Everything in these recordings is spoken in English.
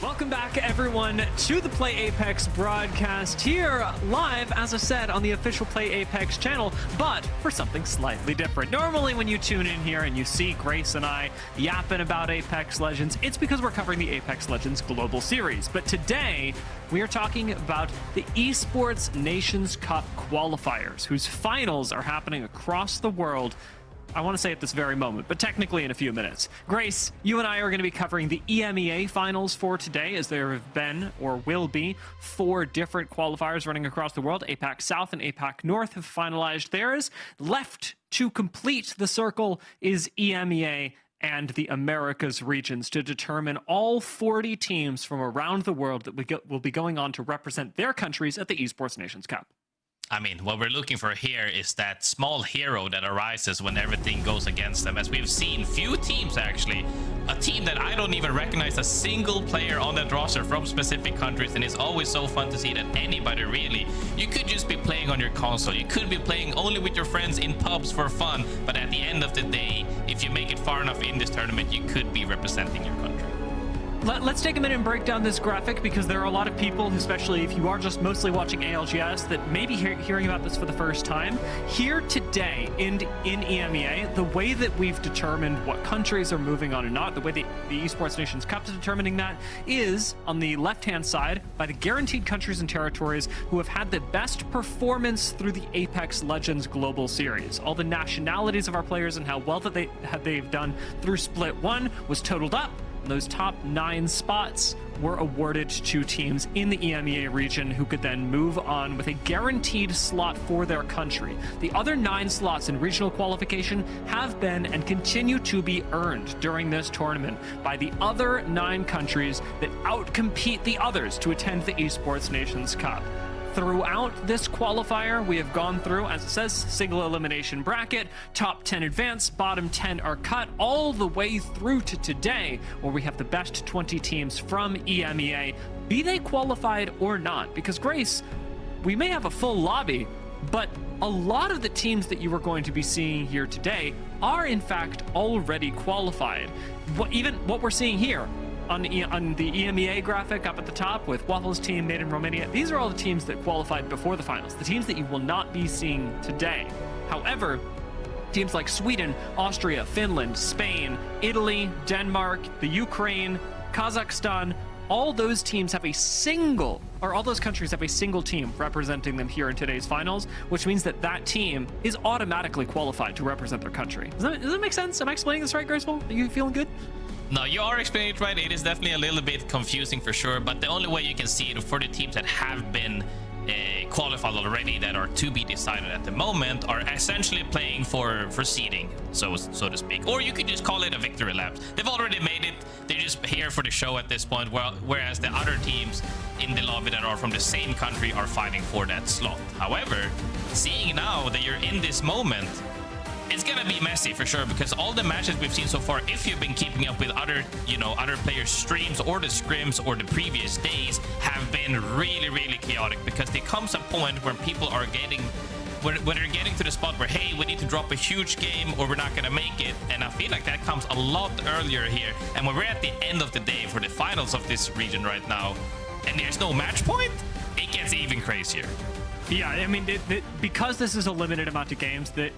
Welcome back, everyone, to the Play Apex broadcast here live, as I said, on the official Play Apex channel, but for something slightly different. Normally, when you tune in here and you see Grace and I yapping about Apex Legends, it's because we're covering the Apex Legends Global Series. But today, we are talking about the Esports Nations Cup qualifiers, whose finals are happening across the world. I want to say at this very moment, but technically in a few minutes. Grace, you and I are going to be covering the EMEA finals for today, as there have been, or will be, 4 different qualifiers running across the world. APAC South and APAC North have finalized theirs. Left to complete the circle is EMEA and the Americas regions to determine all 40 teams from around the world that will be going on to represent their countries at the Esports Nations Cup. I mean, what we're looking for here is that small hero that arises when everything goes against them. As we've seen, few teams actually, a team that I don't even recognize a single player on that roster from specific countries, and it's always so fun to see that anybody really, you could just be playing on your console, you could be playing only with your friends in pubs for fun, but at the end of the day, if you make it far enough in this tournament, you could be representing your country. Let's take a minute and break down this graphic, because there are a lot of people, especially if you are just mostly watching ALGS, that may be hearing about this for the first time. Here today in EMEA, the way that we've determined what countries are moving on and not, the way the Esports Nations Cup is determining that, is on the left-hand side by the guaranteed countries and territories who have had the best performance through the Apex Legends Global Series. All the nationalities of our players and how well that they've done through Split 1 was totaled up. Those top 9 spots were awarded to teams in the EMEA region who could then move on with a guaranteed slot for their country. The other 9 slots in regional qualification have been and continue to be earned during this tournament by the other 9 countries that outcompete the others to attend the Esports Nations Cup. Throughout this qualifier, we have gone through, as it says, single elimination bracket, top 10 advance, bottom 10 are cut, all the way through to today, where we have the best 20 teams from EMEA, be they qualified or not. Because, Grace, we may have a full lobby, but a lot of the teams that you are going to be seeing here today are, in fact, already qualified. What we're seeing here, on the EMEA graphic up at the top with Waffles' team made in Romania, these are all the teams that qualified before the finals, the teams that you will not be seeing today. However, teams like Sweden, Austria, Finland, Spain, Italy, Denmark, the Ukraine, Kazakhstan, all those teams have all those countries have a single team representing them here in today's finals, which means that that team is automatically qualified to represent their country. Does that make sense? Am I explaining this right, Graceful? Are you feeling good? No, you are explaining it right. It is definitely a little bit confusing for sure, but the only way you can see it for the teams that have been qualified already, that are to be decided at the moment, are essentially playing for seeding, so to speak. Or you could just call it a victory lap. They've already made it. They're just here for the show at this point, whereas the other teams in the lobby that are from the same country are fighting for that slot. However, seeing now that you're in this moment, it's gonna be messy for sure, because all the matches we've seen so far, if you've been keeping up with other players' streams or the scrims or the previous days, have been really chaotic, because there comes a point where people are when they're getting to the spot where, hey, we need to drop a huge game or we're not gonna make it. And I feel like that comes a lot earlier here. And when we're at the end of the day for the finals of this region right now, and there's no match point, it gets even crazier. Yeah, I mean, because this is a limited amount of games, that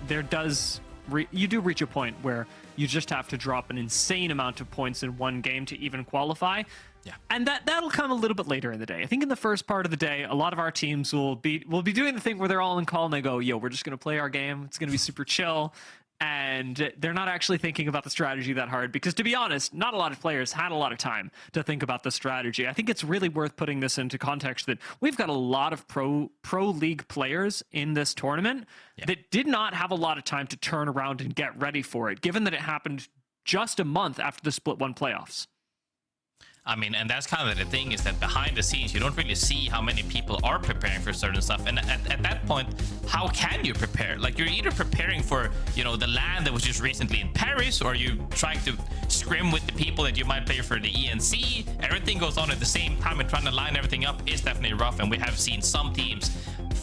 you do reach a point where you just have to drop an insane amount of points in one game to even qualify. Yeah. And that'll come a little bit later in the day. I think in the first part of the day, a lot of our teams will be doing the thing where they're all in call and they go, yo, we're just going to play our game. It's going to be super chill. And they're not actually thinking about the strategy that hard, because, to be honest, not a lot of players had a lot of time to think about the strategy. I think it's really worth putting this into context that we've got a lot of pro league players in this tournament that did not have a lot of time to turn around and get ready for it, given that it happened just a month after the Split 1 playoffs. I mean, and that's kind of the thing, is that behind the scenes, you don't really see how many people are preparing for certain stuff. And at that point, how can you prepare? Like, you're either preparing for, the LAN that was just recently in Paris, or you trying to scrim with the people that you might play for the ENC. Everything goes on at the same time, and trying to line everything up is definitely rough. And we have seen some teams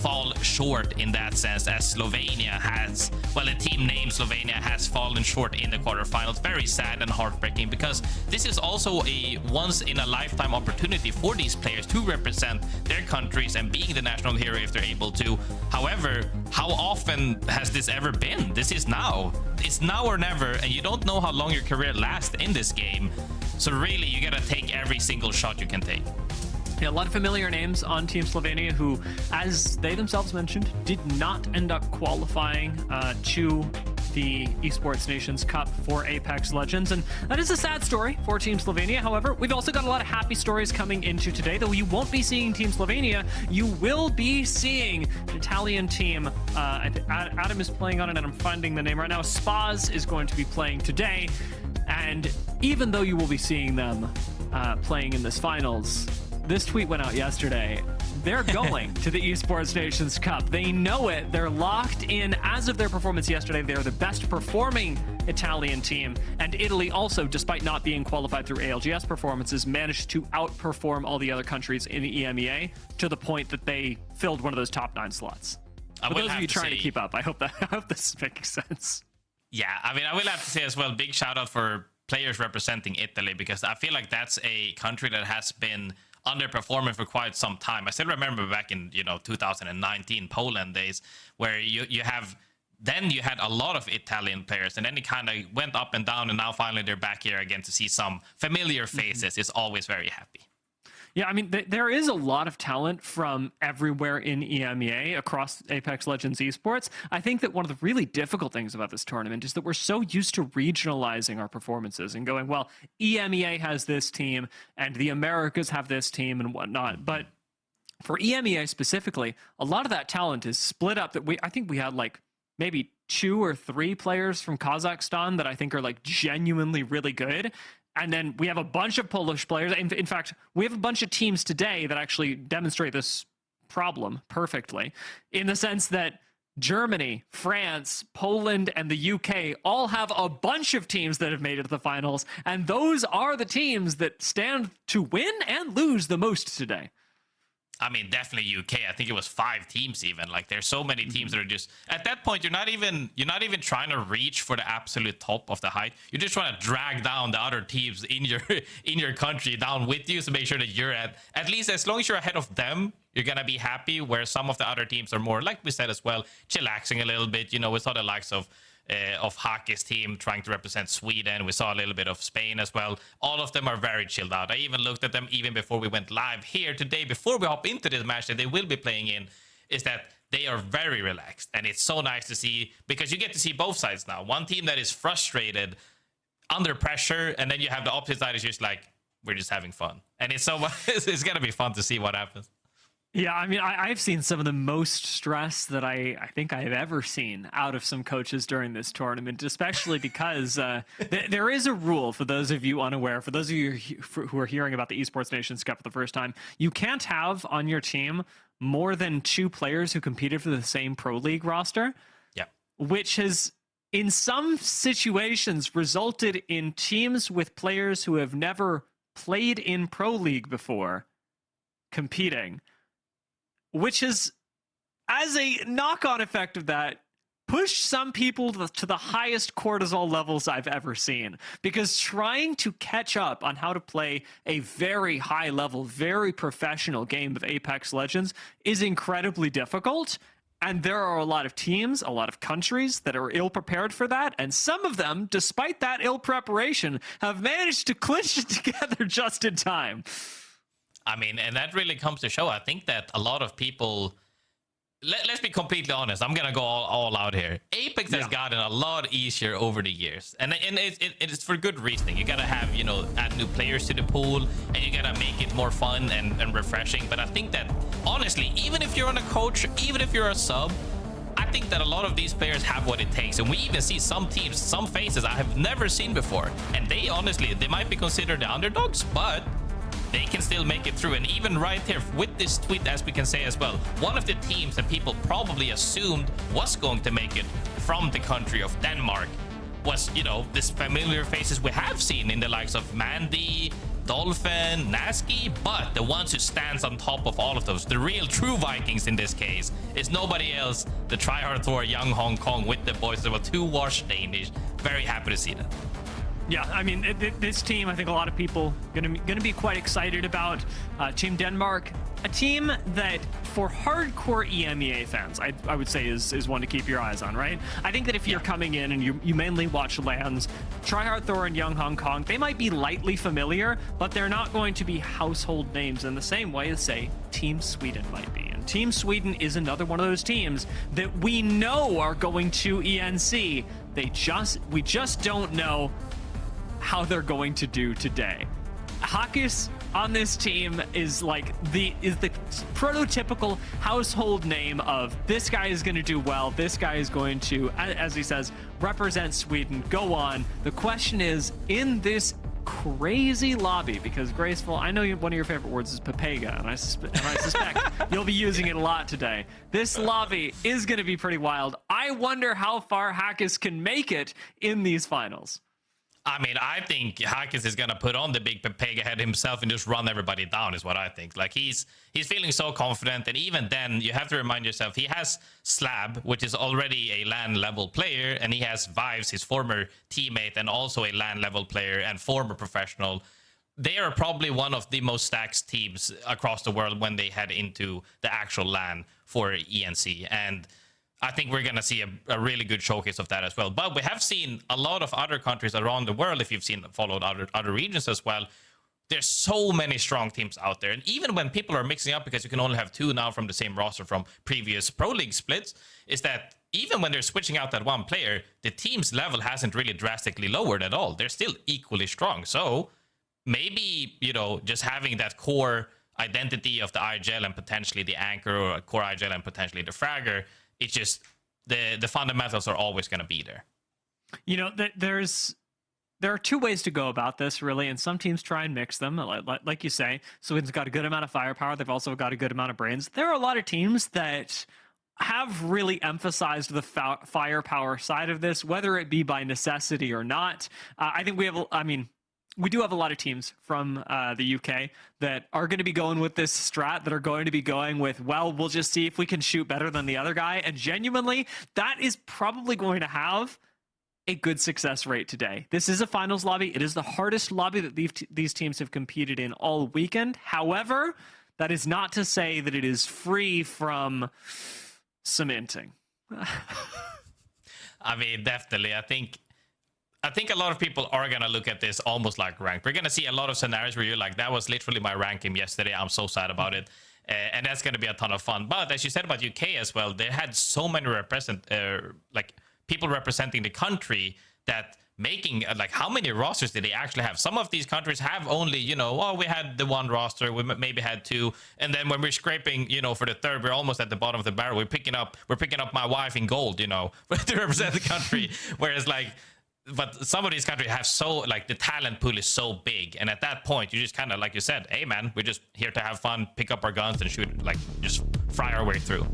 fall short in that sense, as Slovenia has, well, the team named Slovenia has fallen short in the quarterfinals. Very sad and heartbreaking, because this is also a once in a lifetime opportunity for these players to represent their countries and being the national hero if they're able to. However, how often has this ever been? This is now. It's now or never, and you don't know how long your career lasts in this game. So really, you gotta take every single shot you can take. Yeah, a lot of familiar names on Team Slovenia who, as they themselves mentioned, did not end up qualifying to the Esports Nations Cup for Apex Legends, and that is a sad story for Team Slovenia. However, we've also got a lot of happy stories coming into today. Though you won't be seeing Team Slovenia, you will be seeing an Italian team. Adam is playing on it, and I'm finding the name right now. Spaz is going to be playing today, and even though you will be seeing them playing in this finals, this tweet went out yesterday. They're going to the Esports Nations Cup. They know it. They're locked in. As of their performance yesterday, they're the best performing Italian team. And Italy also, despite not being qualified through ALGS performances, managed to outperform all the other countries in the EMEA to the point that they filled one of those top 9 slots. For those of you trying to keep up, I hope this is making sense. Yeah, I mean, I will have to say as well, big shout out for players representing Italy, because I feel like that's a country that has been underperforming for quite some time. I still remember back in 2019 Poland days, where you had a lot of Italian players, and then it kind of went up and down, and now finally they're back here again to see some familiar faces. Is always very happy. Yeah, I mean, there is a lot of talent from everywhere in EMEA across Apex Legends Esports. I think that one of the really difficult things about this tournament is that we're so used to regionalizing our performances and going, well, EMEA has this team and the Americas have this team and whatnot. But for EMEA specifically, a lot of that talent is split up. I think we had like maybe 2 or 3 players from Kazakhstan that I think are like genuinely really good. And then we have a bunch of Polish players. In fact, we have a bunch of teams today that actually demonstrate this problem perfectly, in the sense that Germany, France, Poland, and the UK all have a bunch of teams that have made it to the finals. And those are the teams that stand to win and lose the most today. I mean, definitely UK. I think it was 5 teams even. Like, there's so many teams that are just, at that point, you're not even trying to reach for the absolute top of the height. You're just trying to drag down the other teams in your country down with you to make sure that you're at least as long as you're ahead of them, you're gonna be happy. Where some of the other teams are more, like we said as well, chillaxing a little bit. We saw the likes of Hake's team trying to represent Sweden. We saw a little bit of Spain as well. All of them are very chilled out. I even looked at them even before we went live here today, before we hop into this match that they will be playing in, is that they are very relaxed. And it's so nice to see, because you get to see both sides now. One team that is frustrated under pressure, and then you have the opposite side is just like, we're just having fun. And it's it's gonna be fun to see what happens. Yeah, I mean, I've seen some of the most stress that I think I've ever seen out of some coaches during this tournament, especially because there is a rule, for those of you unaware, for those of you who are hearing about the Esports Nations Cup for the first time, you can't have on your team more than 2 players who competed for the same Pro League roster. Yeah. Which has, in some situations, resulted in teams with players who have never played in Pro League before competing. Which is, as a knock-on effect of that, pushed some people to the highest cortisol levels I've ever seen. Because trying to catch up on how to play a very high-level, very professional game of Apex Legends is incredibly difficult. And there are a lot of teams, a lot of countries that are ill-prepared for that. And some of them, despite that ill preparation, have managed to clinch it together just in time. I mean, and that really comes to show. I think that a lot of people, let's be completely honest, I'm gonna go all out here. Apex has gotten a lot easier over the years, and it's for good reasoning. You gotta have, add new players to the pool, and you gotta make it more fun and refreshing. But I think that, honestly, even if you're on a coach, even if you're a sub, I think that a lot of these players have what it takes. And we even see some teams, some faces I have never seen before, and they might be considered the underdogs, but they can still make it through. And even right here with this tweet, as we can say as well, one of the teams that people probably assumed was going to make it from the country of Denmark was, you know, this familiar faces we have seen in the likes of Mandy, Dolphin, Nasky, but the ones who stands on top of all of those, the real true Vikings in this case, is nobody else. The tryhard Thor, Young Hong Kong with the boys that were 2 wash Danish. Very happy to see that. Yeah, I mean, this team, I think a lot of people gonna be quite excited about. Team Denmark, a team that for hardcore EMEA fans, I would say is one to keep your eyes on, right? I think that if you're coming in and you mainly watch LANs, tryhard Thor and Young Hong Kong, they might be lightly familiar, but they're not going to be household names in the same way as, say, Team Sweden might be. And Team Sweden is another one of those teams that we know are going to ENC. We just don't know how they're going to do today. Hakus on this team is like the prototypical household name of this guy is going to do well, this guy is going to, as he says, represent Sweden, go on. The question is, in this crazy lobby, because Graceful, I know one of your favorite words is papega, and I suspect you'll be using it a lot today. This lobby is going to be pretty wild. I wonder how far Hakus can make it in these finals. I mean, I think Hakus is gonna put on the big Pepega head himself and just run everybody down, is what I think. Like, he's feeling so confident, and even then, you have to remind yourself, he has Slab, which is already a LAN level player, and he has Vives, his former teammate, and also a LAN level player and former professional. They are probably one of the most stacked teams across the world when they head into the actual LAN for ENC, and I think we're going to see a really good showcase of that as well. But we have seen a lot of other countries around the world, if you've followed other regions as well. There's so many strong teams out there. And even when people are mixing up, because you can only have 2 now from the same roster from previous Pro League splits, is that even when they're switching out that one player, the team's level hasn't really drastically lowered at all. They're still equally strong. So maybe, you know, just having that core identity of the IGL and potentially the Anchor, or a core IGL and potentially the Fragger, it's just the fundamentals are always going to be there. You know, there are 2 ways to go about this, really, and some teams try and mix them, like you say. Sweden's got a good amount of firepower. They've also got a good amount of brains. There are a lot of teams that have really emphasized the firepower side of this, whether it be by necessity or not. I think we do have a lot of teams from the UK that are going to be going with this strat, that are going to be going with, well, we'll just see if we can shoot better than the other guy. And genuinely, that is probably going to have a good success rate today. This is a finals lobby. It is the hardest lobby that these teams have competed in all weekend. However, that is not to say that it is free from cementing. I mean, definitely. I think a lot of people are going to look at this almost like ranked. We're going to see a lot of scenarios where you're like, that was literally my ranking yesterday. I'm so sad about it. And that's going to be a ton of fun. But as you said about UK as well, they had so many people representing the country that making, like, how many rosters did they actually have? Some of these countries have only, you know, oh, we had the 1 roster, we maybe had 2. And then when we're scraping, you know, for the 3rd, we're almost at the bottom of the barrel. We're picking up my wife in gold, you know, to represent the country. Whereas, like, but some of these countries have so, like, the talent pool is so big, and at that point you just kind of, like you said, hey man, we're just here to have fun, pick up our guns and shoot, like, just fry our way through.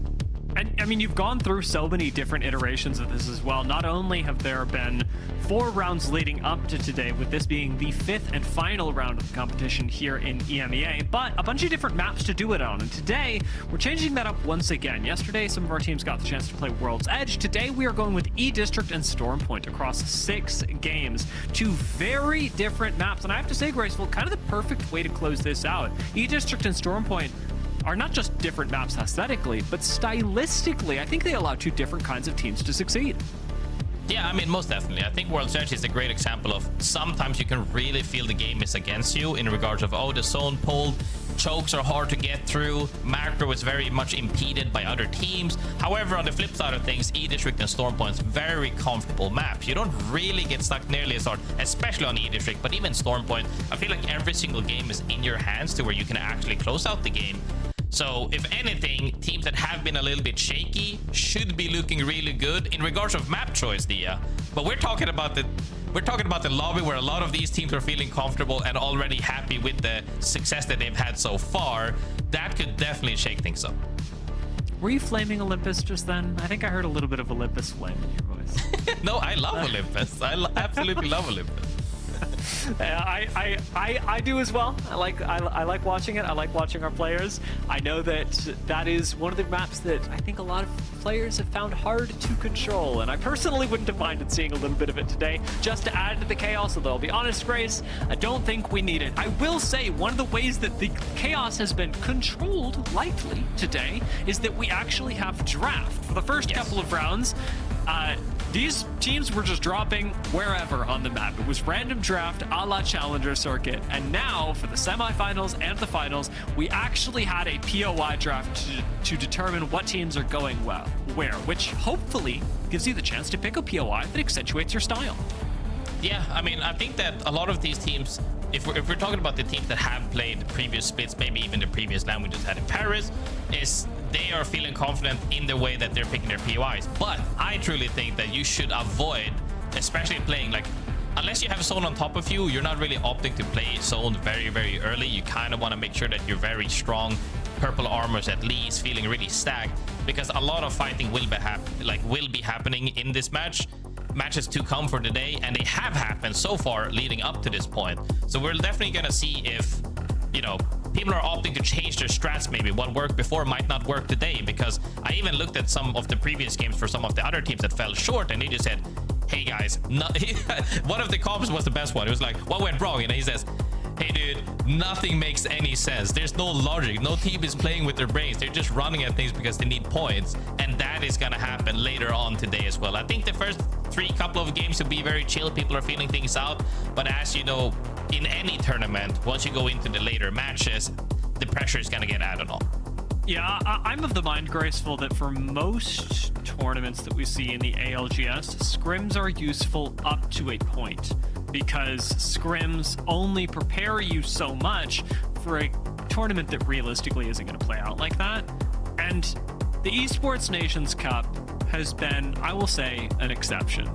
And I mean, you've gone through so many different iterations of this as well. Not only have there been 4 rounds leading up to today, with this being the 5th and final round of the competition here in EMEA, but a bunch of different maps to do it on. And today, we're changing that up once again. Yesterday, some of our teams got the chance to play World's Edge. Today, we are going with E-District and Stormpoint across 6 games. 2 very different maps. And I have to say, Graceful, kind of the perfect way to close this out. E-District and Stormpoint are not just different maps aesthetically, but stylistically, I think they allow 2 different kinds of teams to succeed. Yeah, I mean, most definitely. I think World's Edge is a great example of sometimes you can really feel the game is against you in regards of, oh, the zone pulled, chokes are hard to get through, macro is very much impeded by other teams. However, on the flip side of things, E-District and Stormpoint's very comfortable maps. You don't really get stuck nearly as hard, especially on E-District, but even Stormpoint, I feel like every single game is in your hands to where you can actually close out the game. So if anything, teams that have been a little bit shaky should be looking really good in regards of map choice, Dia. But we're talking about the lobby where a lot of these teams are feeling comfortable and already happy with the success that they've had so far. That could definitely shake things up. Were you flaming Olympus just then? I think I heard a little bit of Olympus flame in your voice. No, I love Olympus. Absolutely love Olympus. I do as well. I like watching it. I like watching our players. I know that is one of the maps that I think a lot of players have found hard to control, and I personally wouldn't have minded seeing a little bit of it today just to add to the chaos, although I'll be honest, Grace, I don't think we need it. I will say one of the ways that the chaos has been controlled lightly today is that we actually have draft. For the first couple of rounds, these teams were just dropping wherever on the map. It was random draft a la Challenger Circuit. And now, for the semifinals and the finals, we actually had a POI draft to determine what teams are going where, which hopefully gives you the chance to pick a POI that accentuates your style. Yeah, I mean, I think that a lot of these teams, if we're talking about the teams that have played the previous splits, maybe even the previous LAN we just had in Paris, is they are feeling confident in the way that they're picking their POIs. But I truly think that you should avoid, especially playing, like, unless you have zone on top of you, you're not really opting to play zone very, very early. You kind of want to make sure that you're very strong, purple armors at least, feeling really stacked, because a lot of fighting will be happening in this match. Matches to come for today, and they have happened so far leading up to this point. So we're definitely gonna see if, you know, people are opting to change their strats. Maybe what worked before might not work today, because I even looked at some of the previous games for some of the other teams that fell short, and they just said, hey guys, one of the comps was the best one. It was like, what went wrong? And he says, hey dude, nothing makes any sense. There's no logic. No team is playing with their brains. They're just running at things because they need points, and that is gonna happen later on today as well. I think the first couple of games will be very chill. People are feeling things out, but as you know, in any tournament, once you go into the later matches, the pressure is gonna get added on. Yeah, I'm of the mind, Graceful, that for most tournaments that we see in the ALGS, scrims are useful up to a point, because scrims only prepare you so much for a tournament that realistically isn't going to play out like that. And the Esports Nations Cup has been, I will say, an exception.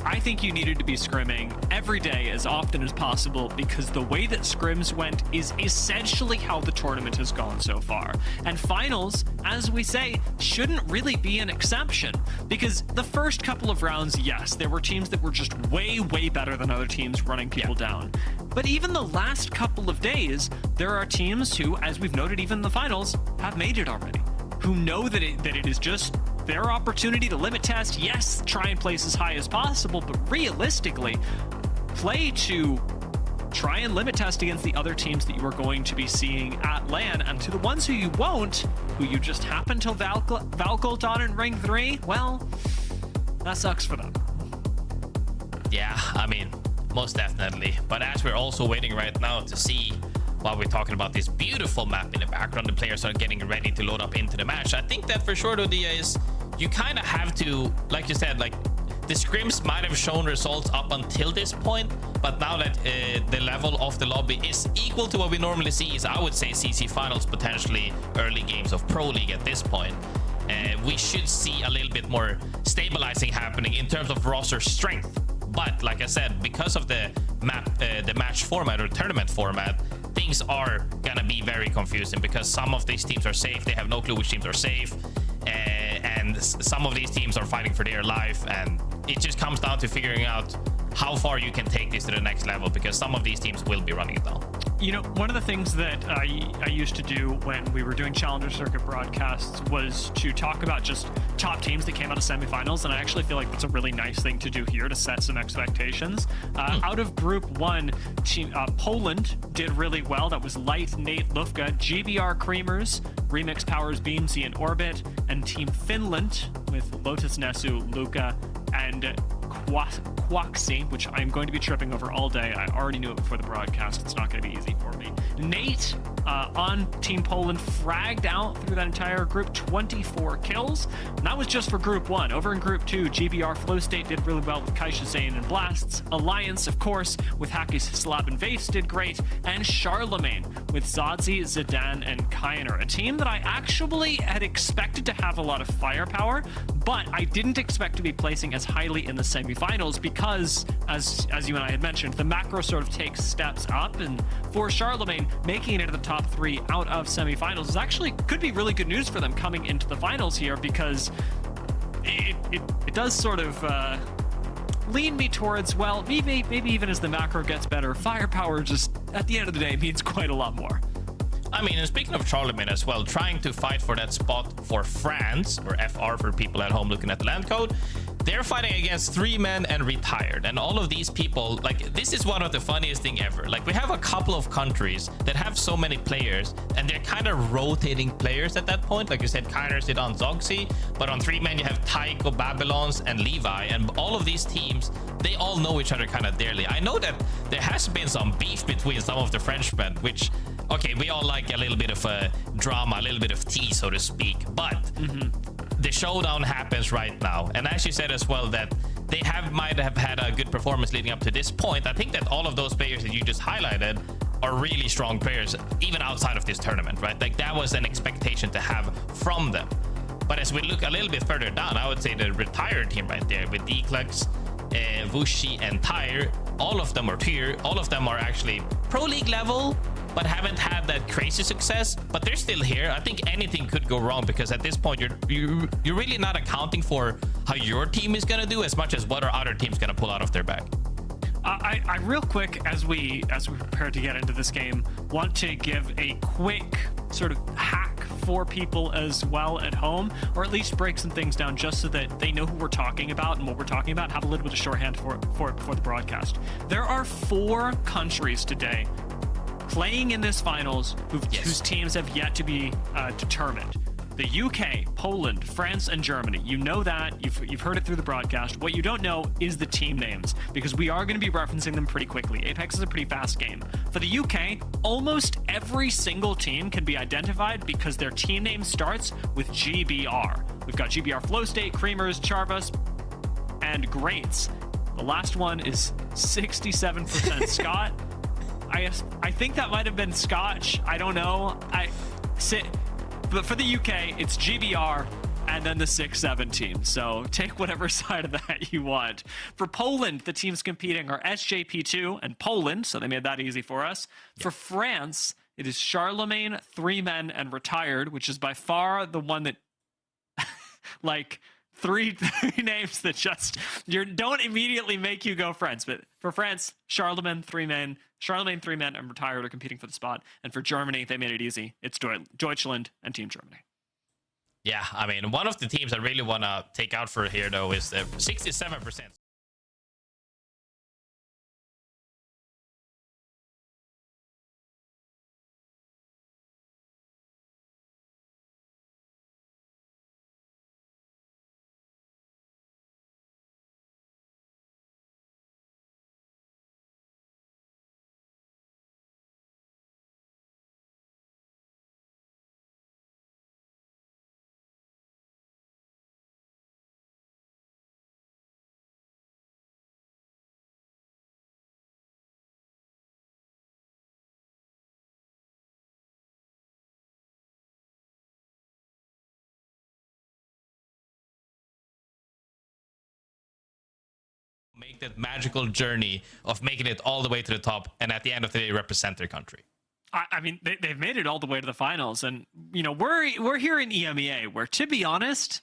I think you needed to be scrimming every day as often as possible, because the way that scrims went is essentially how the tournament has gone so far. And finals, as we say, shouldn't really be an exception, because the first couple of rounds, yes, there were teams that were just way, way better than other teams running people down. But even the last couple of days, there are teams who, as we've noted even in the finals, have made it already, who know that it is just their opportunity to limit test. Yes, try and place as high as possible, but realistically, play to try and limit test against the other teams that you are going to be seeing at LAN, and to the ones who you won't, who you just happen to Valcult on in Ring 3, well, that sucks for them. Yeah, I mean, most definitely. But as we're also waiting right now to see, while we're talking about this beautiful map in the background, the players are getting ready to load up into the match. I think that for sure, though, Dia, is you kind of have to, like you said, like, the scrims might have shown results up until this point, but now that the level of the lobby is equal to what we normally see, is, I would say, CC finals, potentially early games of Pro League at this point, we should see a little bit more stabilizing happening in terms of roster strength. But like I said, because of the match format or tournament format, things are gonna be very confusing, because some of these teams are safe, they have no clue which teams are safe, and some of these teams are fighting for their life, and it just comes down to figuring out how far you can take this to the next level, because some of these teams will be running it down. You know, one of the things that I used to do when we were doing Challenger Circuit broadcasts was to talk about just top teams that came out of semifinals, and I actually feel like that's a really nice thing to do here to set some expectations. Out of Group 1, team, Poland did really well. That was Light, Nate, Lufka, GBR Creamers, Remix Powers, Beamsy, and Orbit, and Team Finland with Lotus Nesu, Luca, and Quaxi, which I'm going to be tripping over all day. I already knew it before the broadcast. It's not going to be easy for me. Nate on Team Poland fragged out through that entire group, 24 kills. And that was just for Group 1. Over in Group 2, GBR Flow State did really well with Kaisha Zane and Blasts. Alliance, of course, with Hackis, Slab, and Vase did great. And Charlemagne with Zadzi, Zidane, and Kainer. A team that I actually had expected to have a lot of firepower, but I didn't expect to be placing as highly in the semifinals because, as you and I had mentioned, the macro sort of takes steps up, and for Charlemagne, making it into the top 3 out of semifinals is actually could be really good news for them coming into the finals here, because it does sort of lean me towards, well, maybe even as the macro gets better, firepower just at the end of the day means quite a lot more. I mean, and speaking of Charlemagne as well, trying to fight for that spot for France, or FR for people at home looking at the land code, they're fighting against 3 men and retired. And all of these people, like, this is one of the funniest thing ever. Like, we have a couple of countries that have so many players, and they're kind of rotating players at that point. Like you said, Kyners did on Zogzy, but on 3 men you have Taiko, Babylons, and Levi, and all of these teams, they all know each other kind of dearly. I know that there has been some beef between some of the Frenchmen, which, okay, we all like a little bit of a drama, a little bit of tea, so to speak, but the showdown happens right now. And as you said as well, that they might have had a good performance leading up to this point. I think that all of those players that you just highlighted are really strong players, even outside of this tournament, right? Like, that was an expectation to have from them. But as we look a little bit further down, I would say the retired team right there with Declux, Vushi, and Tyre, all of them are tier, all of them are actually pro league level, but haven't had that crazy success, but they're still here. I think anything could go wrong, because at this point you're really not accounting for how your team is gonna do as much as what our other team's gonna pull out of their bag. I real quick, as we prepare to get into this game, want to give a quick sort of hack for people as well at home, or at least break some things down just so that they know who we're talking about and what we're talking about, have a little bit of shorthand for the broadcast. There are 4 countries today playing in this finals whose teams have yet to be determined. The UK, Poland, France, and Germany. You know that. You've heard it through the broadcast. What you don't know is the team names, because we are going to be referencing them pretty quickly. Apex is a pretty fast game. For the UK, almost every single team can be identified because their team name starts with GBR. We've got GBR Flow State, Creamers, Charvas, and Greats. The last one is 67% Scott. I think that might have been Scotch. I don't know. But for the UK, it's GBR and then the 6-7 team. So take whatever side of that you want. For Poland, the teams competing are SJP2 and Poland, so they made that easy for us. Yeah. For France, it is Charlemagne, 3 men, and retired, which is by far the one that, like, three names that just don't immediately make you go France. But for France, Charlemagne, 3 men, and retired are competing for the spot. And for Germany, they made it easy. It's Deutschland and Team Germany. Yeah, I mean, one of the teams I really want to take out for here, though, is the 67%. Make that magical journey of making it all the way to the top, and at the end of the day represent their country. I mean, they've made it all the way to the finals, and you know, we're here in EMEA, where, to be honest,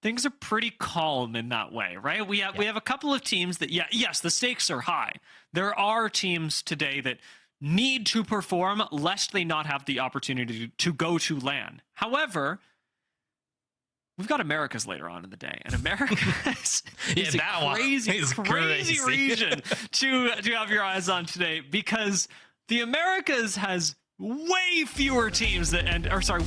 things are pretty calm in that way, right? We have a couple of teams that, yes, the stakes are high. There are teams today that need to perform lest they not have the opportunity to go to LAN. However, we've got Americas later on in the day, and America is a crazy region to have your eyes on today, because the Americas has way fewer teams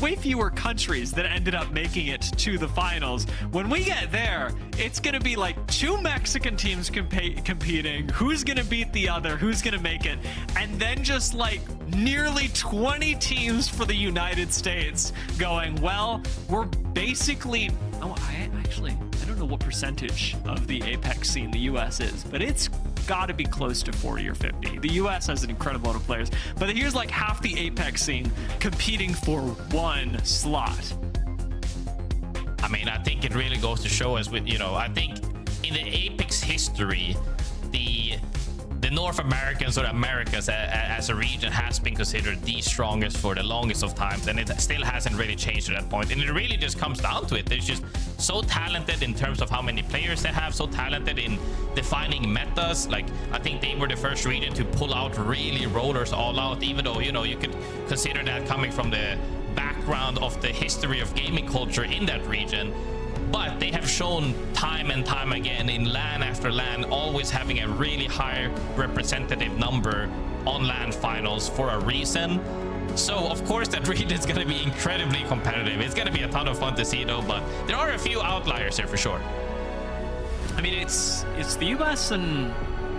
way fewer countries that ended up making it to the finals. When we get there, it's going to be like 2 Mexican teams competing. Who's going to beat the other? Who's going to make it? And then just like nearly 20 teams for the United States going, well, we're basically... Oh, I don't know what percentage of the Apex scene the US is, but it's got to be close to 40 or 50. The US has an incredible amount of players, but here's like half the Apex scene competing for 1 slot. I mean, I think it really goes to show us with, you know, I think in the Apex history, the North Americans or Americas as a region has been considered the strongest for the longest of times, and it still hasn't really changed at that point. And it really just comes down to it. They're just so talented in terms of how many players they have, so talented in defining metas. Like, I think they were the first region to pull out really rollers all out, even though, you know, you could consider that coming from the background of the history of gaming culture in that region. But they have shown time and time again in LAN after LAN, always having a really high representative number on LAN finals for a reason. So of course that region is going to be incredibly competitive. It's going to be a ton of fun to see though, but there are a few outliers here for sure. I mean, it's the US and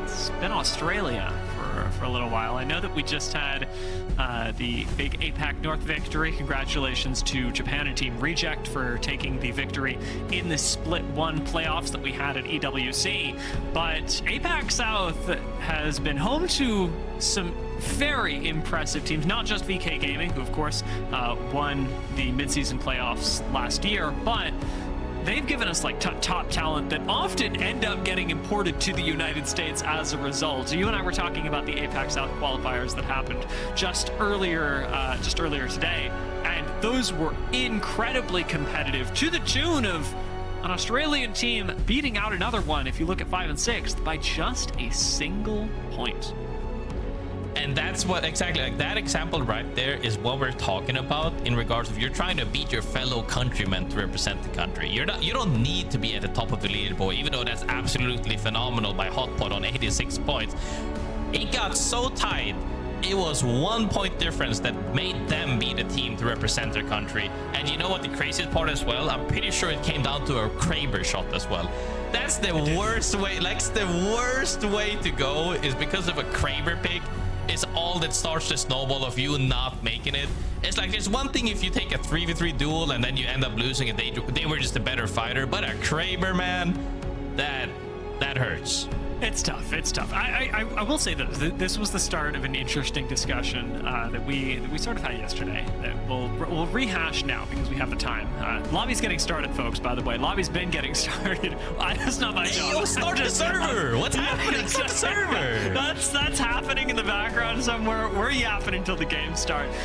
it's been Australia for a little while. I know that we just had the big APAC North victory. Congratulations to Japan and Team Reject for taking the victory in the Split 1 playoffs that we had at EWC. But APAC South has been home to some very impressive teams, not just VK Gaming, who of course won the midseason playoffs last year, but they've given us like top talent that often end up getting imported to the United States as a result. You and I were talking about the APAC South qualifiers that happened just earlier today, and those were incredibly competitive to the tune of an Australian team beating out another one, if you look at 5 and 6th, by just a single point. And that's what exactly, like that example right there is what we're talking about in regards of you're trying to beat your fellow countrymen to represent the country. You don't need to be at the top of the leaderboard, even though that's absolutely phenomenal by Hotpot on 86 points. It got so tight, it was 1 point difference that made them be the team to represent their country. And you know what the craziest part as well? I'm pretty sure it came down to a Kraber shot as well. That's the worst way, like the worst way to go is because of a Kraber pick. Is all that starts the snowball of you not making it. It's like, there's one thing if you take a 3v3 duel and then you end up losing and they were just a better fighter, but a Kraber, man, that hurts. It's tough. It's tough. I will say that this was the start of an interesting discussion that we sort of had yesterday that we'll rehash now because we have the time. Lobby's getting started, folks. By the way, lobby's been getting started. That's not my job. Yo, start the server. What's happening? Start the server. That's happening in the background somewhere. We're yapping until the game starts.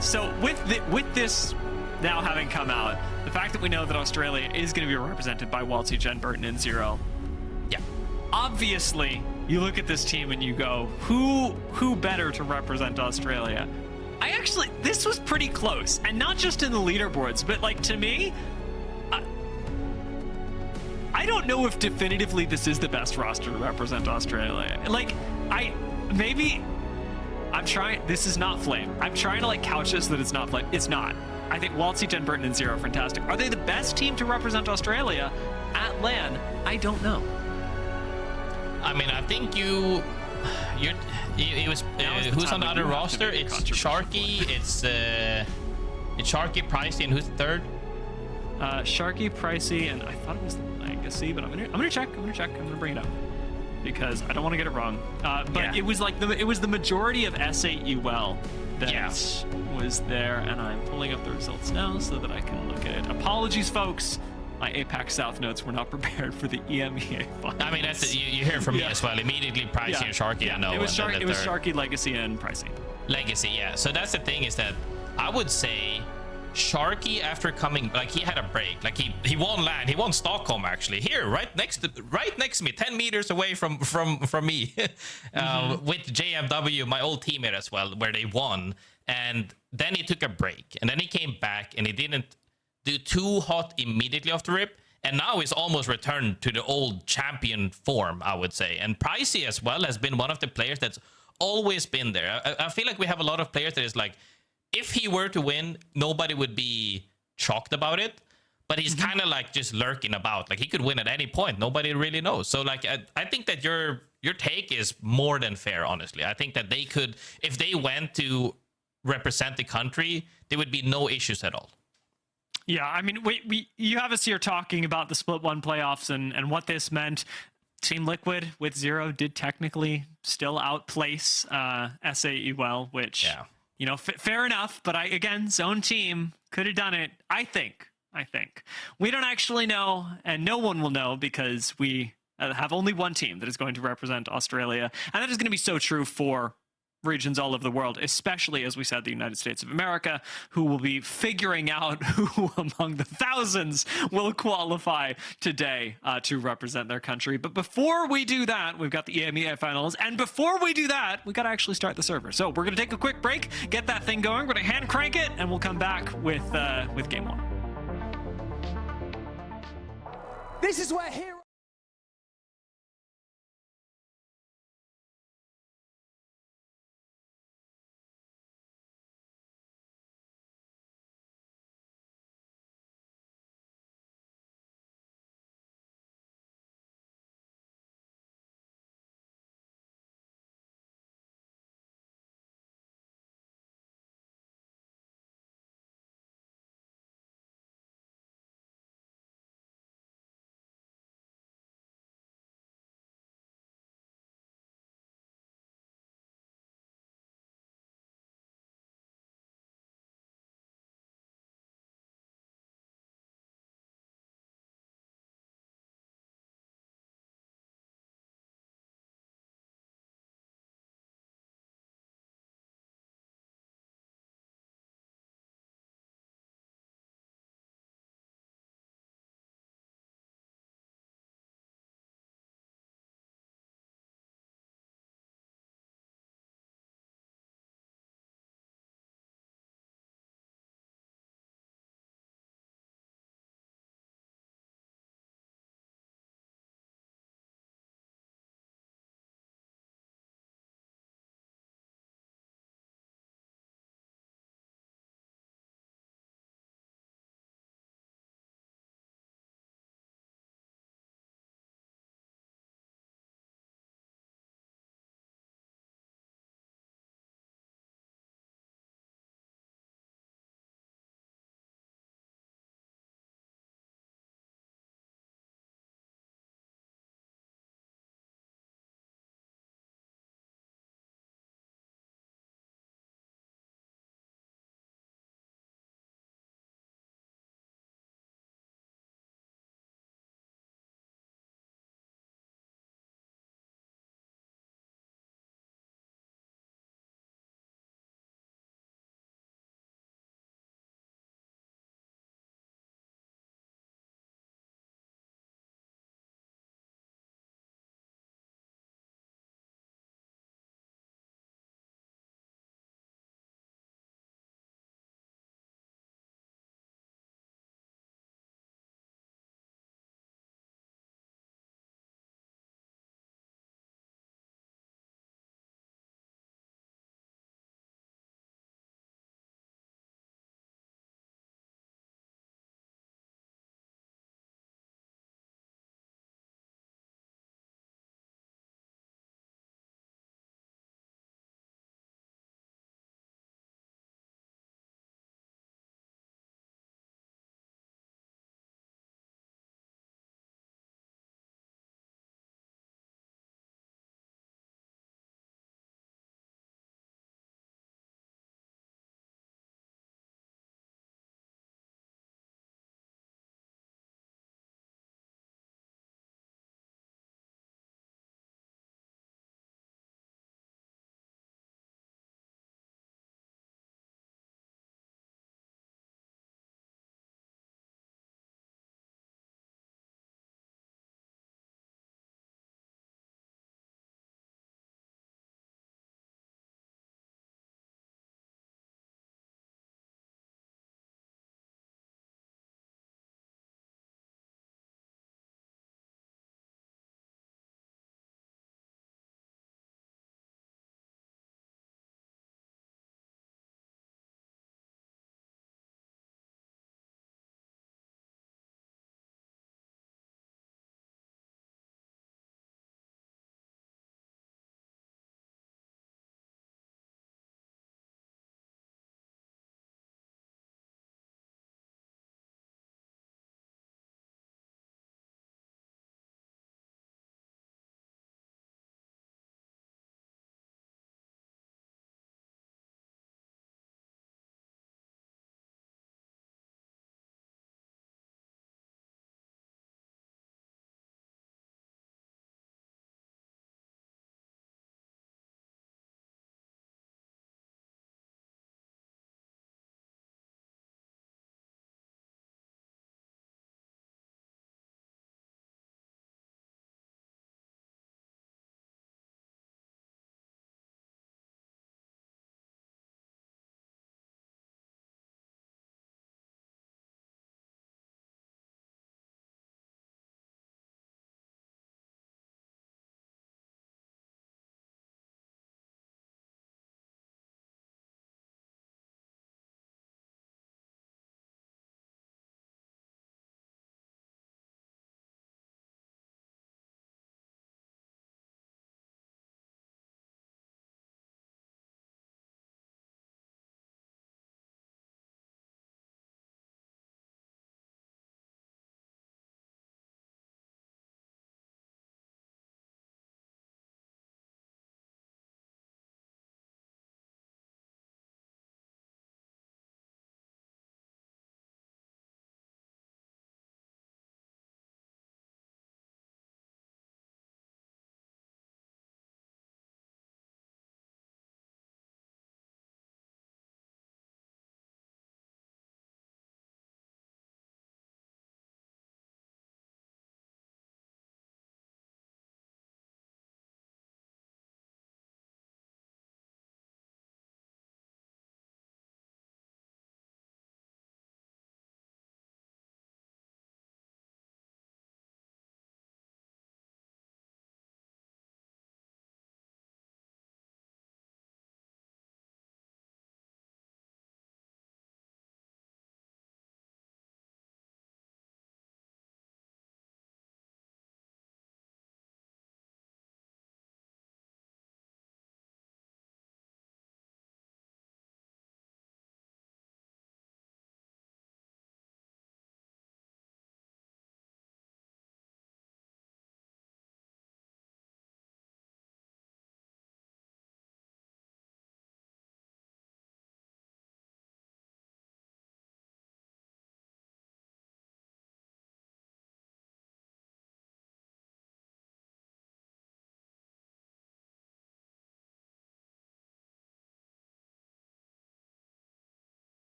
So with this now having come out, the fact that we know that Australia is going to be represented by Waltzy, Jen Burton, and Zero. Yeah. Obviously, you look at this team and you go, who better to represent Australia? This was pretty close, and not just in the leaderboards, but like to me, I don't know if definitively this is the best roster to represent Australia. Like, I'm trying, this is not Flame. I'm trying to like couch this that it's not Flame. It's not. I think Waltzy, Jen Burton, and Zero are fantastic. Are they the best team to represent Australia at LAN? I don't know. I mean, I think it was who's on the other roster? It's Sharky. It's Sharky, Pricey, and who's the third? Sharky, Pricey, and I thought it was Legacy, but I'm gonna check. I'm gonna bring it up because I don't want to get it wrong. But yeah. It was like it was the majority of S8UL that was there, and I'm pulling up the results now so that I can look at it. Apologies, folks. My APAC South notes were not prepared for the EMEA finals. I mean, that's you hear from me as well. Immediately, Pricey and Sharky. Yeah. I know. It was Sharky, Legacy, and Pricey. Legacy, yeah. So that's the thing is that I would say Sharky, after coming, like he had a break. Like he won LAN. He won Stockholm actually. Here, right next to me, 10 meters away from me, with JMW, my old teammate as well, where they won. And then he took a break, and then he came back, and he didn't do too hot immediately off the rip, and now he's almost returned to the old champion form, I would say. And Pricey as well has been one of the players that's always been there. I feel like we have a lot of players that is like, if he were to win, nobody would be shocked about it, but he's kind of like just lurking about. Like he could win at any point. Nobody really knows. So like, I think that your take is more than fair, honestly. I think that they could, if they went to represent the country, there would be no issues at all. Yeah, I mean, you have us here talking about the Split 1 playoffs and what this meant. Team Liquid with Zero did technically still outplace S8UL, which, you know, fair enough. But again, zone team could have done it, I think. I think. We don't actually know, and no one will know because we have only one team that is going to represent Australia. And that is going to be so true for regions all over the world, especially, as we said, the United States of America, who will be figuring out who among the thousands will qualify today to represent their country. But before we do that, we've got the EMEA finals. And before we do that, we got to actually start the server. So we're going to take a quick break, get that thing going. We're going to hand crank it, and we'll come back with game one. This is where heroes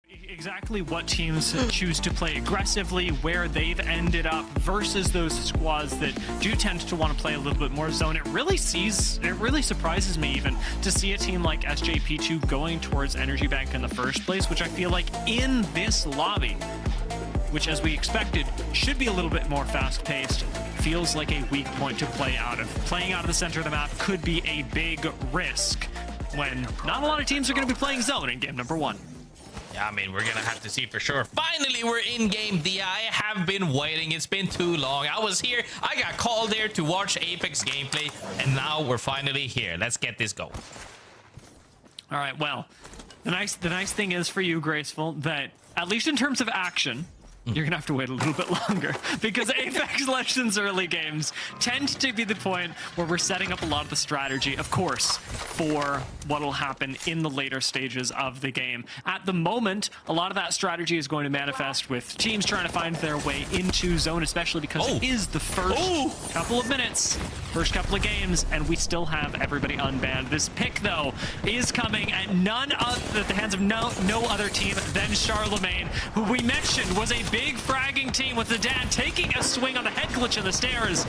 Exactly what teams choose to play aggressively, where they've ended up versus those squads that do tend to want to play a little bit more zone. It really surprises me even to see a team like SJP2 going towards Energy Bank in the first place, which I feel like in this lobby, which as we expected should be a little bit more fast-paced, feels like a weak point to play out of. Playing out of the center of the map could be a big risk when not a lot of teams are going to be playing zone in game number 1. I mean, we're gonna have to see for sure. Finally, we're in game D. I have been waiting. It's been too long. I was here. I got called there to watch Apex gameplay, and now we're finally here. Let's get this going. All right. Well, the nice thing is for you, Graceful, that at least in terms of action, you're gonna have to wait a little bit longer because Apex Legends early games tend to be the point where we're setting up a lot of the strategy, of course, for what will happen in the later stages of the game. At the moment, a lot of that strategy is going to manifest with teams trying to find their way into zone, especially because it is the first couple of minutes, first couple of games, and we still have everybody unbanned. This pick, though, is coming at the hands of no other team than Charlemagne, who we mentioned was a big fragging team with the dad taking a swing on the head glitch of the stairs.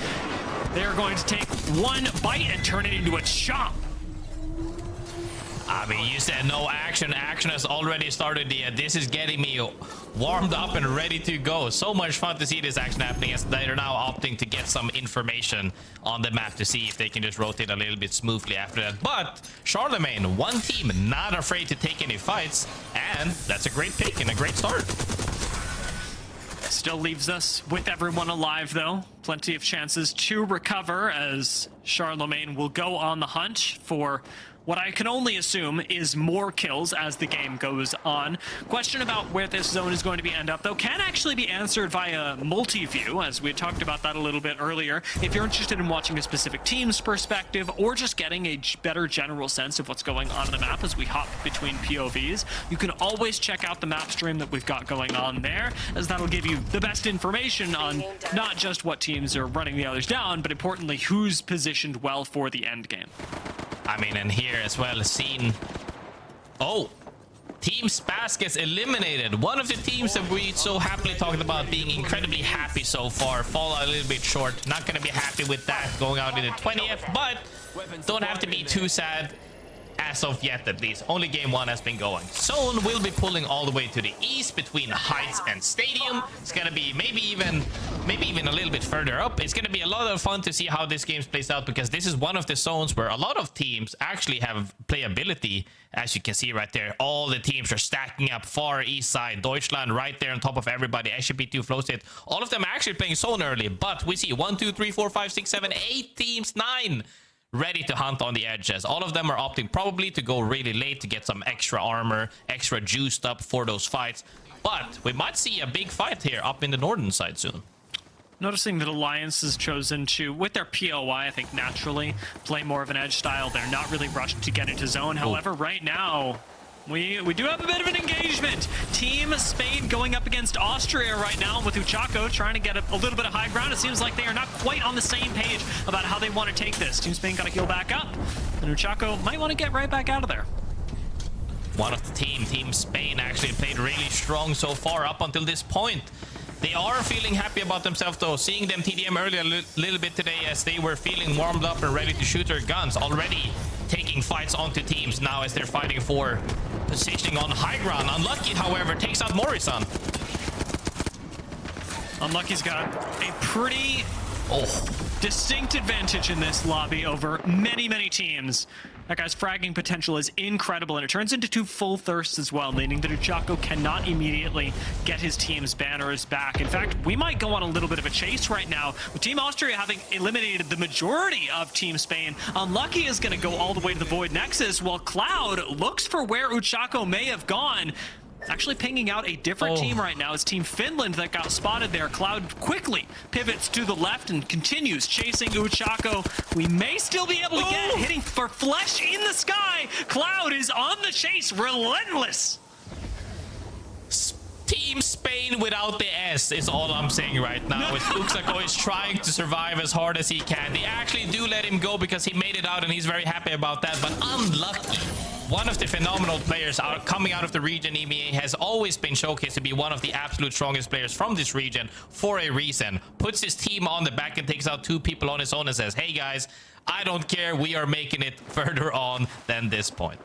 They're going to take one bite and turn it into a chop. I mean, you said no action. Action has already started. This is getting me warmed up and ready to go. So much fun to see this action happening as they're now opting to get some information on the map to see if they can just rotate a little bit smoothly after that. But Charlemagne, one team, not afraid to take any fights, and that's a great pick and a great start. Still leaves us with everyone alive, though. Plenty of chances to recover as Charlemagne will go on the hunt for what I can only assume is more kills as the game goes on. Question about where this zone is going to end up, though, can actually be answered via multi-view, as we talked about that a little bit earlier. If you're interested in watching a specific team's perspective or just getting a better general sense of what's going on in the map as we hop between POVs, you can always check out the map stream that we've got going on there, as that'll give you the best information on not just what teams are running the others down, but importantly, who's positioned well for the end game. I mean, and here as well, seen... Oh! Team Spaz gets eliminated. One of the teams that we so happily talked about being incredibly happy so far fall a little bit short. Not going to be happy with that going out in the 20th, but don't have to be too sad as of yet, at least. Only game 1 has been going. Zone will be pulling all the way to the east between Heights and Stadium. It's gonna be maybe even a little bit further up. It's gonna be a lot of fun to see how this game plays out, because this is one of the zones where a lot of teams actually have playability. As you can see right there, all the teams are stacking up far east side. Deutschland right there on top of everybody. SCP2 flow state. All of them are actually playing zone early, but we see 1, 2, 3, 4, 5, 6, 7, 8 teams, 9 ready to hunt on the edges. All of them are opting probably to go really late to get some extra armor, extra juiced up for those fights. But we might see a big fight here up in the northern side soon. Noticing that Alliance has chosen to, with their POI, I think naturally play more of an edge style. They're not really rushed to get into zone. However, right now, we do have a bit of an engagement. Team Spain going up against Austria right now with Uchako trying to get a little bit of high ground. It seems like they are not quite on the same page about how they want to take this. Team Spain got to heal back up, and Uchako might want to get right back out of there. One of the Team Spain actually played really strong so far up until this point. They are feeling happy about themselves, though. Seeing them TDM earlier a little bit today as they were feeling warmed up and ready to shoot their guns. Already taking fights onto teams now as they're fighting for positioning on high ground. Unlucky, however, takes out Morrison. Unlucky's got a pretty distinct advantage in this lobby over many teams. That guy's fragging potential is incredible, and it turns into 2 full thirsts as well, meaning that Uchako cannot immediately get his team's banners back. In fact, we might go on a little bit of a chase right now, with Team Austria having eliminated the majority of Team Spain. Unlucky is going to go all the way to the Void Nexus, while Cloud looks for where Uchako may have gone. Actually pinging out a different team right now. It's Team Finland that got spotted there. Cloud quickly pivots to the left and continues chasing Uchako. We may still be able to get hitting for flesh in the sky. Cloud is on the chase, relentless. Team Spain without the S is all I'm saying right now. Uchako is trying to survive as hard as he can. They actually do let him go because he made it out and he's very happy about that, but unlucky. one of the phenomenal players coming out of the region. EMEA has always been showcased to be one of the absolute strongest players from this region for a reason. Puts his team on the back and takes out 2 people on his own and says, hey guys, I don't care, we are making it further on than this point.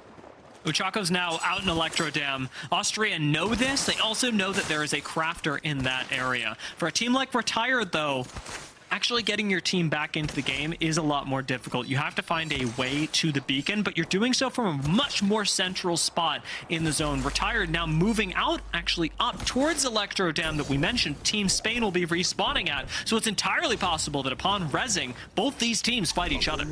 Uchako's now out in Electro Dam. Austria know this. They also know that there is a crafter in that area. For a team like Retired, though, actually getting your team back into the game is a lot more difficult. You have to find a way to the beacon, but you're doing so from a much more central spot in the zone. Retired now moving out, actually up towards Electro Dam that we mentioned Team Spain will be respawning at. So it's entirely possible that upon rezzing, both these teams fight each other.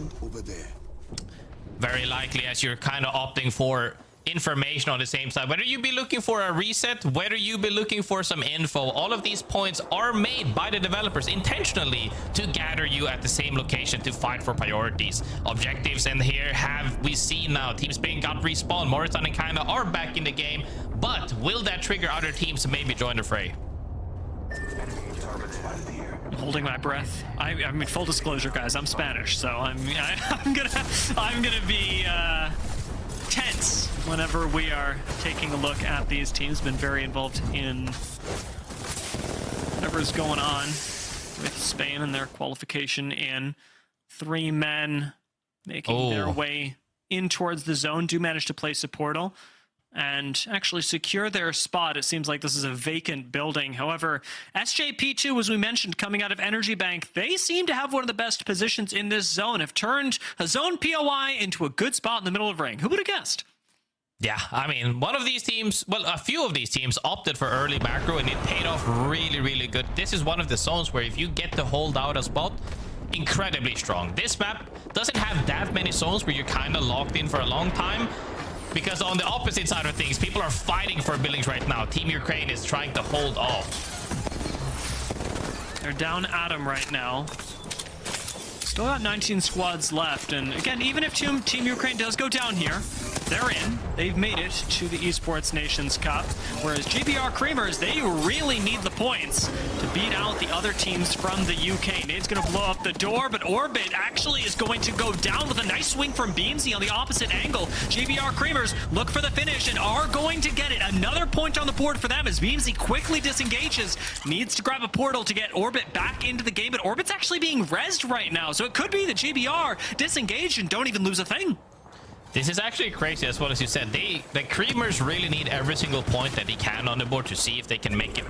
Very likely, as you're kind of opting for information on the same side. Whether you be looking for a reset, whether you be looking for some info, all of these points are made by the developers intentionally to gather you at the same location to fight for priorities. Objectives in here have we seen now. Team Spain got respawned. Morristown and kinda are back in the game, but will that trigger other teams to maybe join the fray? I'm holding my breath. I mean, full disclosure, guys, I'm Spanish, so I'm gonna be tense whenever we are taking a look at these teams. Been very involved in whatever's going on with Spain and their qualification in. 3 men making their way in towards the zone. Do manage to place a portal and actually secure their spot. It seems like this is a vacant building. However, SJP2, as we mentioned, coming out of Energy Bank, they seem to have one of the best positions in this zone, have turned a zone POI into a good spot in the middle of ring. Who would have guessed? Yeah, I mean, one of these teams, well, a few of these teams opted for early macro and it paid off really, really good. This is one of the zones where if you get to hold out a spot, incredibly strong. This map doesn't have that many zones where you're kind of locked in for a long time. Because on the opposite side of things, people are fighting for buildings right now. Team Ukraine is trying to hold off. They're down Adam right now. Still got 19 squads left. And again, even if Team Ukraine does go down here, they're in. They've made it to the Esports Nations Cup. Whereas GBR Creamers, they really need the points to beat out the other teams from the UK. Nade's going to blow up the door, but Orbit actually is going to go down with a nice swing from Beamsy on the opposite angle. GBR Creamers look for the finish and are going to get it. Another point on the board for them as Beamsy quickly disengages. Needs to grab a portal to get Orbit back into the game, but Orbit's actually being rezzed right now. So it could be that GBR disengage and don't even lose a thing. This is actually crazy as well, as you said. The Creamers really need every single point that they can on the board to see if they can make it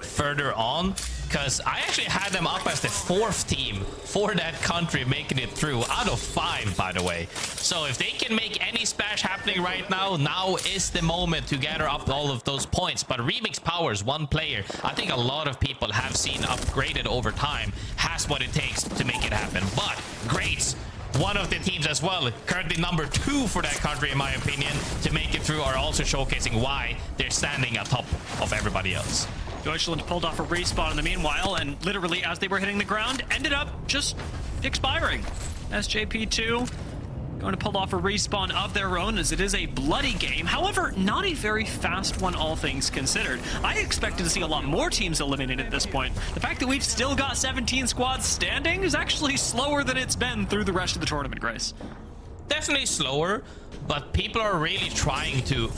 further on. Because I actually had them up as the 4th team for that country making it through out of 5, by the way. So if they can make any splash happening right now, now is the moment to gather up all of those points. But Remix Powers, one player, I think a lot of people have seen upgraded over time, has what it takes to make it happen. But Greats, one of the teams as well, currently number 2 for that country in my opinion, to make it through, are also showcasing why they're standing atop of everybody else. Deutschland pulled off a respawn in the meanwhile, and literally as they were hitting the ground, ended up just expiring. SJP2 going to pull off a respawn of their own, as it is a bloody game. However, not a very fast one, all things considered. I expected to see a lot more teams eliminated at this point. The fact that we've still got 17 squads standing is actually slower than it's been through the rest of the tournament, Grace. Definitely slower, but people are really trying to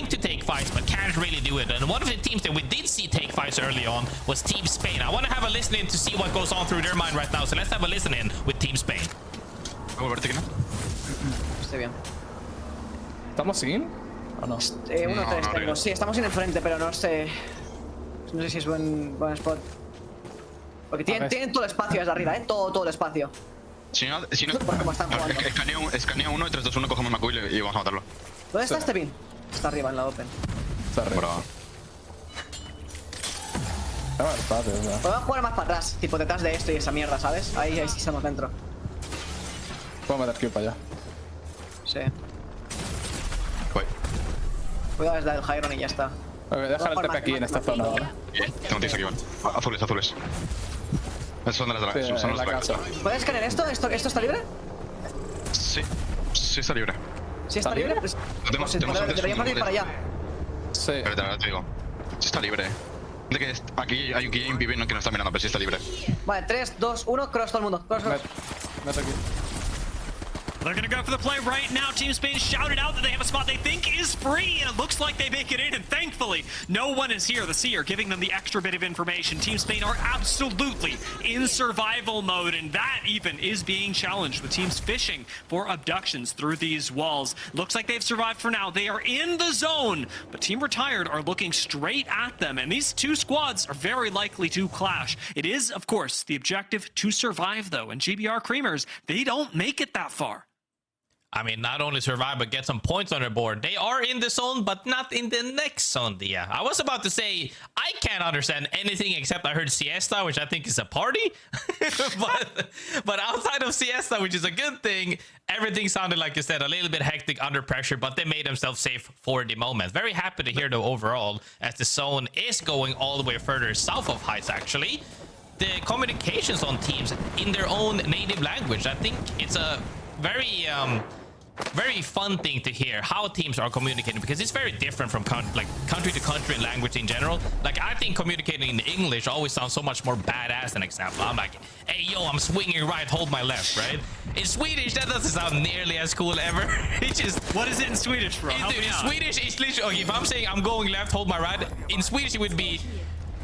take fights, but can't really do it. And one of the teams that we did see take fights early on was Team Spain. I want to have a listen in to see what goes on through their mind right now. So let's have a listen in with Team Spain. Estoy bien. ¿Estamos sin? ¿O no? 1-3 tengo. Sí, estamos en el frente, pero no sé. No sé si es buen spot. Porque tienen todo el espacio desde arriba, todo el espacio. Si no, Por cómo están jugando. escanea uno y 3-2-1, cogemos Macuil y vamos a matarlo. ¿Dónde está este pin? Está arriba en la open. Está arriba. Bravo. Está mal espacio, ¿verdad? Podemos jugar más para atrás, tipo detrás de esto y esa mierda, ¿sabes? Ahí sí estamos dentro. Puedo meter Q para allá. Sí. Voy. Cuidado desde el Hyron y ya está. Ok, deja el TP aquí en esta zona ahora. Tengo tics aquí, van. Azules. Esos son de las Sí, son en los la casa. ¿Puedes escanear esto? ¿Esto está libre? Sí está libre. ¿Sí está libre? Pues deberíamos ir para allá. Sí. Pero te digo, sí está libre. De que aquí hay un game PB que no está mirando, pero sí está libre. Vale, 3, 2, 1, cross todo el mundo. Cross. Meto aquí. They're gonna go for the play right now. Team Spain shouted out that they have a spot they think is free, and it looks like they make it in, and thankfully, no one is here. The Seer giving them the extra bit of information. Team Spain are absolutely in survival mode, and that even is being challenged with teams fishing for abductions through these walls. Looks like they've survived for now. They are in the zone, but Team Retired are looking straight at them, and these two squads are very likely to clash. It is, of course, the objective to survive, though, and GBR Creamers, they don't make it that far. I mean, not only survive, but get some points on their board. They are in the zone, but not in the next zone, Dia. I was about to say, I can't understand anything except I heard siesta, which I think is a party. but outside of siesta, which is a good thing, everything sounded, like you said, a little bit hectic under pressure, but they made themselves safe for the moment. Very happy to hear, though, overall, as the zone is going all the way further south of Heights, actually. The communications on teams in their own native language, I think it's a very fun thing to hear how teams are communicating, because it's very different from country to country and language in general. Like, I think communicating in English always sounds so much more badass. An example, I'm like, hey yo, I'm swinging right, hold my left, right? In Swedish, that doesn't sound nearly as cool ever. It's just, what is it in Swedish, bro? In Swedish, it's literally, okay, if I'm saying I'm going left, hold my right, in Swedish it would be,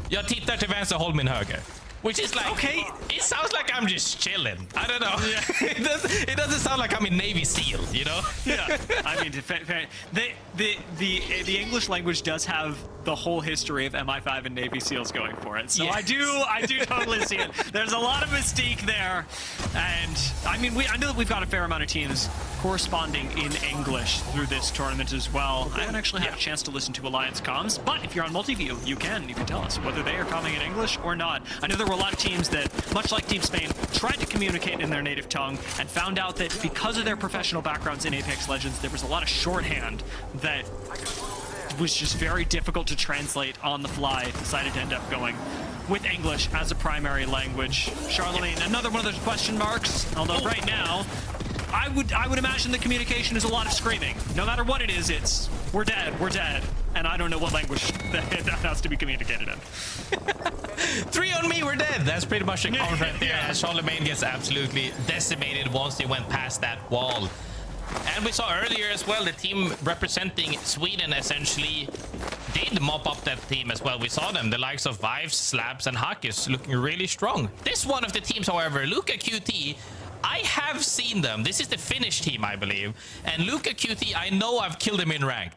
jag tittar till vänster, håll min höger. Which is like, okay, it sounds like I'm just chilling. I don't know. Yeah. It doesn't sound like I'm in Navy SEAL, you know? Yeah. I mean, the English language does have the whole history of MI5 and Navy SEALs going for it. So yes. I do totally see it. There's a lot of mystique there. And I mean, I know that we've got a fair amount of teams corresponding in English through this tournament as well. I haven't actually had a chance to listen to Alliance comms, but if you're on multi-view, you can tell us whether they are coming in English or not. I know there were a lot of teams that, much like Team Spain, tried to communicate in their native tongue and found out that because of their professional backgrounds in Apex Legends, there was a lot of shorthand that was just very difficult to translate on the fly. Decided to end up going with English as a primary language. Charlemagne, another one of those question marks, although right now, I would imagine the communication is a lot of screaming. No matter what it is, it's, we're dead, and I don't know what language that has to be communicated in. 3 on me, we're dead. That's pretty much the comment right there, as Charlemagne gets absolutely decimated once they went past that wall. And we saw earlier as well, the team representing Sweden essentially did mop up that team as well. We saw them, the likes of Vives, Slabs, and Hakis looking really strong. This one of the teams, however, Luca QT, I have seen them. This is the Finnish team, I believe. And Luca QT, I know I've killed him in ranked.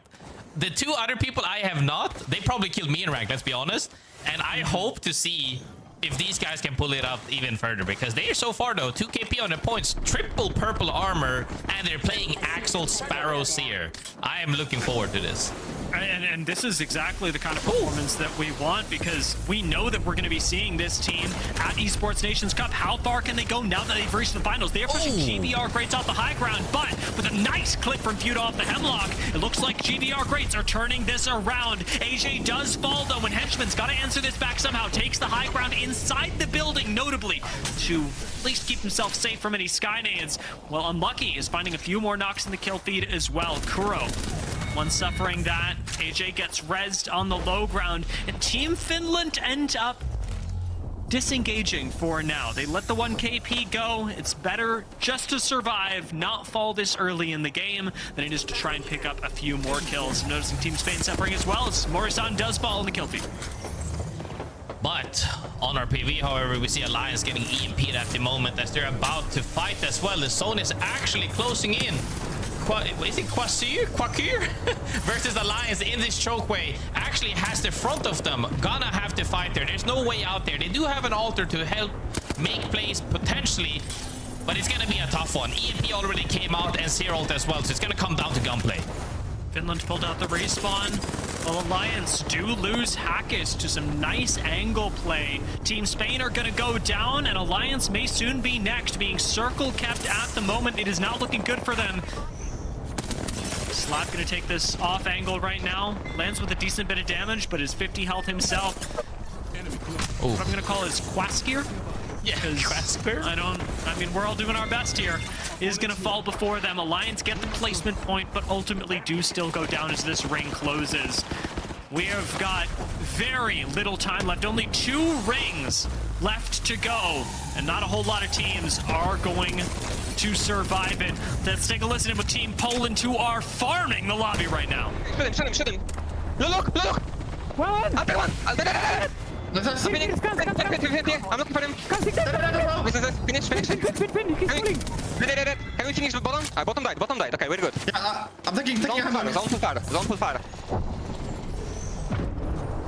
The two other people I have not. They probably killed me in ranked, let's be honest. And I hope to see if these guys can pull it up even further, because they are so far, though, 2 KP on the points, triple purple armor, and they're playing Axel Sparrow Seer. I am looking forward to this. And this is exactly the kind of performance that we want, because we know that we're going to be seeing this team at Esports Nations Cup. How far can they go now that they've reached the finals? They are pushing GBR Greats off the high ground, but with a nice clip from Feud off the Hemlock, it looks like GBR Greats are turning this around. AJ does fall, though, and Henchman's got to answer this back somehow. Takes the high ground inside the building, notably, to at least keep himself safe from any sky nades. Well, Unlucky is finding a few more knocks in the kill feed as well. Kuro, one suffering that. AJ gets rezzed on the low ground, and Team Finland end up disengaging for now. They let the 1 KP go. It's better just to survive, not fall this early in the game, than it is to try and pick up a few more kills. Noticing Team Spain suffering as well, as Morisan does fall in the kill feed. But on our PV, however, we see Alliance getting EMP'd at the moment as they're about to fight as well. The zone is actually closing in. Is it Quakir versus Alliance in this chokeway? Actually has the front of them. Gonna have to fight there. There's no way out there. They do have an altar to help make plays potentially, but it's gonna be a tough one. EMP already came out and Seer ult as well, so it's gonna come down to gunplay. Finland pulled out the respawn. Well, Alliance do lose Hakis to some nice angle play. Team Spain are going to go down, and Alliance may soon be next. Being circle kept at the moment, it is not looking good for them. Slap going to take this off angle right now. Lands with a decent bit of damage, but is 50 health himself. What I'm going to call is Quaskir. Yeah, Quaskir. I mean, we're all doing our best here. Is going to fall before them. Alliance get the placement point, but ultimately do still go down as this ring closes. We have got very little time left. Only 2 rings left to go, and not a whole lot of teams are going to survive it. Let's take a listen in with Team Poland, who are farming the lobby right now. Shoot him. Look! One. I'll take one! Let's I'm looking for him. Finish. Can we finish the bottom? Bottom died. Okay, very good. Yeah, I'm taking Zone full fire.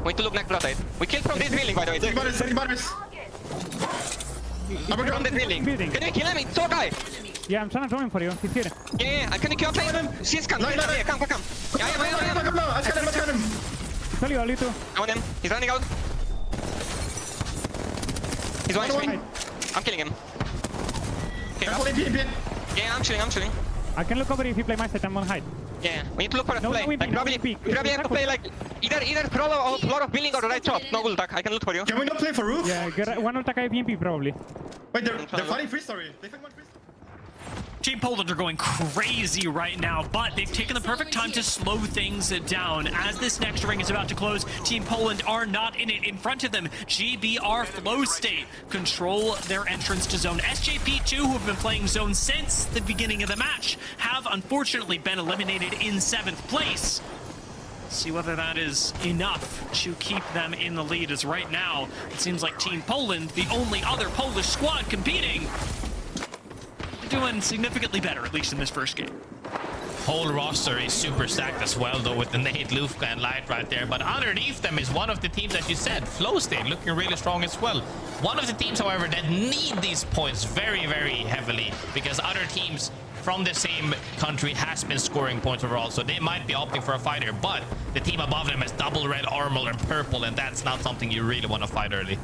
We need to look next rotate. We killed from this building, by the way. Take bodies. From this building. Can you kill him? It's so guy. Yeah, I'm trying to throw him for you. He's here. Yeah. Can you kill him? She's come. Come. Yeah. Let's get him. Tell you, Alito. I want him. He's running out. He's one HP. I'm killing him. Okay, yeah, I'm chilling. I can look over if you play my set. I'm on hide. Yeah, we need to look for a No, play. no, we Probably have to play like either crawl or floor of building or the right top. No ultak. I can look for you. Can we not play for roof? Yeah, get one ulta BMP probably. Wait, they're fighting free story. They fight one free story. Team Poland are going crazy right now, but they've taken the perfect time to slow things down. As this next ring is about to close, Team Poland are not in it. In front of them, GBR Flow State control their entrance to zone. SJP2, who have been playing zone since the beginning of the match, have unfortunately been eliminated in 7th place. See whether that is enough to keep them in the lead, as right now, it seems like Team Poland, the only other Polish squad competing, doing significantly better, at least in this first game. Whole roster is super stacked as well, though, with the Nate, Lufka, and Light right there. But underneath them is one of the teams that you said, Flow State, looking really strong as well. One of the teams, however, that need these points very, very heavily, because other teams from the same country has been scoring points overall, so they might be opting for a fighter. But the team above them has double red armor and purple, and that's not something you really want to fight early.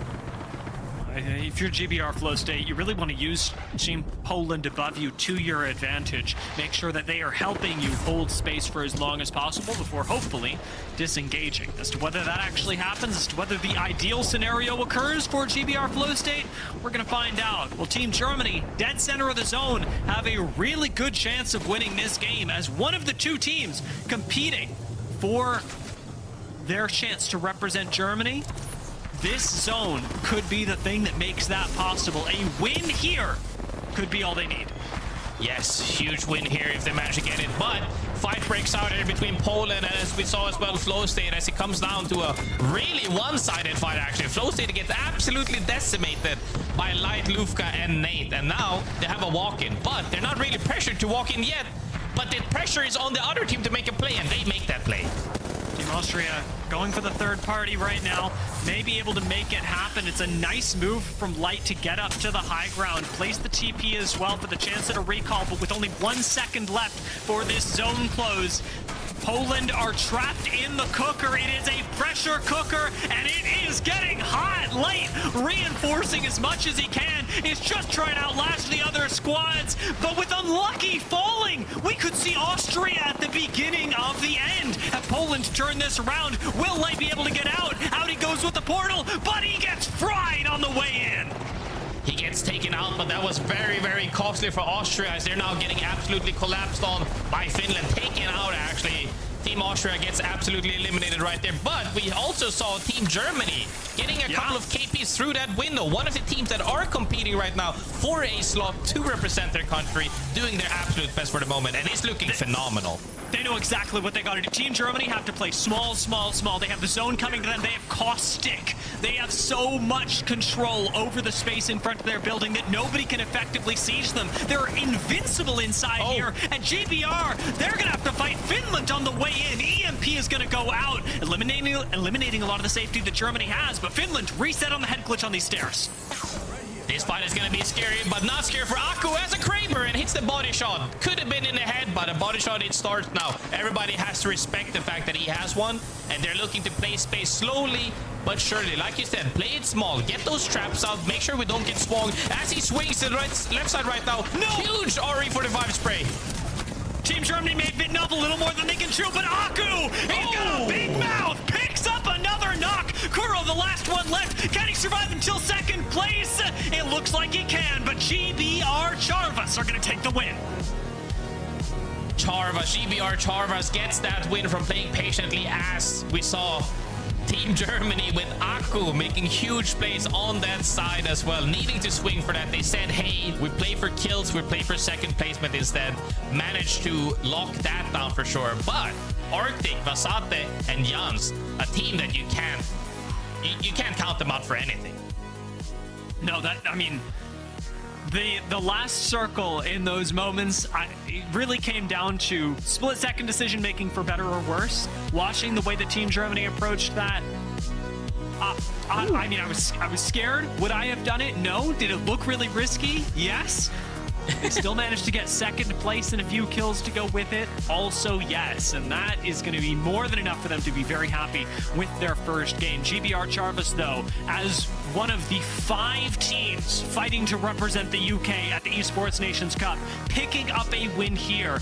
If you're GBR Flow State, you really want to use Team Poland above you to your advantage. Make sure that they are helping you hold space for as long as possible before hopefully disengaging. As to whether that actually happens, as to whether the ideal scenario occurs for GBR Flow State, we're going to find out. Well, Team Germany, dead center of the zone, have a really good chance of winning this game as one of the two teams competing for their chance to represent Germany. This zone could be the thing that makes that possible. A win here could be all they need. Yes, huge win here if they manage to get it, but fight breaks out here between Poland and, as we saw as well, Flow State, as it comes down to a really one-sided fight actually. Flow State gets absolutely decimated by Light, Lufka, and Nate, and now they have a walk-in, but they're not really pressured to walk in yet, but the pressure is on the other team to make a play, and they make that play. Team Austria going for the third party right now, may be able to make it happen. It's a nice move from Light to get up to the high ground, place the TP as well for the chance at a recall, but with only 1 second left for this zone close, Poland are trapped in the cooker. It is a pressure cooker, and it is getting hot. Light reinforcing as much as he can, is just trying to outlast the other squads, but with Unlucky falling, we could see Austria at the beginning of the end. Have Poland turn this around? Will Light be able to get out? Out he goes with the portal, but he gets fried on the way in. He gets taken out, but that was very, very costly for Austria, as they're now getting absolutely collapsed on by Finland. Taken out, actually. Team Austria gets absolutely eliminated right there. But we also saw Team Germany getting a couple of KPs through that window. One of the teams that are competing right now for a slot to represent their country, doing their absolute best for the moment, and it's looking phenomenal. They know exactly what they got to do. Team Germany have to play small, small, small. They have the zone coming to them. They have Caustic. They have so much control over the space in front of their building that nobody can effectively siege them. They're invincible inside here. And GBR, they're going to have to fight Finland on the way in. EMP is going to go out, eliminating a lot of the safety that Germany has. But Finland reset on the head glitch on these stairs. This fight is going to be scary, but not scary for Aku as a Kraber and hits the body shot. Could have been in the head, but a body shot, it starts now. Everybody has to respect the fact that he has one, and they're looking to play space slowly but surely. Like you said, play it small. Get those traps out. Make sure we don't get swung as he swings to the left side right now. No! Huge RE45 spray. Team Germany may have bitten off a little more than they can chew, but Aku, he's got a big mouth, picks up another knock. Kuro, the last one left. Can he survive until second place? It looks like he can, but GBR Charvas are going to take the win. GBR Charvas gets that win from playing patiently, as we saw Team Germany with Aku making huge plays on that side as well, needing to swing for that. They said, hey, we play for kills, we play for second placement instead. Managed to lock that down for sure. But Arctic, Vasate, and Jans, a team that you can't count them out for anything. No, I mean, the last circle in those moments, it really came down to split-second decision-making for better or worse. Watching the way that Team Germany approached that, I mean, I was scared. Would I have done it? No. Did it look really risky? Yes. They still managed to get second place and a few kills to go with it. Also, yes. And that is going to be more than enough for them to be very happy with their first game. GBR Charvis, though, as one of the 5 teams fighting to represent the UK at the Esports Nations Cup, picking up a win here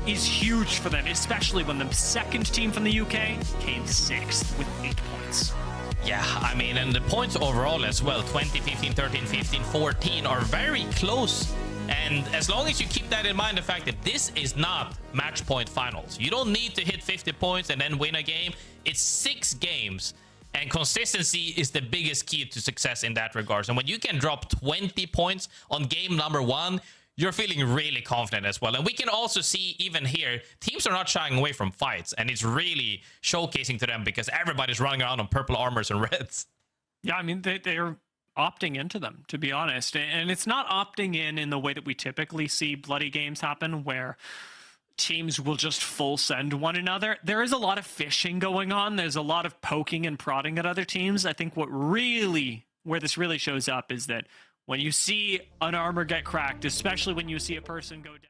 is huge for them, especially when the second team from the UK came 6th with 8 points. Yeah, I mean, and the points overall as well, 20, 15, 13, 15, 14 are very close. And as long as you keep that in mind, the fact that this is not match point finals, you don't need to hit 50 points and then win a game. It's 6 games, and consistency is the biggest key to success in that regards. And when you can drop 20 points on game number 1, you're feeling really confident as well. And we can also see even here, teams are not shying away from fights, and it's really showcasing to them because everybody's running around on purple armors and reds. Yeah, I mean, they're opting into them, to be honest. And it's not opting in the way that we typically see bloody games happen, where teams will just full send one another. There is a lot of fishing going on. There's a lot of poking and prodding at other teams. I think where this really shows up is that when you see an armor get cracked, especially when you see a person go down,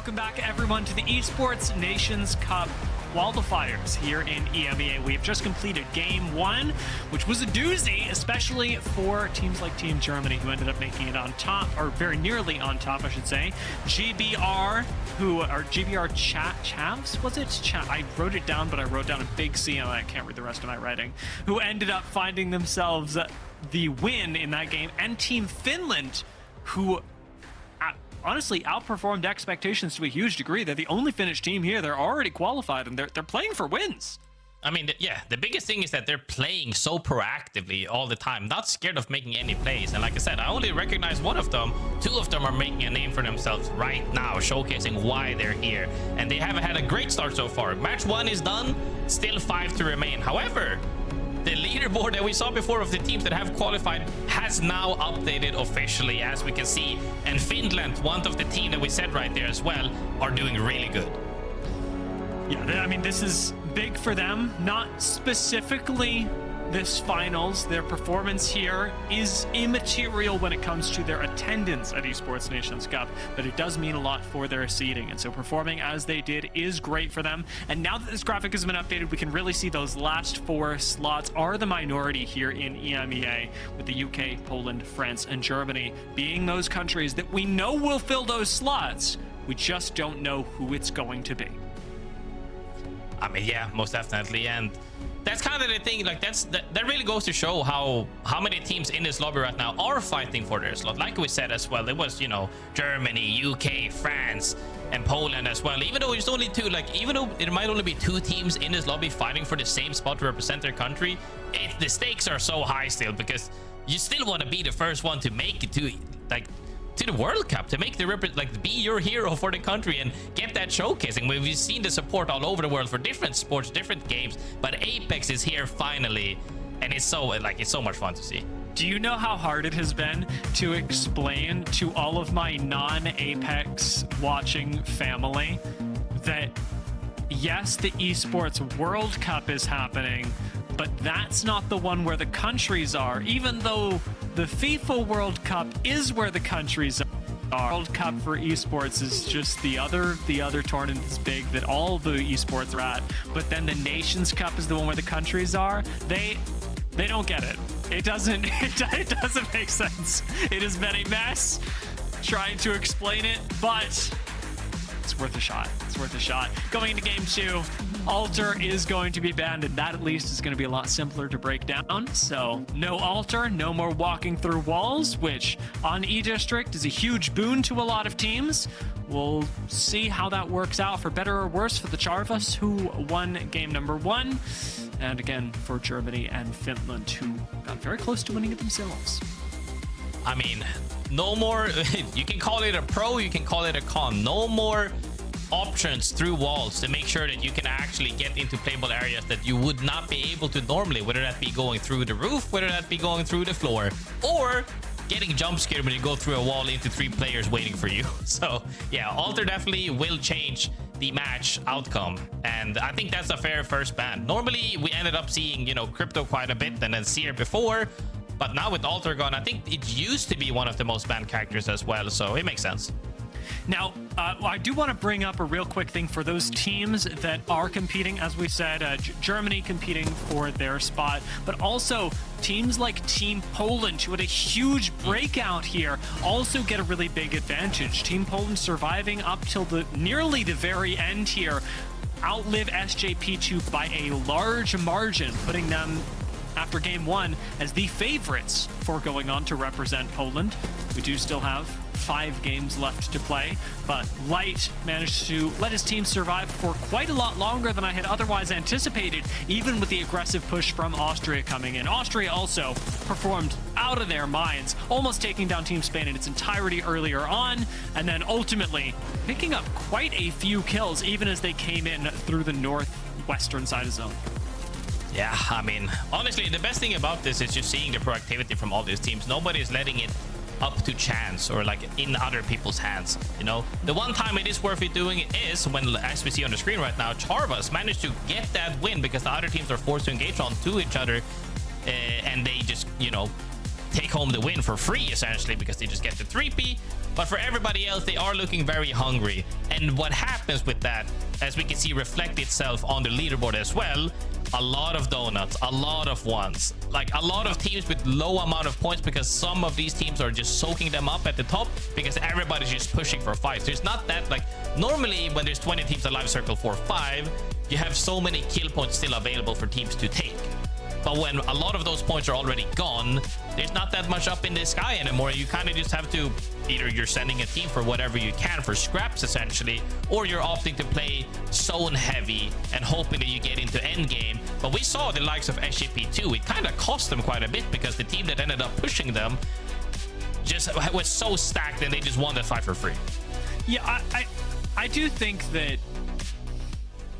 Welcome back, everyone, to the Esports Nations Cup qualifiers here in EMEA. We have just completed game 1, which was a doozy, especially for teams like Team Germany, who ended up making it on top, or very nearly on top, I should say. GBR, who are GBR Chavs, was it? I wrote it down, but I wrote down a big C and I can't read the rest of my writing, who ended up finding themselves the win in that game, and Team Finland, who honestly outperformed expectations to a huge degree. They're the only Finnish team here. They're already qualified, and they're playing for wins. I mean, yeah, the biggest thing is that they're playing so proactively all the time, not scared of making any plays. And like I said, I only recognize one of them. 2 of them are making a name for themselves right now, showcasing why they're here. And they haven't had a great start so far. Match 1 is done, still 5 to remain. However, the leaderboard that we saw before of the teams that have qualified has now updated officially, as we can see. And Finland, one of the team that we said right there as well, are doing really good. Yeah, I mean, this is big for them. Not specifically this finals. Their performance here is immaterial when it comes to their attendance at Esports Nations Cup, but it does mean a lot for their seeding. And so performing as they did is great for them. And now that this graphic has been updated, we can really see those last 4 slots are the minority here in EMEA, with the UK, Poland, France, and Germany being those countries that we know will fill those slots. We just don't know who it's going to be. I mean, yeah, most definitely. And that's kind of the thing, like that really goes to show how many teams in this lobby right now are fighting for their slot. Like we said as well, it was, you know, Germany, UK, France, and Poland as well. Even though it's only 2, like, even though it might only be 2 teams in this lobby fighting for the same spot to represent their country, the stakes are so high still, because you still want to be the first one to make it to, like, to the World Cup, to make the be your hero for the country and get that showcasing. We've seen the support all over the world for different sports, different games, but Apex is here finally, and it's so much fun to see. Do you know how hard it has been to explain to all of my non-Apex watching family that yes, the Esports World Cup is happening, but that's not the one where the countries are, even though the FIFA World Cup is where the countries are. World Cup for esports is just the other tournament that's big that all the esports are at, but then the Nations Cup is the one where the countries are. They don't get it. It doesn't make sense. It has been a mess trying to explain it, but it's worth a shot. It's worth a shot. Going into game 2, Alter is going to be banned, and that at least is going to be a lot simpler to break down. So no Alter, no more walking through walls, which on E-District is a huge boon to a lot of teams. We'll see how that works out, for better or worse, for the Charvas, who won game number 1, and again for Germany and Finland, who got very close to winning it themselves. I mean, no more, you can call it a pro, you can call it a con. No more options through walls to make sure that you can actually get into playable areas that you would not be able to normally, whether that be going through the roof, whether that be going through the floor, or getting jump scared when you go through a wall into 3 players waiting for you. So yeah, Alter definitely will change the match outcome, and I think that's a fair first ban. Normally we ended up seeing, you know, Crypto quite a bit and then Seer before, but now with Alter gone, I think it used to be one of the most banned characters as well, so it makes sense. Now, I do want to bring up a real quick thing for those teams that are competing. As we said, Germany competing for their spot, but also teams like Team Poland, who had a huge breakout here, also get a really big advantage. Team Poland surviving up till nearly the very end here, outlive SJP2 by a large margin, putting them after game 1 as the favorites for going on to represent Poland. We do still have 5 games left to play, but Light managed to let his team survive for quite a lot longer than I had otherwise anticipated, even with the aggressive push from Austria coming in. Austria also performed out of their minds, almost taking down Team Spain in its entirety earlier on, and then ultimately picking up quite a few kills, even as they came in through the northwestern side of zone. Yeah, I mean, honestly, the best thing about this is just seeing the proactivity from all these teams. Nobody's letting it up to chance or like in other people's hands, you know. The one time it is worth it doing is when, as we see on the screen right now, Charvas managed to get that win because the other teams are forced to engage on to each other, and they just, you know, take home the win for free, essentially, because they just get the 3P. But for everybody else, they are looking very hungry. And what happens with that, as we can see reflect itself on the leaderboard as well, a lot of donuts, a lot of ones, like a lot of teams with low amount of points, because some of these teams are just soaking them up at the top because everybody's just pushing for 5. So it's not that, like, normally when there's 20 teams alive circle 4-5, you have so many kill points still available for teams to take. But when a lot of those points are already gone, there's not that much up in the sky anymore. You kind of just have to, either you're sending a team for whatever you can for scraps, essentially, or you're opting to play zone heavy and hoping that you get into endgame. But we saw the likes of SGP2. It kind of cost them quite a bit because the team that ended up pushing them just was so stacked and they just won that fight for free. Yeah, I do think that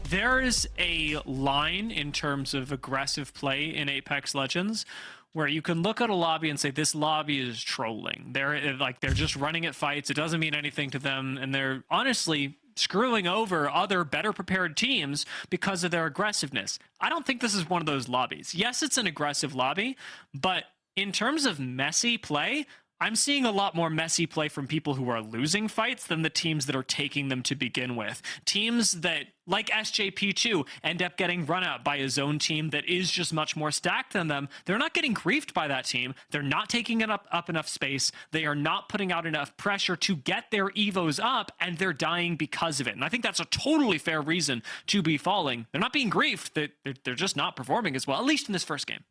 there is a line in terms of aggressive play in Apex Legends where you can look at a lobby and say this lobby is trolling. They're just running at fights. It doesn't mean anything to them, and they're honestly screwing over other better prepared teams because of their aggressiveness. I don't think this is one of those lobbies. Yes, it's an aggressive lobby, but in terms of messy play, I'm seeing a lot more messy play from people who are losing fights than the teams that are taking them to begin with. Teams that, like SJP2, end up getting run out by a zone team that is just much more stacked than them. They're not getting griefed by that team. They're not taking it up enough space. They are not putting out enough pressure to get their evos up, and they're dying because of it. And I think that's a totally fair reason to be falling. They're not being griefed. They're just not performing as well, at least in this first game.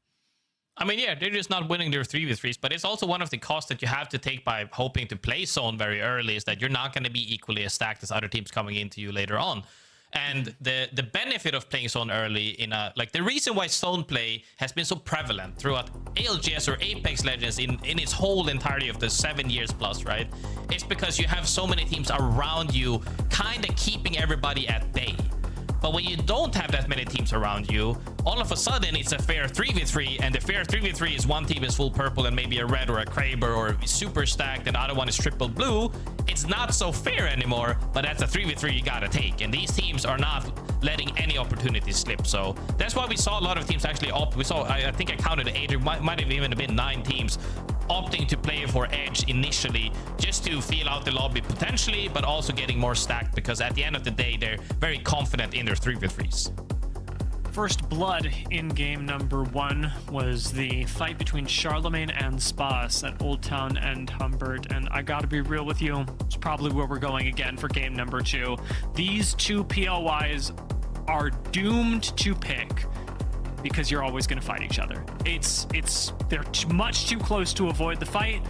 I mean, yeah, they're just not winning their 3v3s, but it's also one of the costs that you have to take by hoping to play zone very early, is that you're not going to be equally as stacked as other teams coming into you later on. And the benefit of playing zone early in a, like, the reason why zone play has been so prevalent throughout ALGS or Apex Legends in its whole entirety of the 7 years plus, right? It's because you have so many teams around you kind of keeping everybody at bay. But when you don't have that many teams around you, all of a sudden it's a fair 3v3, and the fair 3v3 is one team is full purple and maybe a red or a Kraber or super stacked and the other one is triple blue. It's not so fair anymore, but that's a 3v3 you gotta take, and these teams are not letting any opportunities slip. So that's why we saw a lot of teams actually opt. We saw, I think I counted 8, it might have even been 9 teams opting to play for Edge initially, just to feel out the lobby potentially, but also getting more stacked, because at the end of the day they're very confident in their 3v3s. First blood in game number 1 was the fight between Charlemagne and Spas at Old Town and Humbert, and I gotta be real with you, it's probably where we're going again for game number 2. These two PLYs are doomed to pick, because you're always going to fight each other. They're much too close to avoid the fight.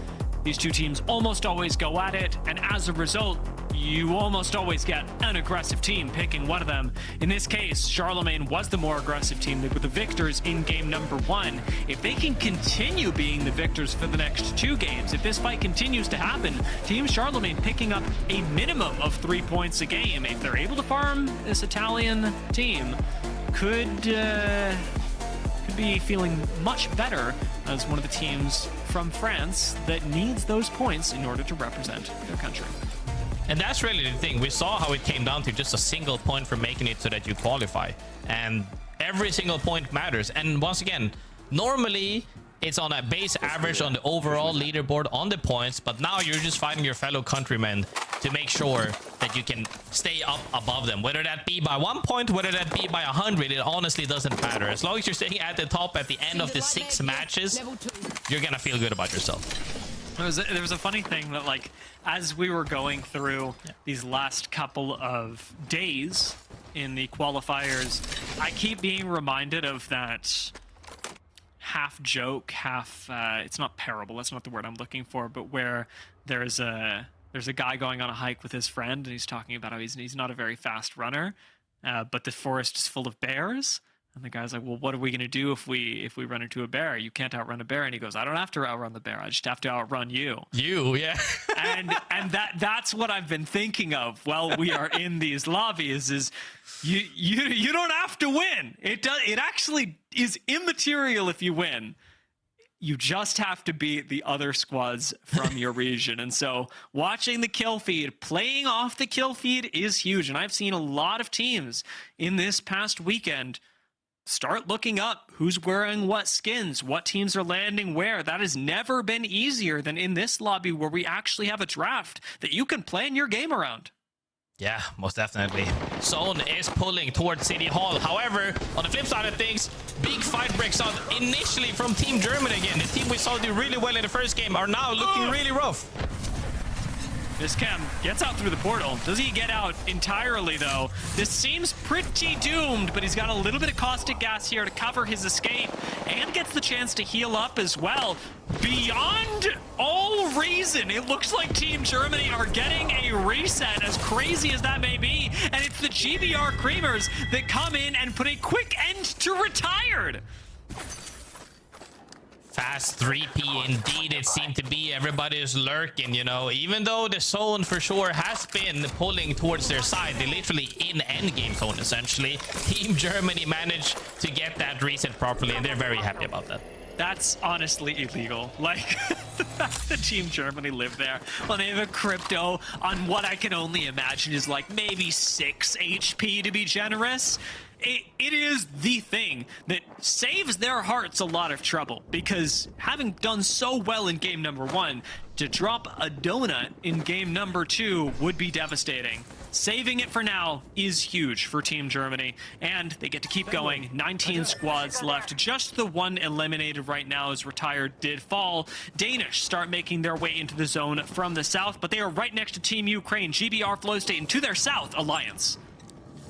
These two teams almost always go at it, and as a result, you almost always get an aggressive team picking one of them. In this case, Charlemagne was the more aggressive team. They were the victors in game number 1. If they can continue being the victors for the next 2 games, if this fight continues to happen, Team Charlemagne picking up a minimum of 3 points a game. If they're able to farm this Italian team, could be feeling much better as one of the teams from France that needs those points in order to represent their country. And that's really the thing. We saw how it came down to just a single point for making it so that you qualify, and every single point matters. And once again, normally it's on a base average on the overall leaderboard on the points, but now you're just fighting your fellow countrymen to make sure that you can stay up above them, whether that be by 1 point, whether that be by 100. It honestly doesn't matter. As long as you're staying at the top at the end of the 6 matches, you're gonna feel good about yourself. There was a funny thing that, like, as we were going through these last couple of days in the qualifiers, I keep being reminded of that half joke, half it's not parable, that's not the word I'm looking for, but where there's a guy going on a hike with his friend, and he's talking about how he's not a very fast runner, but the forest is full of bears. And the guy's like, well, what are we going to do if we run into a bear? You can't outrun a bear. And he goes, I don't have to outrun the bear. I just have to outrun you. Yeah. and that's what I've been thinking of while we are in these lobbies is you don't have to win. It actually is immaterial if you win. You just have to beat the other squads from your region. And so watching the kill feed, playing off the kill feed is huge. And I've seen a lot of teams in this past weekend start looking up who's wearing what skins, what teams are landing where. That has never been easier than in this lobby where we actually have a draft that you can plan your game around. Yeah, most definitely. Zone is pulling towards City Hall. However, on the flip side of things, big fight breaks out initially from Team Germany again. The team we saw do really well in the first game are now looking really rough. Vizcam gets out through the portal. Does he get out entirely, though? This seems pretty doomed, but he's got a little bit of caustic gas here to cover his escape and gets the chance to heal up as well. Beyond all reason, it looks like Team Germany are getting a reset, as crazy as that may be, and it's the GBR Creamers that come in and put a quick end to Retired. Fast 3P indeed it seemed to be. Everybody is lurking, you know, even though the zone for sure has been pulling towards their side. They're literally in endgame zone essentially. Team Germany managed to get that reset properly and they're very happy about that. That's honestly illegal. Like, the fact that Team Germany live there when they have a crypto on what I can only imagine is like maybe 6 HP to be generous. It is the thing that saves their hearts a lot of trouble, because having done so well in game number 1, to drop a donut in game number 2 would be devastating. Saving it for now is huge for Team Germany, and they get to keep going. 19 squads left. Just the one eliminated right now as Retired did fall. Danish start making their way into the zone from the south, but they are right next to Team Ukraine, GBR Flow State, and to their south, Alliance.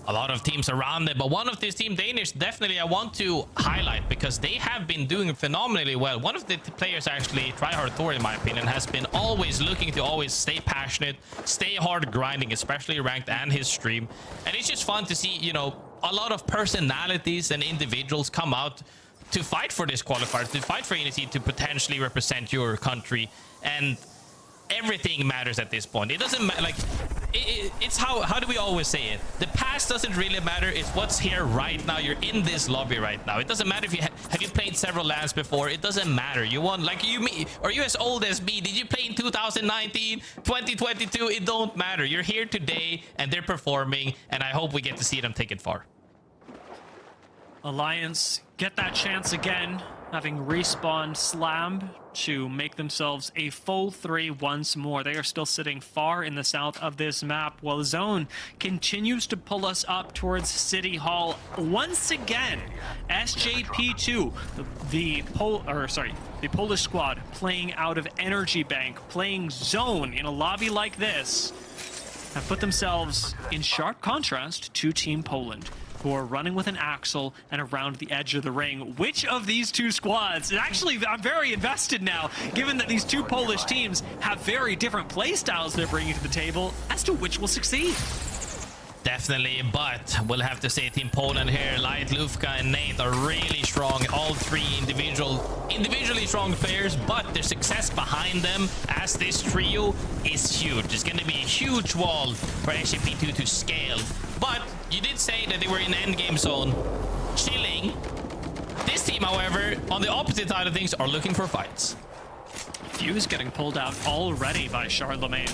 A lot of teams around them, but one of these Team Danish definitely I want to highlight because they have been doing phenomenally well. One of the players actually, Tryhard Thor in my opinion, has been always looking to always stay passionate, stay hard grinding, especially ranked and his stream. And it's just fun to see, you know, a lot of personalities and individuals come out to fight for this qualifier, to fight for Unity, to potentially represent your country. And everything matters at this point. It doesn't matter, like, it's how do we always say it? The past doesn't really matter. It's what's here right now. You're in this lobby right now. It doesn't matter if you have you played several lands before. It doesn't matter. You won, like, are you as old as me? Did you play in 2019, 2022? It don't matter. You're here today and they're performing, and I hope we get to see them take it far. Alliance get that chance again, having respawned Slam to make themselves a full 3 once more. They are still sitting far in the south of this map, while Zone continues to pull us up towards City Hall once again. SJP2, the Polish squad playing out of Energy Bank, playing Zone in a lobby like this, have put themselves in sharp contrast to Team Poland, who are running with an Axle and around the edge of the ring. Which of these two squads? And actually, I'm very invested now, given that these two Polish teams have very different play styles they're bringing to the table, as to which will succeed. Definitely, but we'll have to say Team Poland here. Light, Lufka, and Nate are really strong. All three individually strong players, but their success behind them as this trio is huge. It's going to be a huge wall for SCP2 to scale. But you did say that they were in endgame zone, chilling. This team, however, on the opposite side of things, are looking for fights. Fuse getting pulled out already by Charlemagne.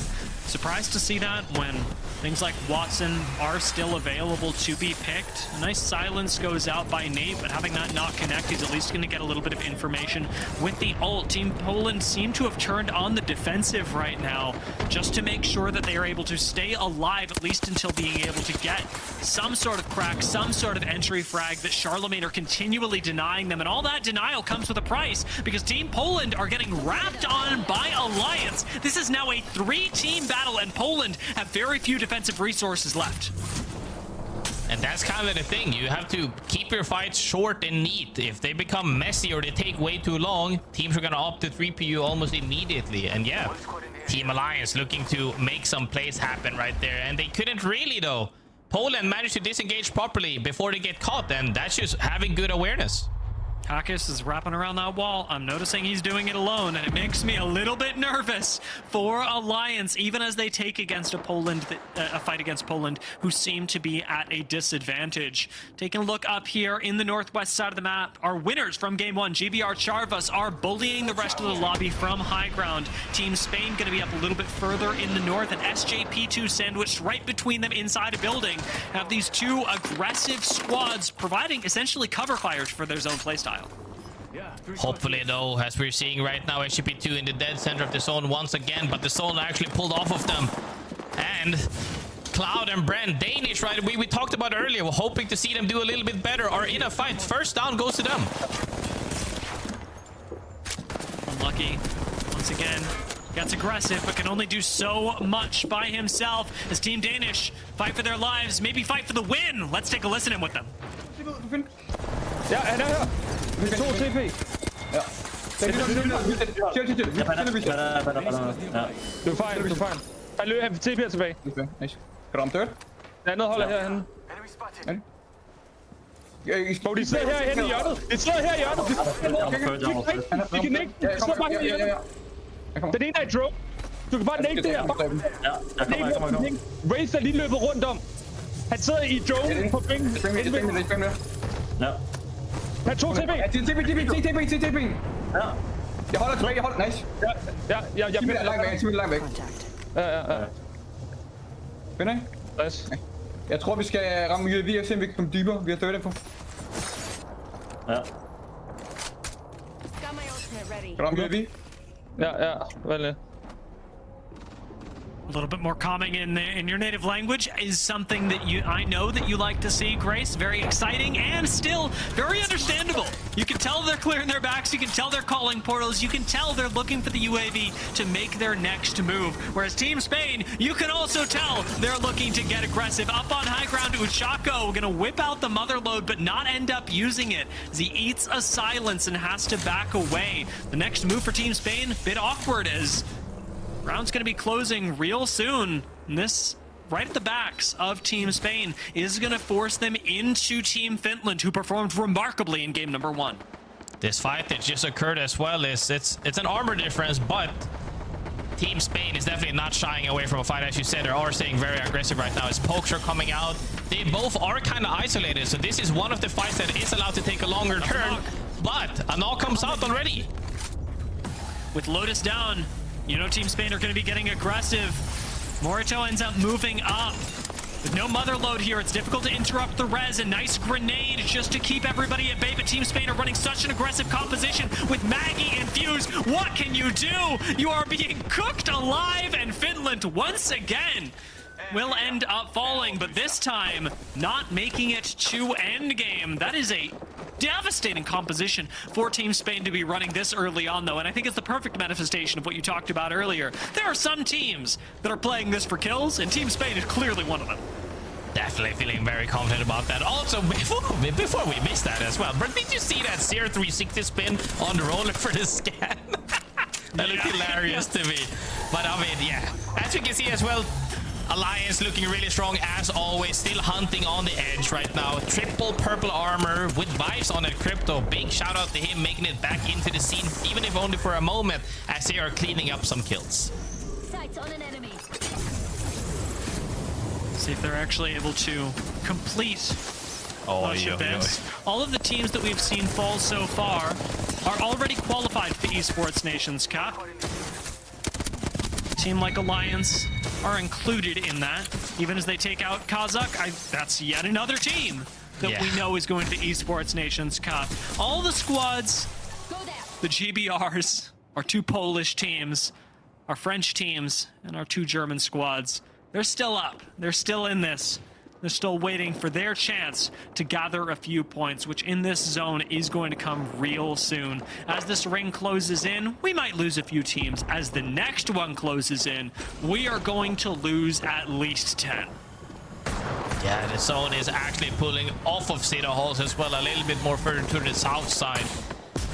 Surprised to see that when things like Watson are still available to be picked. A nice silence goes out by Nate, but having that not connect, he's at least going to get a little bit of information with the ult. Team Poland seem to have turned on the defensive right now, just to make sure that they are able to stay alive, at least until being able to get some sort of crack, some sort of entry frag that Charlemagne are continually denying them. And all that denial comes with a price, because Team Poland are getting wrapped on by Alliance. This is now a 3-team battle, and Poland have very few defensive resources left. And that's kind of the thing. You have to keep your fights short and neat. If they become messy or they take way too long, teams are going to opt to 3P you almost immediately. And yeah, Team Alliance looking to make some plays happen right there. And they couldn't really, though. Poland managed to disengage properly before they get caught, and that's just having good awareness. Hakis is wrapping around that wall. I'm noticing he's doing it alone, and it makes me a little bit nervous for Alliance, even as they take against a fight against Poland, who seem to be at a disadvantage. Taking a look up here in the northwest side of the map, our winners from Game 1, GBR Charvas, are bullying the rest of the lobby from high ground. Team Spain going to be up a little bit further in the north, and SJP2 sandwiched right between them inside a building. Have these two aggressive squads providing essentially cover fires for their zone playstyle. Hopefully, though, as we're seeing right now, SGP2 in the dead center of the zone once again, but the zone actually pulled off of them. And Cloud and Brent, Danish, right? We talked about earlier, we're hoping to see them do a little bit better, are in a fight. First down goes to them. Unlucky. Once again, gets aggressive, but can only do so much by himself as Team Danish fight for their lives, maybe fight for the win. Let's take a listen in with them. Ja, han er her. Med 2 TP. Ja. Du er fejl, du er fejl. Han løber her TP tilbage. Okay, nice. Kan du ramme dørt? Der er noget holder herhenne. Bro, de sidder herhenne i hjørnet. De sidder her i hjørnet. De kan ikke. De sidder bare her i hjørnet. Den ene er i drone. Du kan bare nægge det her. Raze er lige løbet rundt om. Han sidder i drone på bænken. Ja. Han tog TP. TP. Ja. Jeg holder tilbage, jeg holder. Nice. Ja. 10 meter langt væk. Ja. Finder I? Nice. Jeg tror, vi skal ramme UAV og se, om vi kan komme dybere. Vi har third info. Ja. Ramme UAV. Ja, vel. A little bit more calming in your native language is something that I know that you like to see, Grace. Very exciting and still very understandable. You can tell they're clearing their backs. You can tell they're calling portals. You can tell they're looking for the UAV to make their next move. Whereas Team Spain, you can also tell they're looking to get aggressive. Up on high ground, Uchako going to whip out the mother load, but not end up using it as he eats a silence and has to back away. The next move for Team Spain, bit awkward as round's going to be closing real soon. And this, right at the backs of Team Spain, is going to force them into Team Finland, who performed remarkably in game number 1. This fight that just occurred as well is it's an armor difference, but Team Spain is definitely not shying away from a fight. As you said, they are staying very aggressive right now as pokes are coming out. They both are kind of isolated, so this is one of the fights that is allowed to take a longer turn, but a knock comes out already. With Lotus down, you know Team Spain are going to be getting aggressive. Morito ends up moving up. With no mother load here, it's difficult to interrupt the res. A nice grenade just to keep everybody at bay, but Team Spain are running such an aggressive composition with Maggie and Fuse. What can you do? You are being cooked alive, and Finland once again will end up falling, but this time not making it to endgame. That is a devastating composition for Team Spain to be running this early on, though, and I think it's the perfect manifestation of what you talked about earlier. There are some teams that are playing this for kills, and Team Spain is clearly one of them. Definitely feeling very confident about that. Also, before we miss that as well, but did you see that 0-360 spin on the roller for the scan? That looked hilarious to me. But I mean, yeah, as you can see as well, Alliance looking really strong as always, still hunting on the edge right now. Triple purple armor with vibes on it. Crypto, big shout out to him making it back into the scene, even if only for a moment, as they are cleaning up some kills. Sights on an enemy. See if they're actually able to complete those events. All of the teams that we've seen fall so far are already qualified for the Esports Nations Cup. A team like Alliance are included in that, even as they take out Kazakh. That's yet another team that we know is going to the Esports Nations Cup. All the squads, the GBRs, our 2 Polish teams, our French teams, and our 2 German squads, they're still up. They're still in this. They're still waiting for their chance to gather a few points, which in this zone is going to come real soon. As this ring closes in, we might lose a few teams. As the next one closes in, we are going to lose at least 10. Yeah, the zone is actually pulling off of City Halls as well, a little bit more further to the south side.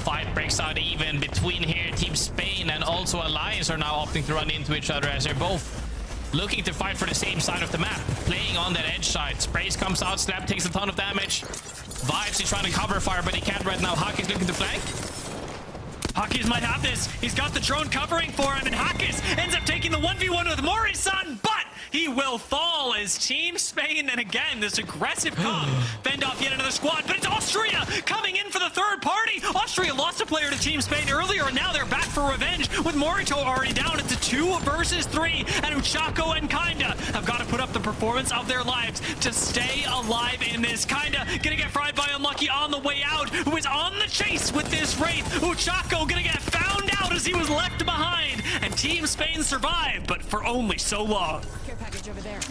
Fight breaks out even between here. Team Spain and also Alliance are now opting to run into each other as they're both looking to fight for the same side of the map, playing on that edge side. Sprays comes out, Slap takes a ton of damage. Vibes is trying to cover fire, but he can't right now. Hawk is looking to flank. Hawkins might have this. He's got the drone covering for him, and Hawkins ends up taking the 1v1 with Mori-san, but he will fall as Team Spain, and again, this aggressive comp fend off yet another squad, but it's Austria coming in for the third party. Austria lost a player to Team Spain earlier, and now they're back for revenge with Morito already down. It's a 2 versus 3, and Uchako and Kinda have got to put up the performance of their lives to stay alive in this. Kinda gonna get fried by Unlucky on the way out, who is on the chase with this Wraith. Uchako gonna get found out as he was left behind, and Team Spain survived, but for only so long.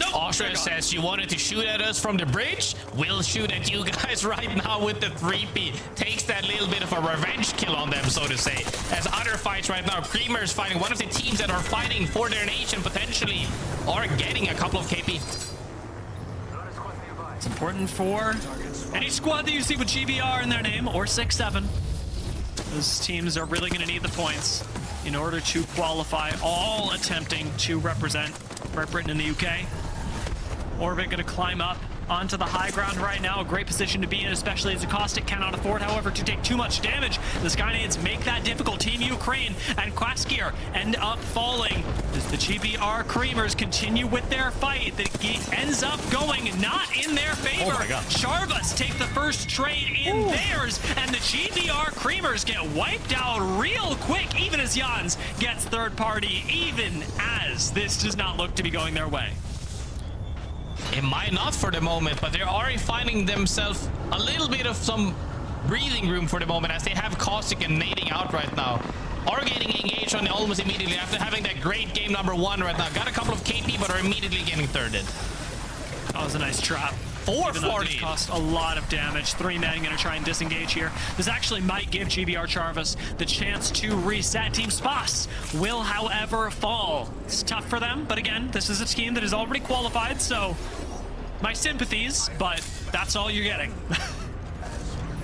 Nope. Austria says, you wanted to shoot at us from the bridge? We'll shoot at you guys right now with the 3P. Takes that little bit of a revenge kill on them, so to say. As other fights right now, Creamers fighting one of the teams that are fighting for their nation potentially are getting a couple of KP. It's important for any squad that you see with GBR in their name or 6-7. Those teams are really going to need the points in order to qualify, all attempting to represent Great Britain in the UK. Orbit going to climb up onto the high ground right now. A great position to be in, especially as Caustic cannot afford, however, to take too much damage. The Skynades make that difficult. Team Ukraine and Quaskier end up falling as the GBR Creamers continue with their fight. That ends up going not in their favor. Oh my God. Sharvas take the first trade in theirs, and the GBR Creamers get wiped out real quick, even as Jans gets third party, even as this does not look to be going their way. It might not for the moment, but they're already finding themselves a little bit of some breathing room for the moment, as they have Caustic and nading out right now. Are getting engaged on the almost immediately after having that great game number 1 right now. Got a couple of KP, but are immediately getting thirded. That was a nice trap. 440. Cost a lot of damage. 3 men going to try and disengage here. This actually might give GBR Charvas the chance to reset. Team Spas will, however, fall. It's tough for them, but again, this is a team that is already qualified, so my sympathies, but that's all you're getting.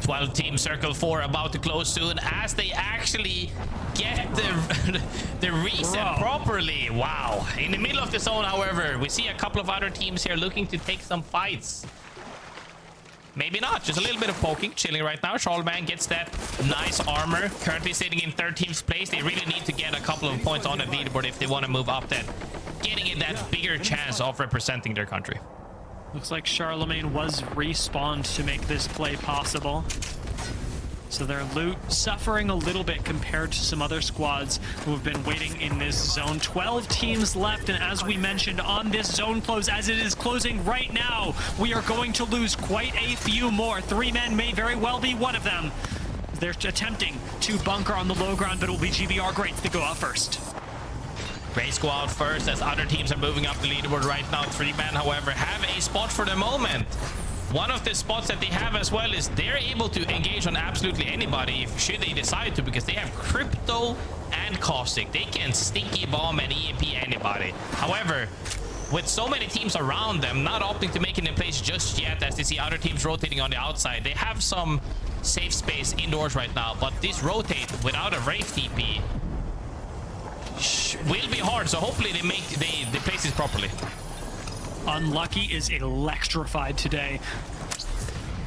12 team circle 4 about to close soon, as they actually get the reset properly. Wow. In the middle of the zone, however, we see a couple of other teams here looking to take some fights. Maybe not, just a little bit of poking, chilling right now. Charlemagne gets that nice armor, currently sitting in 13th place. They really need to get a couple of points on the leaderboard if they want to move up, then getting it that bigger chance of representing their country. Looks like Charlemagne was respawned to make this play possible. So their loot suffering a little bit compared to some other squads who have been waiting in this zone. 12 teams left, and as we mentioned, on this zone close, as it is closing right now, we are going to lose quite a few more. 3 men may very well be one of them. They're attempting to bunker on the low ground, but it will be GBR Greats that go out first. Race go out first as other teams are moving up the leaderboard right now. 3 men, however, have a spot for the moment. One of the spots that they have as well is they're able to engage on absolutely anybody should they decide to, because they have Crypto and Caustic. They can stinky bomb and EMP anybody. However, with so many teams around them not opting to make it in place just yet, as they see other teams rotating on the outside, they have some safe space indoors right now, but this rotate without a Wraith TP will be hard, so hopefully they place this properly. Unlucky is electrified today.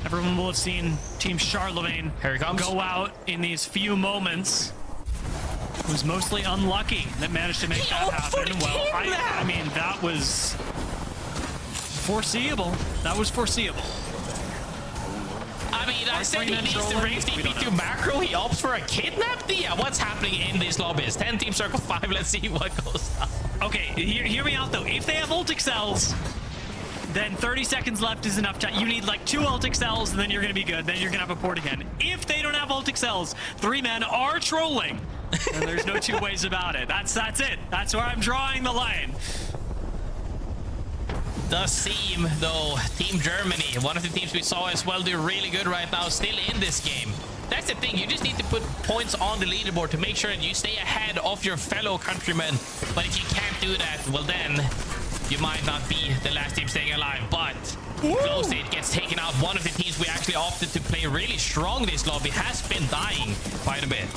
Everyone will have seen Team Charlemagne go out in these few moments. It was mostly Unlucky that managed to make that happen. Well, I mean, that was foreseeable. That was foreseeable. I mean, I said he needs to Wraith TP to macro. He opts for a kidnap? Yeah, what's happening in these lobbies? 10 team circle 5. Let's see what goes on. Okay, hear me out though. If they have ult excels, then 30 seconds left is enough time. You need like 2 ult excels, and then you're gonna be good. Then you're gonna have a port again. If they don't have ult excels, 3 men are trolling, and there's no 2 ways about it. That's it. That's where I'm drawing the line. Does seem, though, Team Germany, one of the teams we saw as well, do really good right now, still in this game. That's the thing, you just need to put points on the leaderboard to make sure that you stay ahead of your fellow countrymen. But if you can't do that, well then, you might not be the last team staying alive. But Close State gets taken out. One of the teams we actually opted to play really strong this lobby has been dying quite a bit.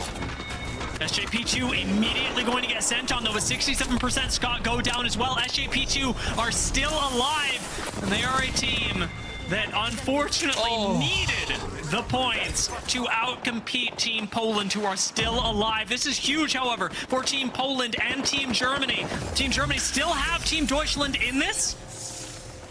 SJP2 immediately going to get sent on, though, with 67%. Scott go down as well. SJP2 are still alive, and they are a team that unfortunately needed the points to outcompete Team Poland, who are still alive. This is huge, however, for Team Poland and Team Germany. Team Germany still have Team Deutschland in this.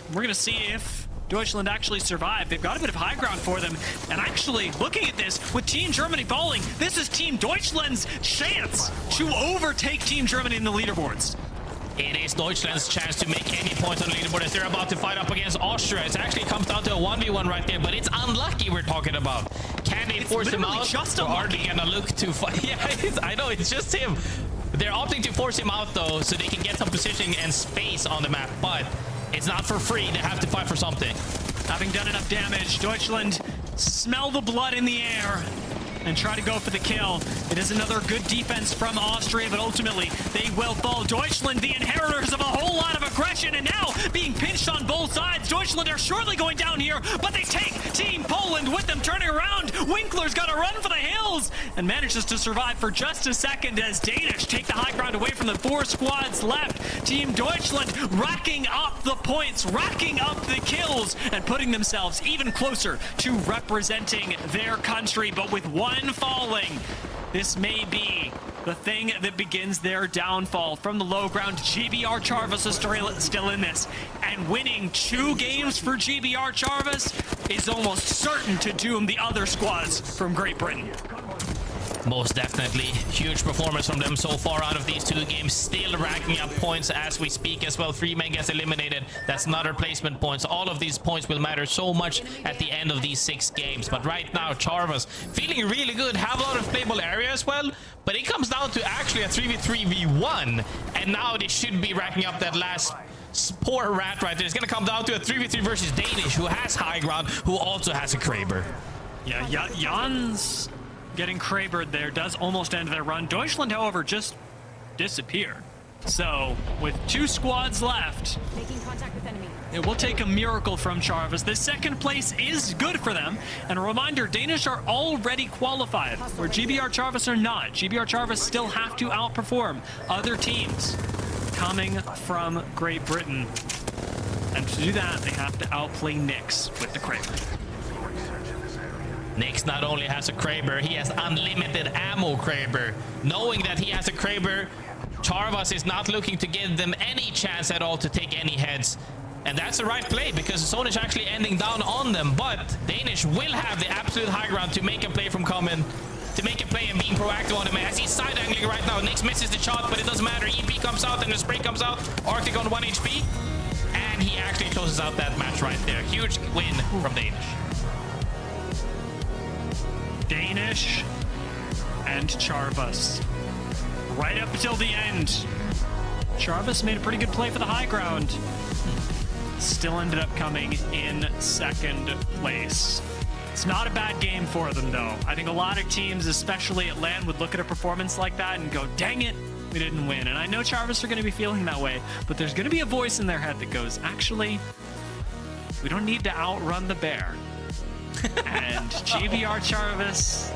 We're going to see if Deutschland actually survive. They've got a bit of high ground for them. And actually, looking at this, with Team Germany falling, this is Team Deutschland's chance to overtake Team Germany in the leaderboards. It is Deutschland's chance to make any points on the leaderboard as they're about to fight up against Austria. It actually comes down to a 1v1 right there, but it's unlucky we're talking about. Can they force him out, just or are they gonna look to fight? Yeah, I know, it's just him. They're opting to force him out, though, so they can get some positioning and space on the map, but it's not for free. They have to fight for something. Having done enough damage, Deutschland smell the blood in the air and try to go for the kill. It is another good defense from Austria, but ultimately they will fall. Deutschland, the inheritors of a whole lot of aggression, and now being pinched on both sides. Deutschland are shortly going down here, but they take Team Poland with them turning around. Winkler's got to run for the hills and manages to survive for just a second as Danish take the high ground away from the 4 squads left. Team Deutschland racking up the points, racking up the kills, and putting themselves even closer to representing their country, but with one falling, this may be the thing that begins their downfall. From the low ground, GBR Charvas is still in this, and winning 2 games for GBR Charvas is almost certain to doom the other squads from Great Britain. Most definitely. Huge performance from them so far out of these 2 games. Still racking up points as we speak as well. 3 men gets eliminated. That's another placement points. All of these points will matter so much at the end of these 6 games. But right now, Charvas feeling really good. Have a lot of playable area as well. But it comes down to actually a 3v3v1. And now they should be racking up that last poor rat right there. It's going to come down to a 3v3 versus Danish, who has high ground, who also has a Kraber. Yeah, Jan's getting Krabered there does almost end their run. Deutschland, however, just disappeared. So, with 2 squads left, Making contact with enemy. it will take a miracle from Charvas. The second place is good for them. And a reminder, Danish are already qualified, where GBR Charvas are not. GBR Charvas still have to outperform other teams coming from Great Britain. And to do that, they have to outplay Nyx with the Kraber. Nyx not only has a Kraber, he has unlimited ammo Kraber. Knowing that he has a Kraber, Charvas is not looking to give them any chance at all to take any heads. And that's the right play, because the zone is actually ending down on them. But Danish will have the absolute high ground to make a play from coming, to make a play and being proactive on him. As he's side angling right now, Nyx misses the shot, but it doesn't matter. EP comes out and the spray comes out. Arctic on 1 HP. And he actually closes out that match right there. Huge win from Danish. Danish and Charvas. Right up until the end, Charvas made a pretty good play for the high ground. Still ended up coming in 2nd place. It's not a bad game for them, though. I think a lot of teams, especially at LAN, would look at a performance like that and go, dang it, we didn't win. And I know Charvas are going to be feeling that way, but there's going to be a voice in their head that goes, actually, we don't need to outrun the bear. And GBR Charvas,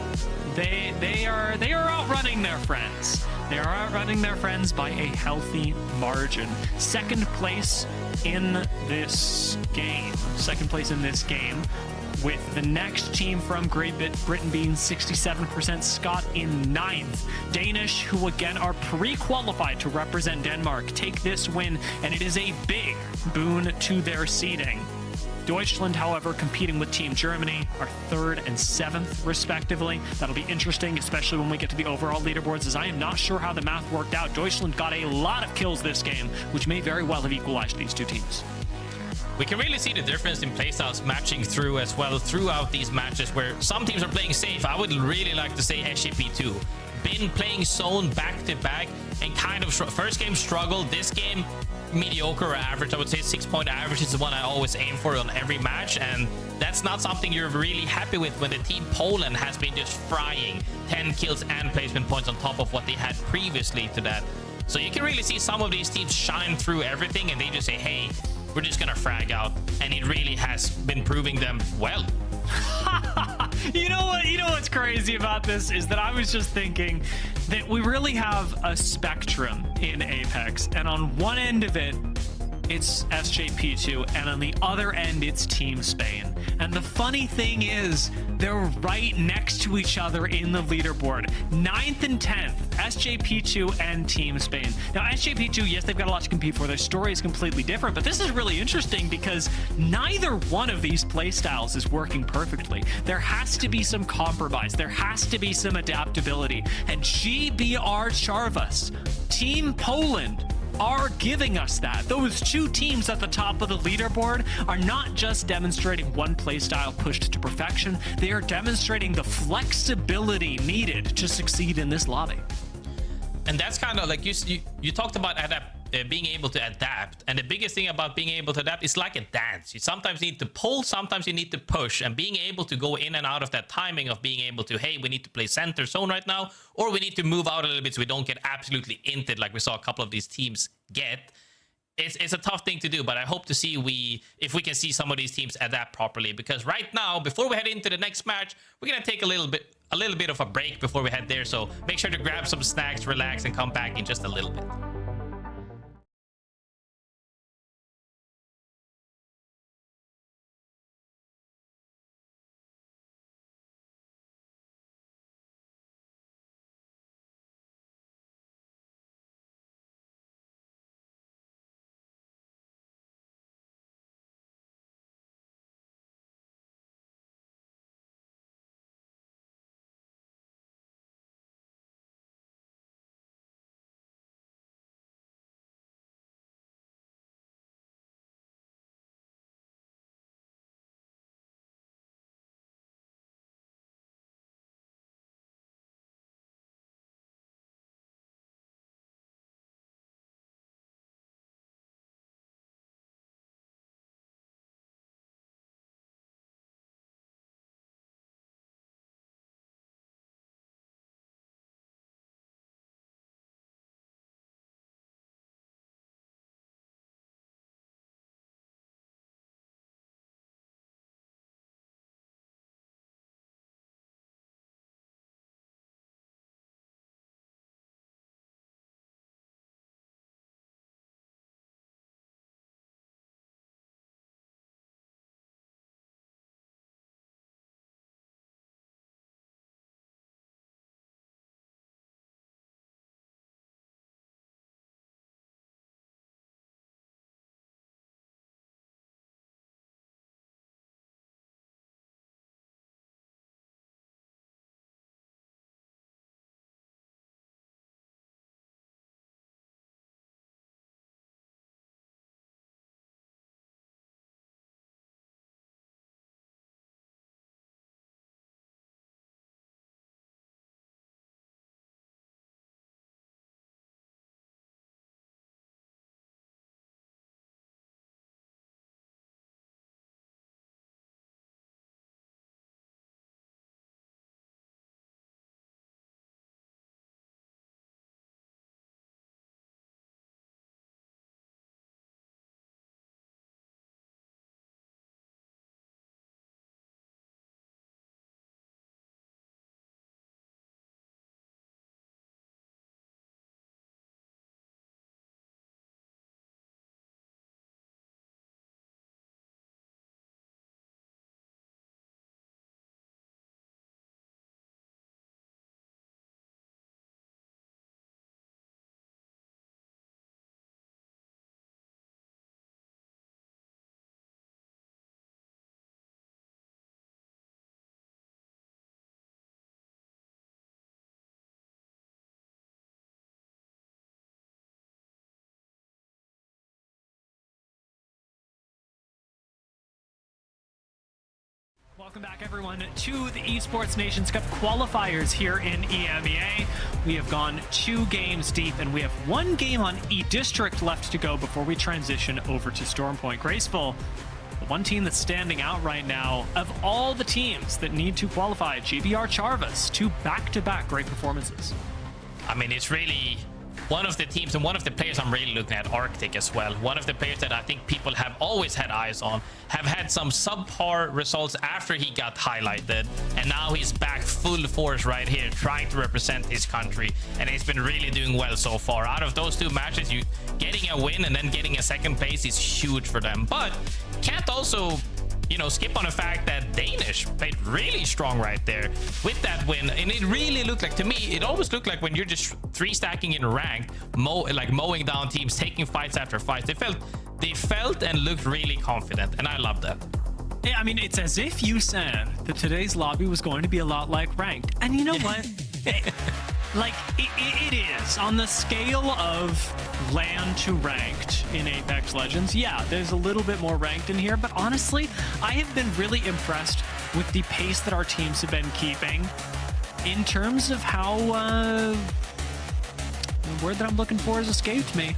they are outrunning their friends. They are outrunning their friends by a healthy margin. 2nd place in this game. 2nd place in this game, with the next team from Great Britain being 67%, Scott in 9th. Danish, who again are pre-qualified to represent Denmark, take this win, and it is a big boon to their seeding. Deutschland, however, competing with Team Germany, are 3rd and 7th, respectively. That'll be interesting, especially when we get to the overall leaderboards, as I am not sure how the math worked out. Deutschland got a lot of kills this game, which may very well have equalized these 2 teams. We can really see the difference in playstyles matching through as well throughout these matches, where some teams are playing safe. I would really like to say SGP2. Been playing zone back-to-back and kind of first game struggled, this game mediocre or average. I would say 6-point average is the one I always aim for on every match, and that's not something you're really happy with when the team Poland has been just frying 10 kills and placement points on top of what they had previously to that. So you can really see some of these teams shine through everything and they just say, hey, we're just gonna frag out, and it really has been proving them well. You know what's crazy about this is that I was just thinking that we really have a spectrum in Apex, and on one end of it, it's SJP2, and on the other end, it's Team Spain. And the funny thing is, they're right next to each other in the leaderboard. 9th and 10th, SJP2 and Team Spain. Now, SJP2, yes, they've got a lot to compete for. Their story is completely different, but this is really interesting because neither one of these playstyles is working perfectly. There has to be some compromise. There has to be some adaptability. And GBR Charvas, Team Poland, are giving us that. Those two teams at the top of the leaderboard are not just demonstrating one playstyle pushed to perfection, they are demonstrating the flexibility needed to succeed in this lobby. And that's kind of like you talked about being able to adapt, and the biggest thing about being able to adapt is like a dance. You sometimes need to pull, sometimes you need to push, and being able to go in and out of that timing of being able to, hey, we need to play center zone right now, or we need to move out a little bit so we don't get absolutely inted like we saw a couple of these teams get. It's a tough thing to do, but I hope to see if we can see some of these teams adapt properly, because right now, before we head into the next match, we're gonna take a little bit of a break before we head there, so make sure to grab some snacks, relax, and come back in just a little bit. Welcome back, everyone, to the Esports Nations Cup qualifiers here in EMEA. We have gone 2 games deep, and we have 1 game on E-District left to go before we transition over to Stormpoint. Graceful, the one team that's standing out right now, of all the teams that need to qualify, GBR Charvas, 2 back-to-back great performances. I mean, it's really one of the teams and one of the players I'm really looking at, Arctic as well. One of the players that I think people have always had eyes on, have had some subpar results after he got highlighted, and now he's back full force right here trying to represent his country, and he's been really doing well so far. Out of those 2 matches, you getting a win and then getting a 2nd place is huge for them. But can't also, you know, skip on the fact that Danish played really strong right there with that win. And it really looked like, to me, it almost looked like when you're just 3-stacking in rank, mowing down teams, taking fights after fights. They felt and looked really confident, and I love that. Yeah, I mean, it's as if you said that today's lobby was going to be a lot like ranked. And you know what? It is. On the scale of LAN to ranked in Apex Legends, yeah, there's a little bit more ranked in here. But honestly, I have been really impressed with the pace that our teams have been keeping in terms of how... the word that I'm looking for has escaped me.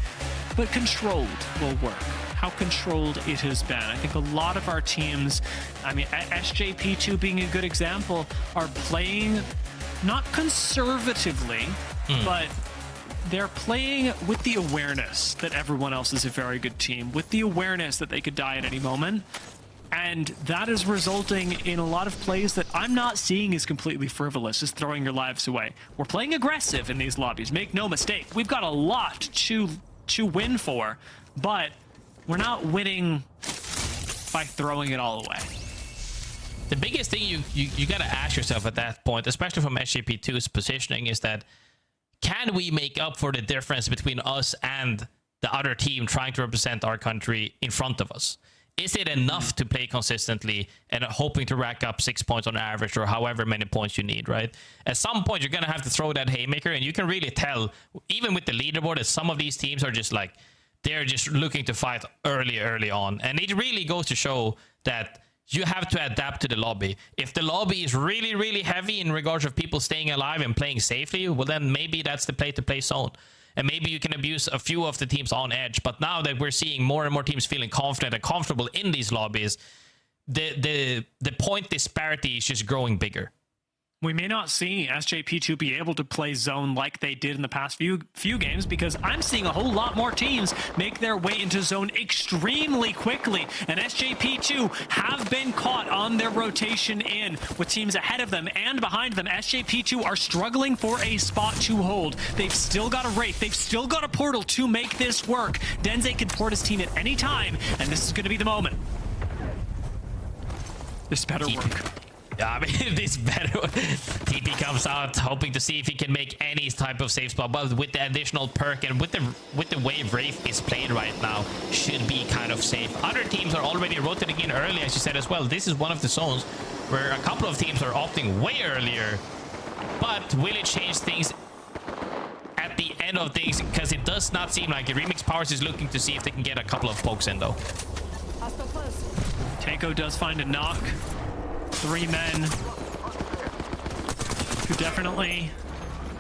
But controlled will work. How controlled it has been. I think a lot of our teams, I mean, SJP2 being a good example, are playing not conservatively, but they're playing with the awareness that everyone else is a very good team, with the awareness that they could die at any moment. And that is resulting in a lot of plays that I'm not seeing as completely frivolous, as throwing your lives away. We're playing aggressive in these lobbies, make no mistake. We've got a lot to win for, but we're not winning by throwing it all away. The biggest thing you got to ask yourself at that point, especially from SGP2's positioning, is that can we make up for the difference between us and the other team trying to represent our country in front of us? Is it enough to play consistently and hoping to rack up 6 points on average or however many points you need, right? At some point, you're going to have to throw that haymaker, and you can really tell, even with the leaderboard, that some of these teams are just like, they're just looking to fight early on. And it really goes to show that you have to adapt to the lobby. If the lobby is really heavy in regards of people staying alive and playing safely, well, then maybe that's the play to play zone. And maybe you can abuse a few of the teams on edge. But now that we're seeing more and more teams feeling confident and comfortable in these lobbies, the point disparity is just growing bigger. We may not see SJP2 be able to play zone like they did in the past few games, because I'm seeing a whole lot more teams make their way into zone extremely quickly, and SJP2 have been caught on their rotation in with teams ahead of them and behind them. SJP2 are struggling for a spot to hold. They've still got a Wraith, they've still got a Portal to make this work. Denze can port his team at any time, and this is going to be the moment. This better work. Yeah, I mean, this better. TP comes out hoping to see if he can make any type of safe spot, but with the additional perk and with the way Wraith is played right now, should be kind of safe. Other teams are already rotating in early, as you said as well. This is one of the zones where a couple of teams are opting way earlier, but will it change things at the end of things? Because it does not seem like it. Remix Powers is looking to see if they can get a couple of pokes in, though. Tanko does find a knock. 3 men who definitely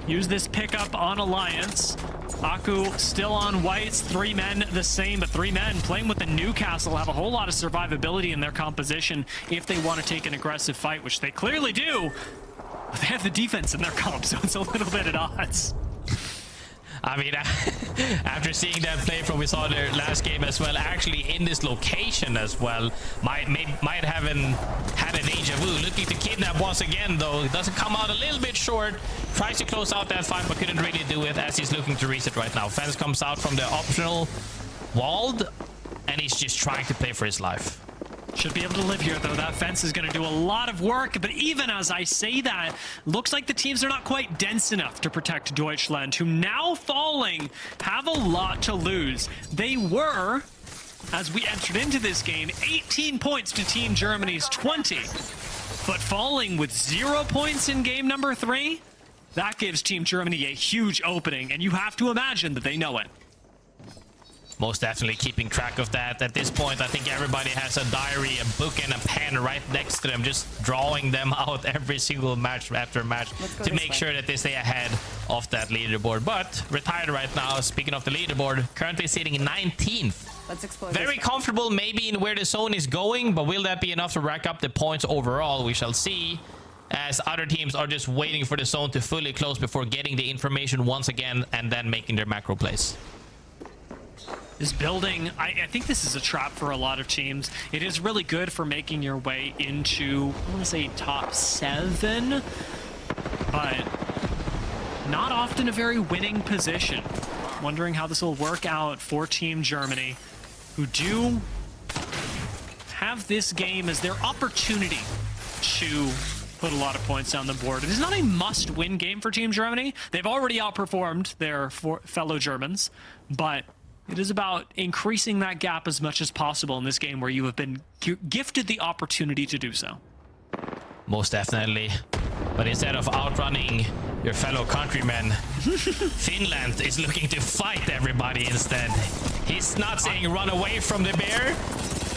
use this pickup on Alliance. Aku still on whites, 3 men the same, but 3 men playing with the Newcastle have a whole lot of survivability in their composition if they want to take an aggressive fight, which they clearly do. But they have the defense in their comp, so it's a little bit at odds. I mean, after seeing that play from we saw their last game as well, actually in this location as well, might have had a deja vu. Looking to kidnap once again, though. It doesn't come out, a little bit short. Tries to close out that fight, but couldn't really do it as he's looking to reset right now. Fence comes out from the optional walled, and he's just trying to play for his life. Should be able to live here, though. That fence is going to do a lot of work. But even as I say that, looks like the teams are not quite dense enough to protect Deutschland, who now falling have a lot to lose. They were, as we entered into this game, 18 points to Team Germany's 20. But falling with 0 points in game number 3, that gives Team Germany a huge opening. And you have to imagine that they know it. Most definitely keeping track of that. At this point, I think everybody has a diary, a book, and a pen right next to them, just drawing them out every single match after match to make sure that they stay ahead of that leaderboard. But retired right now, speaking of the leaderboard, currently sitting 19th. Very comfortable maybe in where the zone is going, but will that be enough to rack up the points overall? We shall see. as other teams are just waiting for the zone to fully close before getting the information once again and then making their macro plays. This building, I think this is a trap for a lot of teams. It is really good for making your way into, I want to say top 7, but not often a very winning position. Wondering how this will work out for Team Germany, who do have this game as their opportunity to put a lot of points down the board. It is not a must-win game for Team Germany. They've already outperformed their fellow Germans, but it is about increasing that gap as much as possible in this game where you have been gifted the opportunity to do so. Most definitely. But instead of outrunning your fellow countrymen, Finland is looking to fight everybody instead. He's not saying run away from the bear.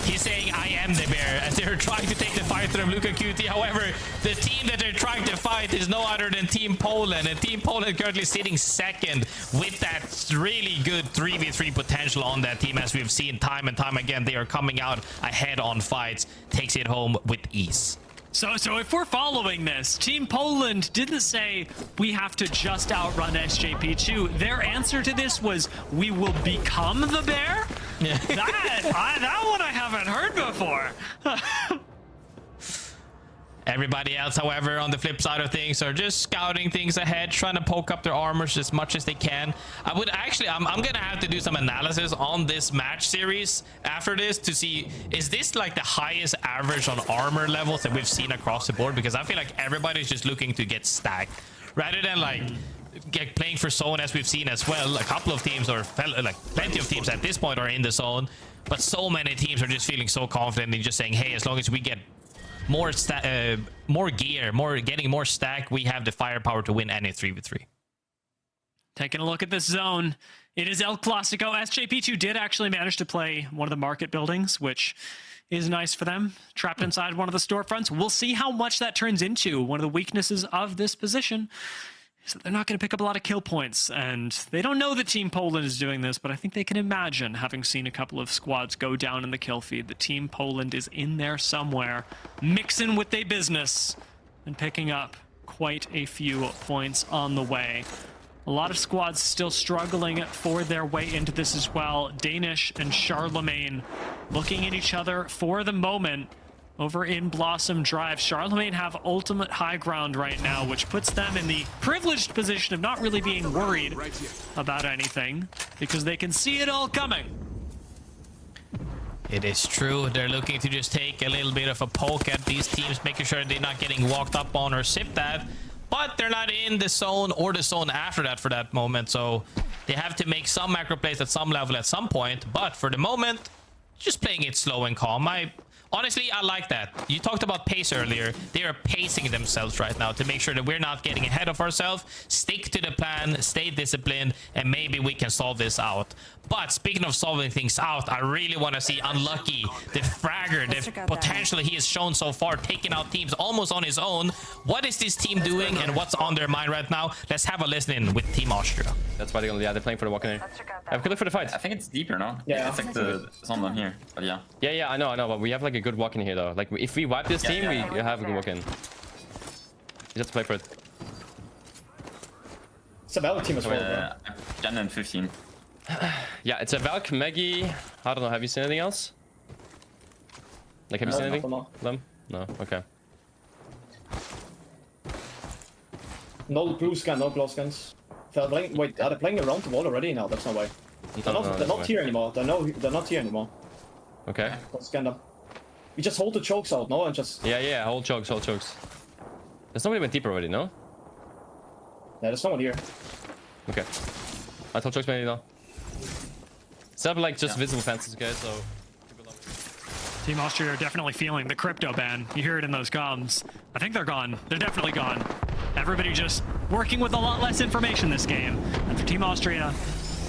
He's saying I am the bear, and they're trying to take the fight from Luka Cutie. However, the team that they're trying to fight is no other than Team Poland, and Team Poland currently sitting second with that really good 3v3 potential on that team. As we've seen time and time again, they are coming out ahead on fights, takes it home with ease. So if we're following this, Team Poland didn't say we have to just outrun SJP2. Their answer to this was we will become the bear? Yeah. That one I haven't heard before. Everybody else, however, on the flip side of things, are just scouting things ahead, trying to poke up their armors as much as they can. I would actually, I'm gonna have to do some analysis on this match series after this to see, is this like the highest average on armor levels that we've seen across the board? Because I feel like everybody's just looking to get stacked rather than like playing for zone, as we've seen as well. A couple of teams, or like plenty of teams at this point, are in the zone, but so many teams are just feeling so confident and just saying, hey, as long as we get more gear, getting more stack, we have the firepower to win any 3v3. Taking a look at this zone, it is El Clasico. SJP2 did actually manage to play one of the market buildings, which is nice for them. Trapped inside one of the storefronts. We'll see how much that turns into. One of the weaknesses of this position is that they're not going to pick up a lot of kill points, and they don't know that Team Poland is doing this, but I think they can imagine, having seen a couple of squads go down in the kill feed, that Team Poland is in there somewhere, mixing with their business and picking up quite a few points on the way. A lot of squads still struggling for their way into this as well. Danish and Charlemagne looking at each other for the moment. Over in Blossom Drive, Charlemagne have ultimate high ground right now, which puts them in the privileged position of not really being worried about anything, because they can see it all coming. It is true. They're looking to just take a little bit of a poke at these teams, making sure they're not getting walked up on or sipped at. But they're not in the zone or the zone after that for that moment, so they have to make some macro plays at some level at some point. But for the moment, just playing it slow and calm. Honestly, I like that. You talked about pace earlier. They are pacing themselves right now to make sure that we're not getting ahead of ourselves. Stick to the plan, stay disciplined, and maybe we can solve this out. But speaking of solving things out, I really want to see Unlucky, the fragger, the potential he has shown so far, taking out teams almost on his own. What is this team doing and what's on their mind right now? Let's have a listen in with Team Austria. That's why they're playing for the walk in here. We can look for the fight. I think it's deeper, no? Yeah, it's like the zone down here, but yeah. Yeah, I know, but we have like a good walk in here though. Like if we wipe this team, we have a good walk in. You have to play for it. It's a valid team as well. Jan and 15. Yeah, it's a Valk, Maggie. I don't know. Have you seen anything else? Like, have you seen anything? Them? No. Okay. No blue scan, no glass scans. Wait, are they playing around the wall already? No, that's no way. They're not here anymore. They're not here anymore. Okay. Don't scan them. You just hold the chokes out, no? And just... Yeah, hold chokes. There's nobody went deeper already, no? Yeah, there's no one here. Okay. I told chokes mainly now. Set up like just visible fences, okay, so... Team Austria are definitely feeling the crypto ban. You hear it in those comms. I think they're gone. They're definitely gone. Everybody just working with a lot less information this game. And for Team Austria,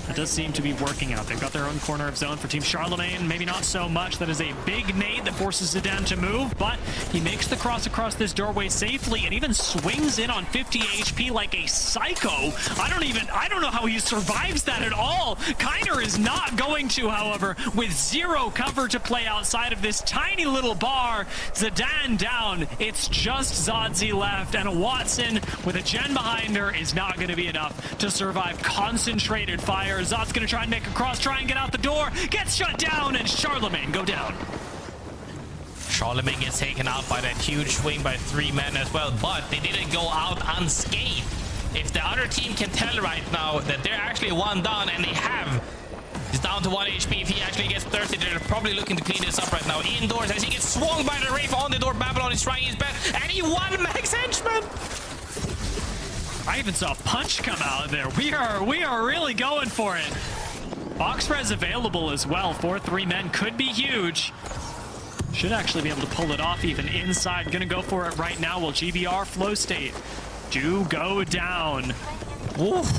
That does seem to be working out. They've got their own corner of zone for Team Charlemagne. Maybe not so much. That is a big nade that forces Zidane to move, but he makes the cross across this doorway safely and even swings in on 50 HP like a psycho. I don't know how he survives that at all. Kiner is not going to, however, with zero cover to play outside of this tiny little bar. Zidane down. It's just Zodzi left, and a Watson with a gen behind her is not going to be enough to survive concentrated fire. Zod's going to try and make a cross, try and get out the door, gets shut down, and Charlemagne go down. Charlemagne gets taken out by that huge swing by 3 men as well, but they didn't go out unscathed. If the other team can tell right now that they're actually 1 down, and they have, he's down to 1 HP. If he actually gets 30, they're probably looking to clean this up right now. Indoors, as he gets swung by the Wraith on the door, Babylon is trying his best, and he won Max Henchman! I even saw Punch come out there. We are really going for it. Oxres available as well. 4-3 men could be huge. Should actually be able to pull it off even inside. Gonna go for it right now. Will GBR Flow State do go down? Oof.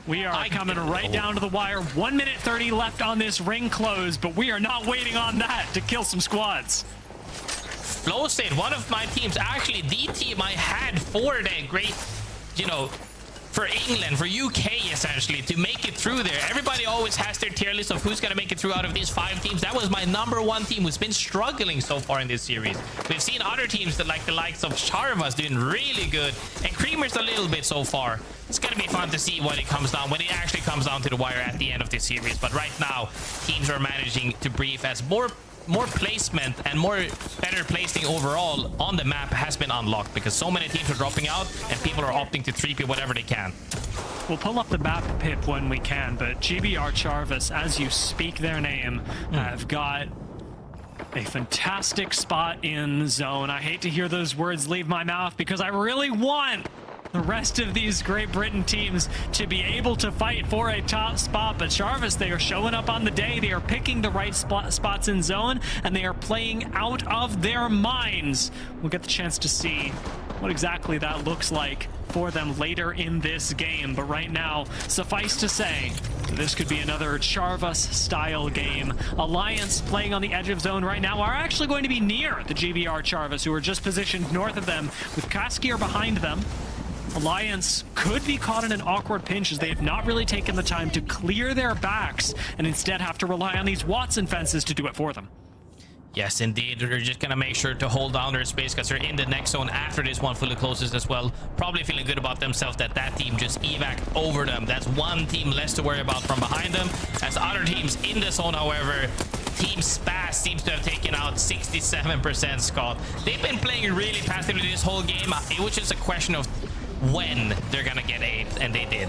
We are coming right down to the wire. 1 minute 30 left on this ring close, but we are not waiting on that to kill some squads. Flow State, one of my teams, actually the team I had for the great, you know, for England, for UK essentially, to make it through there. Everybody always has their tier list of who's going to make it through out of these 5 teams. That was my #1 team who's been struggling so far in this series. We've seen other teams that, like the likes of Charvas, doing really good, and Creamers a little bit so far. It's going to be fun to see when it comes down, when it actually comes down to the wire at the end of this series. But right now, teams are managing to brief as more placement and better placing overall on the map has been unlocked, because so many teams are dropping out and people are opting to 3P whatever they can. We'll pull up the map, Pip, when we can, but GBR Charvas, as you speak their name, have got a fantastic spot in zone. I hate to hear those words leave my mouth because I really want the rest of these Great Britain teams to be able to fight for a top spot, but Charvas, they are showing up on the day. They are picking the right spots in zone, and they are playing out of their minds. We'll get the chance to see what exactly that looks like for them later in this game, but right now, suffice to say, this could be another Charvas-style game. Alliance, playing on the edge of zone right now, are actually going to be near the GBR Charvas, who are just positioned north of them, with Kaskier behind them. Alliance could be caught in an awkward pinch, as they have not really taken the time to clear their backs and instead have to rely on these Watson fences to do it for them. Yes, indeed. They're just going to make sure to hold down their space because they're in the next zone after this one fully closes as well. Probably feeling good about themselves that team just evac over them. That's one team less to worry about from behind them. As other teams in the zone, however, Team Spaz seems to have taken out 67%, Scott. They've been playing really passively this whole game. It was just a question of when they're gonna get aped, and they did.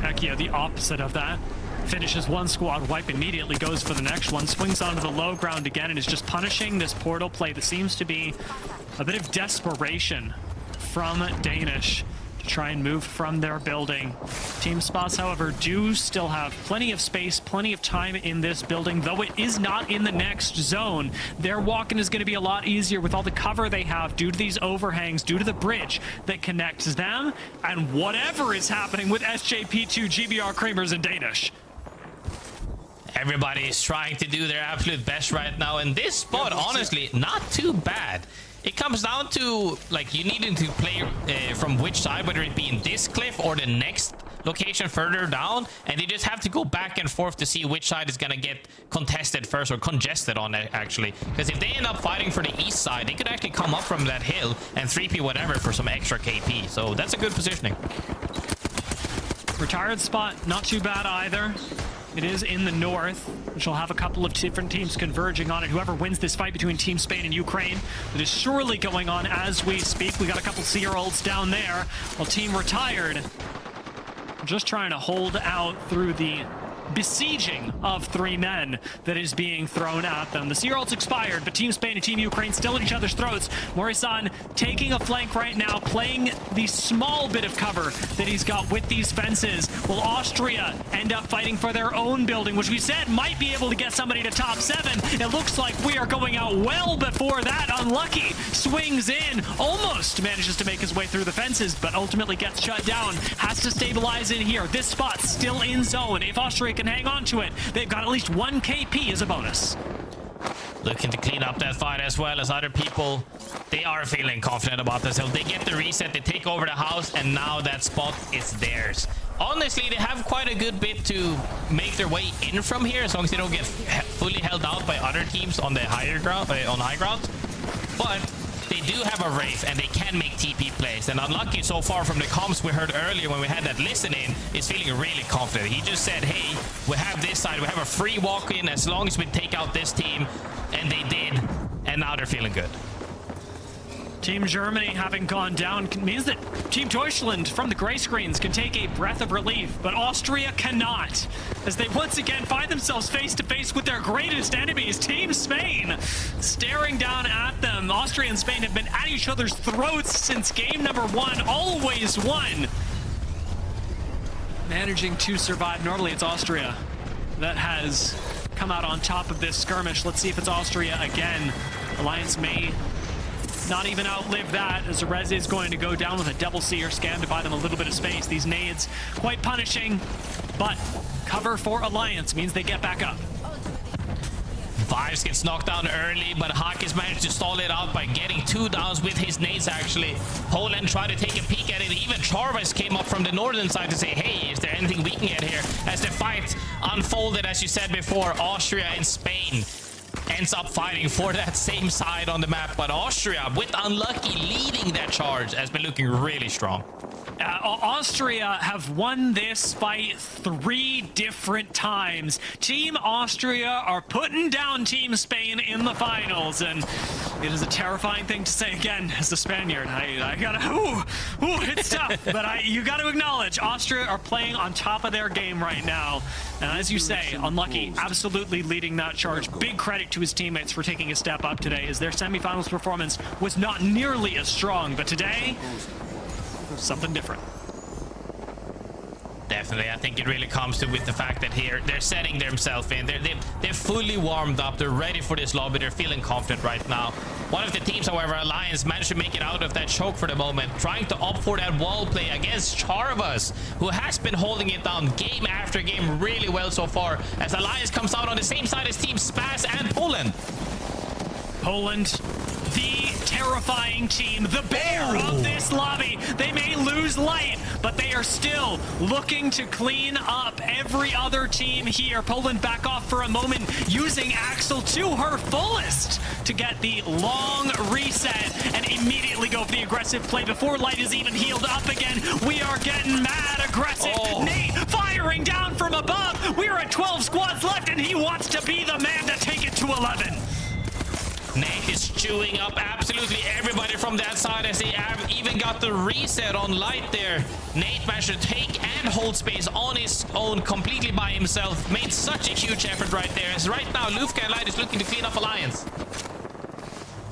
Heck yeah, the opposite of that. Finishes one squad wipe, immediately goes for the next one, swings onto the low ground again, and is just punishing this portal play. That seems to be a bit of desperation from Danish to try and move from their building. Team Spots, however, do still have plenty of space, plenty of time in this building, though it is not in the next zone. Their walking is going to be a lot easier with all the cover they have due to these overhangs, due to the bridge that connects them, and whatever is happening with SJP2, GBR, Creamers, and Danish. Everybody is trying to do their absolute best right now, and this spot, honestly, not too bad. It comes down to, like, you needing to play from which side, whether it be in this cliff or the next location further down, and they just have to go back and forth to see which side is going to get contested first, or congested on it, actually. Because if they end up fighting for the east side, they could actually come up from that hill and 3P whatever for some extra KP. So that's a good positioning. Retired spot, not too bad either. It is in the north, which will have a couple of different teams converging on it. Whoever wins this fight between Team Spain and Ukraine, that is surely going on as we speak. We got a couple C-year-olds down there, while Team Retired just trying to hold out through the besieging of 3 men that is being thrown at them. The Seer ult's expired, but Team Spain and Team Ukraine still at each other's throats. Morisan taking a flank right now, playing the small bit of cover that he's got with these fences. Will Austria end up fighting for their own building, which we said might be able to get somebody to top 7? It looks like we are going out well before that. Unlucky swings in, almost manages to make his way through the fences, but ultimately gets shut down. Has to stabilize in here. This spot's still in zone. If Austria can hang on to it, they've got at least 1 KP as a bonus. Looking to clean up that fight as well as other people. They are feeling confident about themselves. They get the reset, they take over the house, and now that spot is theirs. Honestly, they have quite a good bit to make their way in from here, as long as they don't get fully held out by other teams on the higher ground, on high ground. But they do have a Wraith, and they can make TP plays. And Unlucky, so far from the comms we heard earlier when we had that listen-in, is feeling really confident. He just said, hey, we have this side, we have a free walk-in as long as we take out this team. And they did, and now they're feeling good. Team Germany having gone down means that Team Deutschland from the gray screens can take a breath of relief, but Austria cannot, as they once again find themselves face to face with their greatest enemies, Team Spain, staring down at them. Austria and Spain have been at each other's throats since game number 1, always won. Managing to survive. Normally it's Austria that has come out on top of this skirmish. Let's see if it's Austria again. Alliance may not even outlive that, as Rez is going to go down with a double seer scam to buy them a little bit of space. These nades quite punishing, but cover for Alliance means they get back up. Vibes gets knocked down early, but Hawk has managed to stall it out by getting 2 downs with his nades, actually. Poland tried to take a peek at it. Even Charvas came up from the northern side to say, hey, is there anything we can get here? As the fight unfolded, as you said before, Austria and Spain ends up fighting for that same side on the map, but Austria, with Unlucky leading that charge, has been looking really strong. Austria have won this fight 3 different times. Team Austria are putting down Team Spain in the finals, and it is a terrifying thing to say again as a Spaniard. I gotta, it's tough, but you gotta acknowledge Austria are playing on top of their game right now. And as you say, Unlucky absolutely leading that charge. Big credit to his teammates for taking a step up today, as their semifinals performance was not nearly as strong, but today, something different. Definitely, I think it really comes to with the fact that here they're setting themselves in. They're fully warmed up. They're ready for this lobby. They're feeling confident right now. One of the teams, however, Alliance, managed to make it out of that choke for the moment, trying to opt for that wall play against Charvas, who has been holding it down game after game really well so far, as Alliance comes out on the same side as Team Spaz and Poland. Poland, the terrifying team, the bear of this lobby. They may lose light, but they are still looking to clean up every other team here. Poland back off for a moment, using Axel to her fullest to get the long reset and immediately go for the aggressive play before light is even healed up again. We are getting mad aggressive. Nate firing down from above. We are at 12 squads left, and he wants to be the man to take it to 11. Nate is chewing up absolutely everybody from that side, as they have even got the reset on light there. Nate managed to take and hold space on his own completely by himself. Made such a huge effort right there, as right now Lufka and Light is looking to clean up Alliance.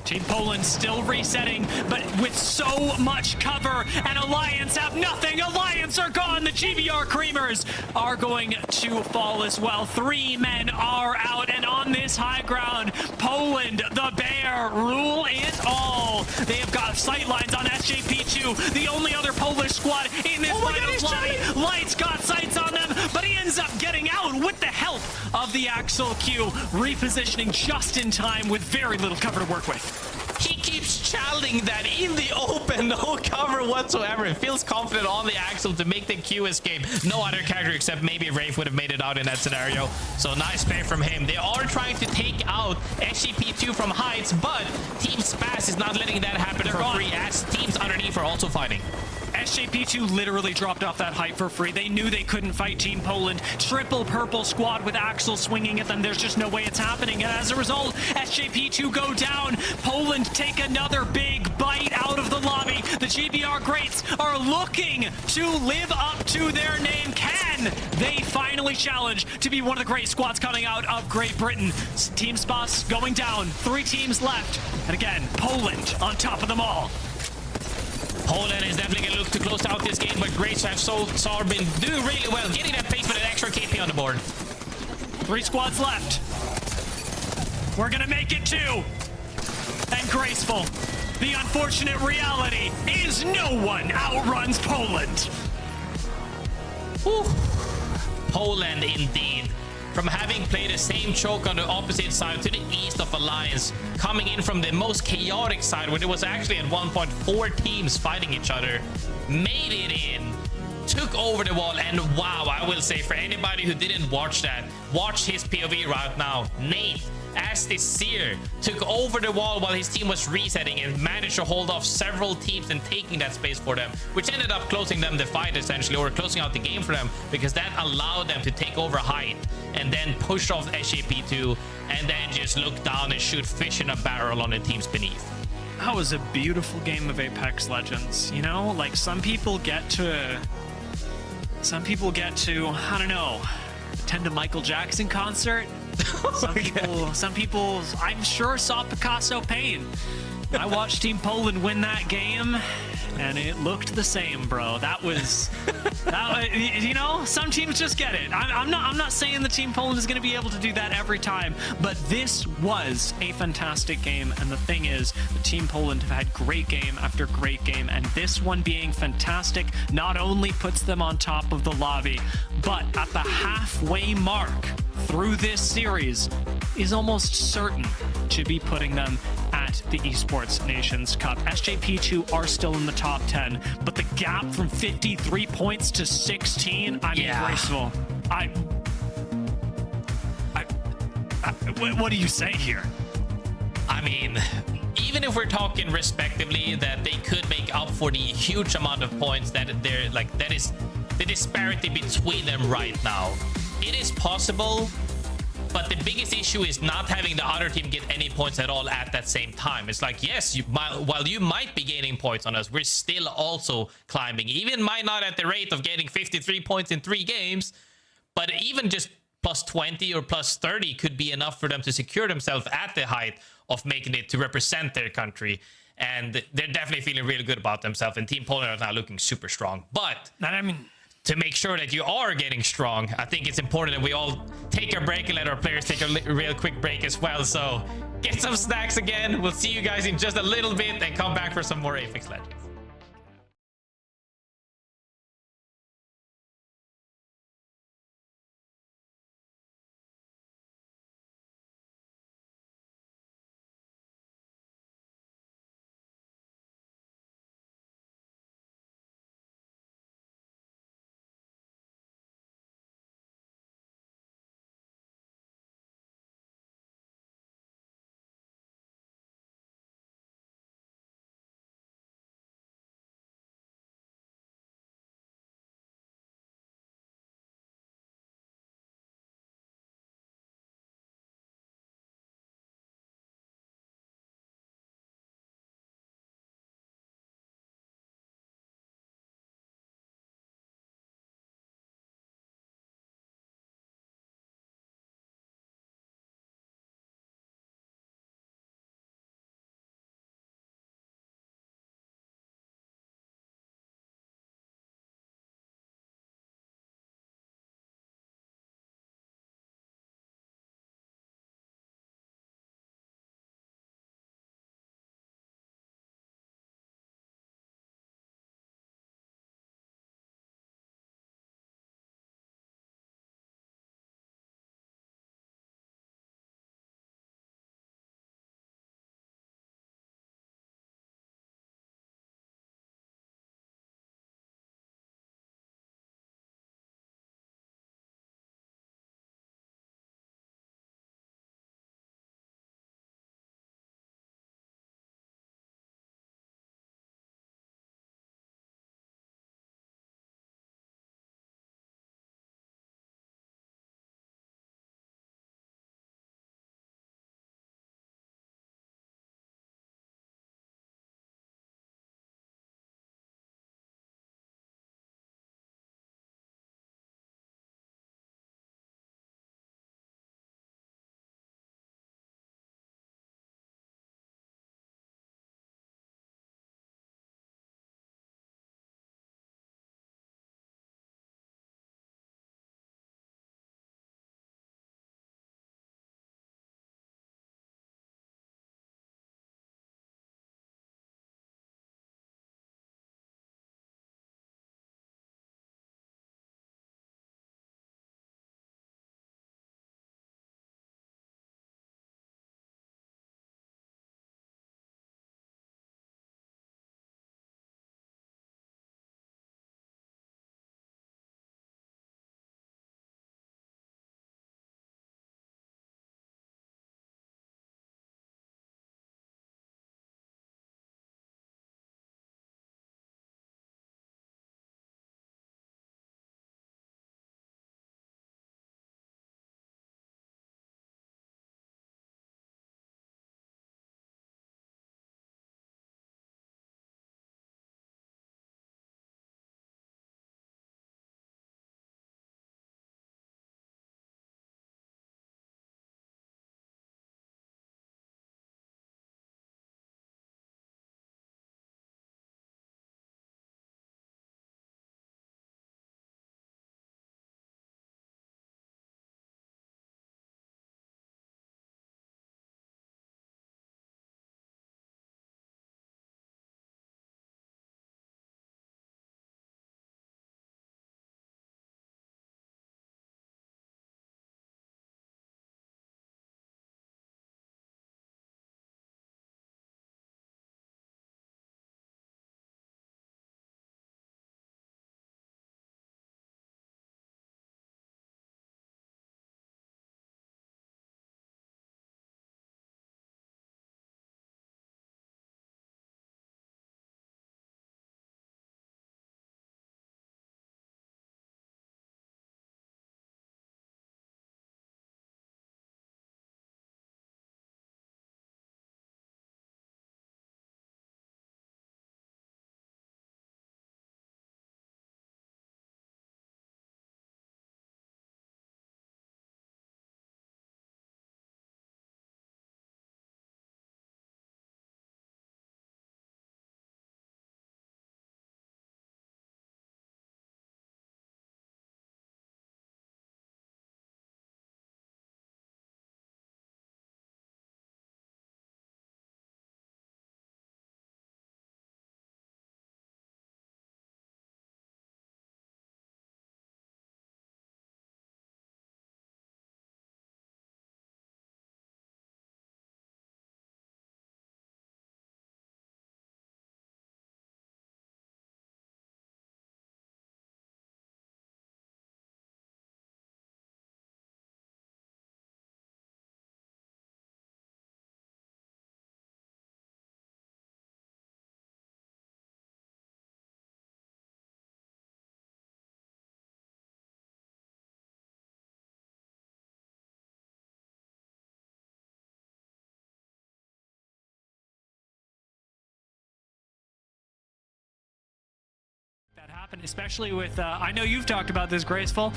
Team Poland still resetting, but with so much cover, and Alliance have nothing. Alliance are gone. The GBR Creamers are going to fall as well. 3 men are out, and on this high ground, Poland, the bear, rule it all. They have got sightlines on SJP2, the only other Polish squad in this finals lobby. Light's got sights on them, but he ends up getting out with the help of the Axel Q, repositioning just in time with very little cover to work with. He keeps challenging that in the open, no cover whatsoever. Feels confident on the Axel to make the Q escape. No other character except maybe Wraith would have made it out in that scenario. So nice play from him. They are trying to take out SGP2 from heights, but Team Spaz is not letting that happen for free, as teams underneath are also fighting. SJP2 literally dropped off that height for free. They knew they couldn't fight Team Poland. Triple purple squad with Axel swinging at them. There's just no way it's happening. And as a result, SJP2 go down. Poland take another big bite out of the lobby. The GBR greats are looking to live up to their name. Can they finally challenge to be one of the great squads coming out of Great Britain? Team Spas going down. 3 teams left. And again, Poland on top of them all. Poland is definitely going to look to close out this game, but Greats have so far been doing really well, getting that pace with an extra KP on the board. 3 squads left. We're going to make it 2. And graceful. The unfortunate reality is no one outruns Poland. Whew. Poland indeed. From having played the same choke on the opposite side to the east of Alliance, coming in from the most chaotic side where there was actually at one point 4 teams fighting each other, made it in, took over the wall, and wow, I will say for anybody who didn't watch that, watch his POV right now. Nate, as the Seer, took over the wall while his team was resetting and managed to hold off several teams and taking that space for them, which ended up closing them the fight essentially, or closing out the game for them, because that allowed them to take over height and then push off SJP2 and then just look down and shoot fish in a barrel on the teams beneath. That was a beautiful game of Apex Legends. You know, like some people get to, I don't know, attend a Michael Jackson concert. Some people, I'm sure, saw Picasso paint. I watched Team Poland win that game, and it looked the same, bro. That was, you know, some teams just get it. I'm not saying the Team Poland is going to be able to do that every time, but this was a fantastic game. And the thing is, the Team Poland have had great game after great game, and this one being fantastic not only puts them on top of the lobby, but at the halfway mark through this series is almost certain to be putting them at the Esports Nations Cup. SJP2 are still in the top 10, but the gap from 53 points to 16, I mean, graceful. What do you say here? I mean, even if we're talking respectively that they could make up for the huge amount of points that they're like, that is the disparity between them right now. It is possible, but the biggest issue is not having the other team get any points at all at that same time. It's like, yes, while you might be gaining points on us, we're still also climbing. Even might not at the rate of getting 53 points in 3 games, but even just plus 20 or plus 30 could be enough for them to secure themselves at the height of making it to represent their country. And they're definitely feeling really good about themselves, and Team Poland are now looking super strong. But I mean, to make sure that you are getting strong, I think it's important that we all take a break and let our players take a real quick break as well. So get some snacks again. We'll see you guys in just a little bit and come back for some more Apex Legends. happen, especially with, I know you've talked about this, Graceful,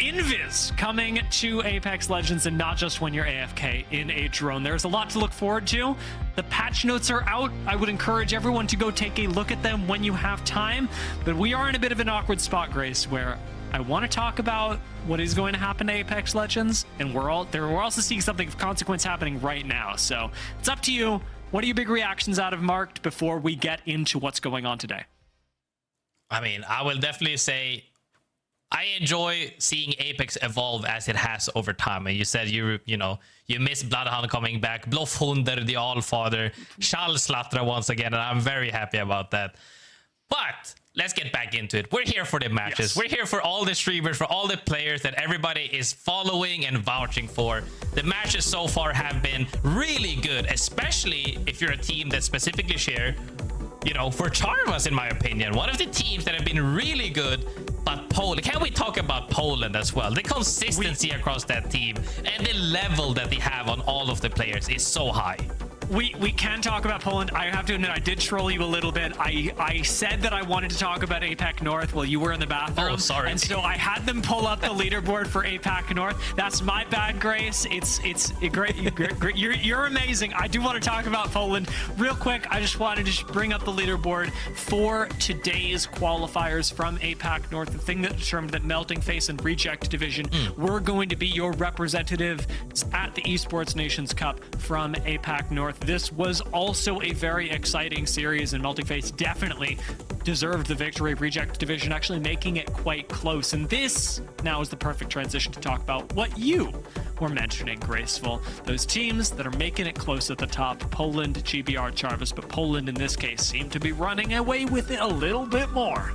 Invis coming to Apex Legends, and not just when you're AFK in a drone. There's a lot to look forward to. The patch notes are out. I would encourage everyone to go take a look at them when you have time, but we are in a bit of an awkward spot, Grace, where I want to talk about what is going to happen to Apex Legends, and we're also seeing something of consequence happening right now. So it's up to you. What are your big reactions out of Marked before we get into what's going on today? I mean, I will definitely say I enjoy seeing Apex evolve as it has over time. And you said you miss Bloodhound coming back, Blofhunder, the Allfather, Schallslatra once again, and I'm very happy about that. But let's get back into it. We're here for the matches. Yes. We're here for all the streamers, for all the players that everybody is following and vouching for. The matches so far have been really good, especially if you're a team that specifically share, for Charvas, in my opinion, one of the teams that have been really good. But Poland, can we talk about Poland as well? The consistency across that team and the level that they have on all of the players is so high. We can talk about Poland. I have to admit, I did troll you a little bit. I said that I wanted to talk about APAC North while you were in the bathroom. Oh, sorry. And so I had them pull up the leaderboard for APAC North. That's my bad, Grace. It's great. You're amazing. I do want to talk about Poland real quick. I just wanted to bring up the leaderboard for today's qualifiers from APAC North. The thing that determined that Melting Face and Reject Division were going to be your representatives at the Esports Nations Cup from APAC North. This was also a very exciting series, and Melting Face definitely deserved the victory. Reject Division actually making it quite close. And this now is the perfect transition to talk about what you were mentioning, Graceful. Those teams that are making it close at the top, Poland, GBR, Charvas, but Poland in this case seem to be running away with it a little bit more.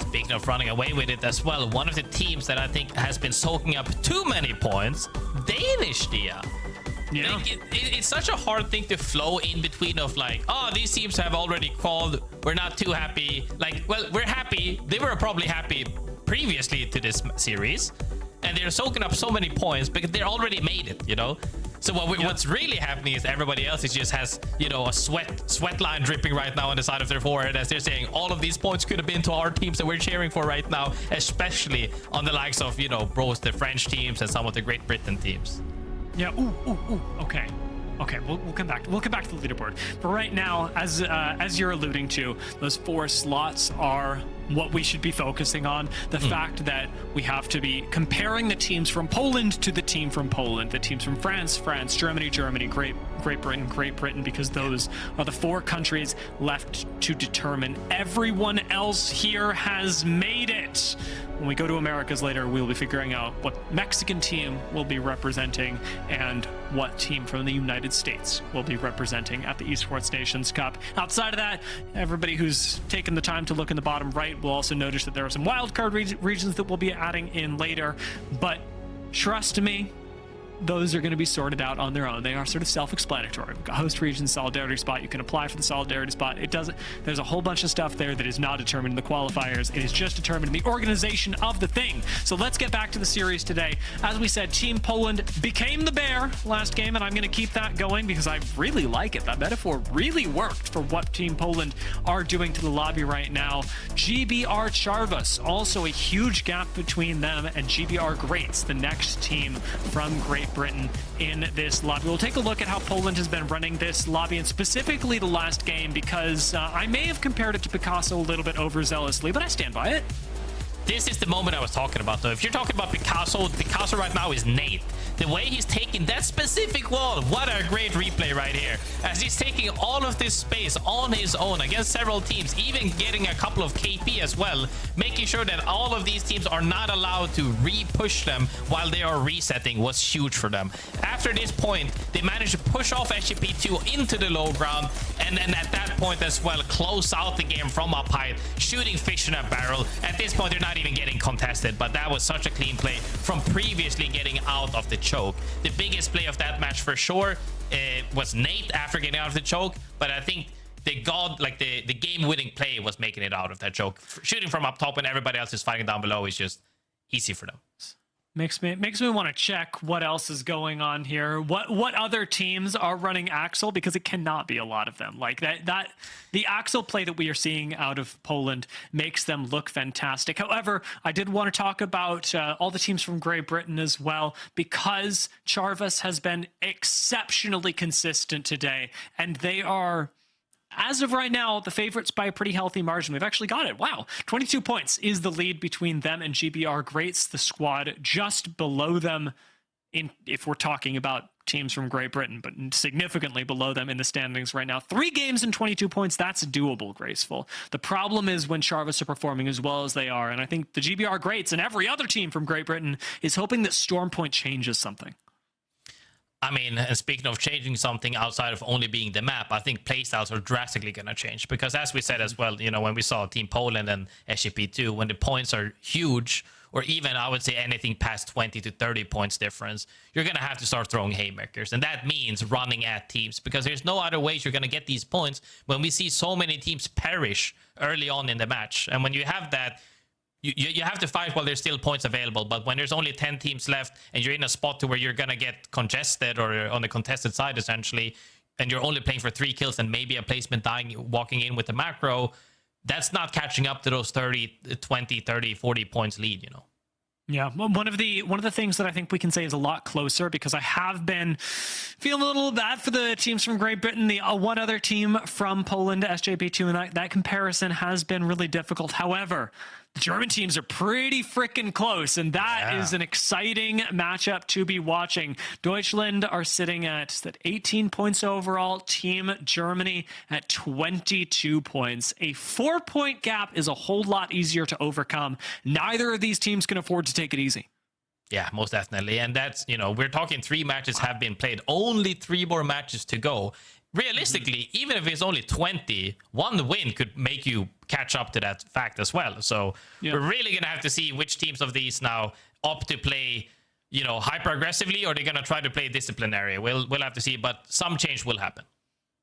Speaking of running away with it as well, one of the teams that I think has been soaking up too many points, Danish Dia. Yeah. Like, it's such a hard thing to flow in between of like, oh, these teams have already called, we're not too happy. Like, well, we're happy. They were probably happy previously to this series, and they're soaking up so many points because they already made it, So what's really happening is everybody else just has, a sweat line dripping right now on the side of their forehead as they're saying all of these points could have been to our teams that we're cheering for right now, especially on the likes of, bros, the French teams and some of the Great Britain teams. Yeah. Ooh. Okay. We'll come back. We'll come back to the leaderboard. But right now, as you're alluding to, those 4 slots are what we should be focusing on. The fact that we have to be comparing the teams from Poland to the team from Poland, the teams from France, Germany, Great Britain, because those are the 4 countries left to determine. Everyone else here has made it. When we go to Americas later, we'll be figuring out what Mexican team will be representing and what team from the United States will be representing at the Esports Nations Cup. Outside of that, everybody who's taken the time to look in the bottom right will also notice that there are some wildcard regions that we'll be adding in later. But trust me, those are going to be sorted out on their own. They are sort of self-explanatory. We've got host region, solidarity spot. You can apply for the solidarity spot. There's a whole bunch of stuff there that is not determined in the qualifiers. It is just determined in the organization of the thing. So let's get back to the series today. As we said, Team Poland became the bear last game, and I'm going to keep that going because I really like it. That metaphor really worked for what Team Poland are doing to the lobby right now. GBR Charvas, also a huge gap between them and GBR Greats, the next team from Great Britain in this lobby. We'll take a look at how Poland has been running this lobby, and specifically the last game, because I may have compared it to Picasso a little bit overzealously, but I stand by it. This is the moment I was talking about, though. If you're talking about Picasso right now is Nate. The way he's taking that specific wall, what a great replay right here. As he's taking all of this space on his own against several teams, even getting a couple of KP as well, making sure that all of these teams are not allowed to re-push them while they are resetting was huge for them. After this point, they managed to push off SGP2 into the low ground, and then at that point as well, close out the game from up high, shooting fish in a barrel. At this point, they're not even getting contested, but that was such a clean play from previously getting out of the choke. The biggest play of that match for sure was Nate after getting out of the choke, but I think the game-winning play was making it out of that choke. Shooting from up top when everybody else is fighting down below is just easy for them. Makes me want to check what else is going on here. What other teams are running Axel, because it cannot be a lot of them. Like that the Axel play that we are seeing out of Poland makes them look fantastic. However, I did want to talk about all the teams from Great Britain as well, because Charvas has been exceptionally consistent today, and they are, as of right now, the favorites by a pretty healthy margin. We've actually got it. Wow. 22 points is the lead between them and GBR Greats, the squad just below them if we're talking about teams from Great Britain, but significantly below them in the standings right now. 3 games and 22 points, that's doable, Graceful. The problem is when Charvas are performing as well as they are, and I think the GBR Greats and every other team from Great Britain is hoping that Storm Point changes something. I mean, and speaking of changing something outside of only being the map, I think playstyles are drastically going to change. Because as we said as well, you know, when we saw Team Poland and SGP2, when the points are huge, or even I would say anything past 20 to 30 points difference, you're going to have to start throwing haymakers. And that means running at teams, because there's no other ways you're going to get these points when we see so many teams perish early on in the match. And when you have that, you have to fight while there's still points available, but when there's only 10 teams left and you're in a spot to where you're going to get congested or on the contested side essentially, and you're only playing for 3 kills and maybe a placement dying, walking in with the macro, that's not catching up to those 30, 20, 30, 40 points lead, you know. Yeah, one of the things that I think we can say is a lot closer, because I have been feeling a little bad for the teams from Great Britain. The one other team from Poland, SJP2, and that comparison has been really difficult. However, the German teams are pretty freaking close, and that is an exciting matchup to be watching. Deutschland are sitting at 18 points overall. Team Germany at 22 points. A 4-point gap is a whole lot easier to overcome. Neither of these teams can afford to take it easy. Yeah, most definitely. And that's, you know, we're talking 3 matches have been played. Only 3 more matches to go. Realistically, even if it's only 20, one win could make you catch up to that fact as well. So we're really going to have to see which teams of these now opt to play, you know, hyper aggressively, or they're going to try to play disciplinary. We'll have to see, but some change will happen.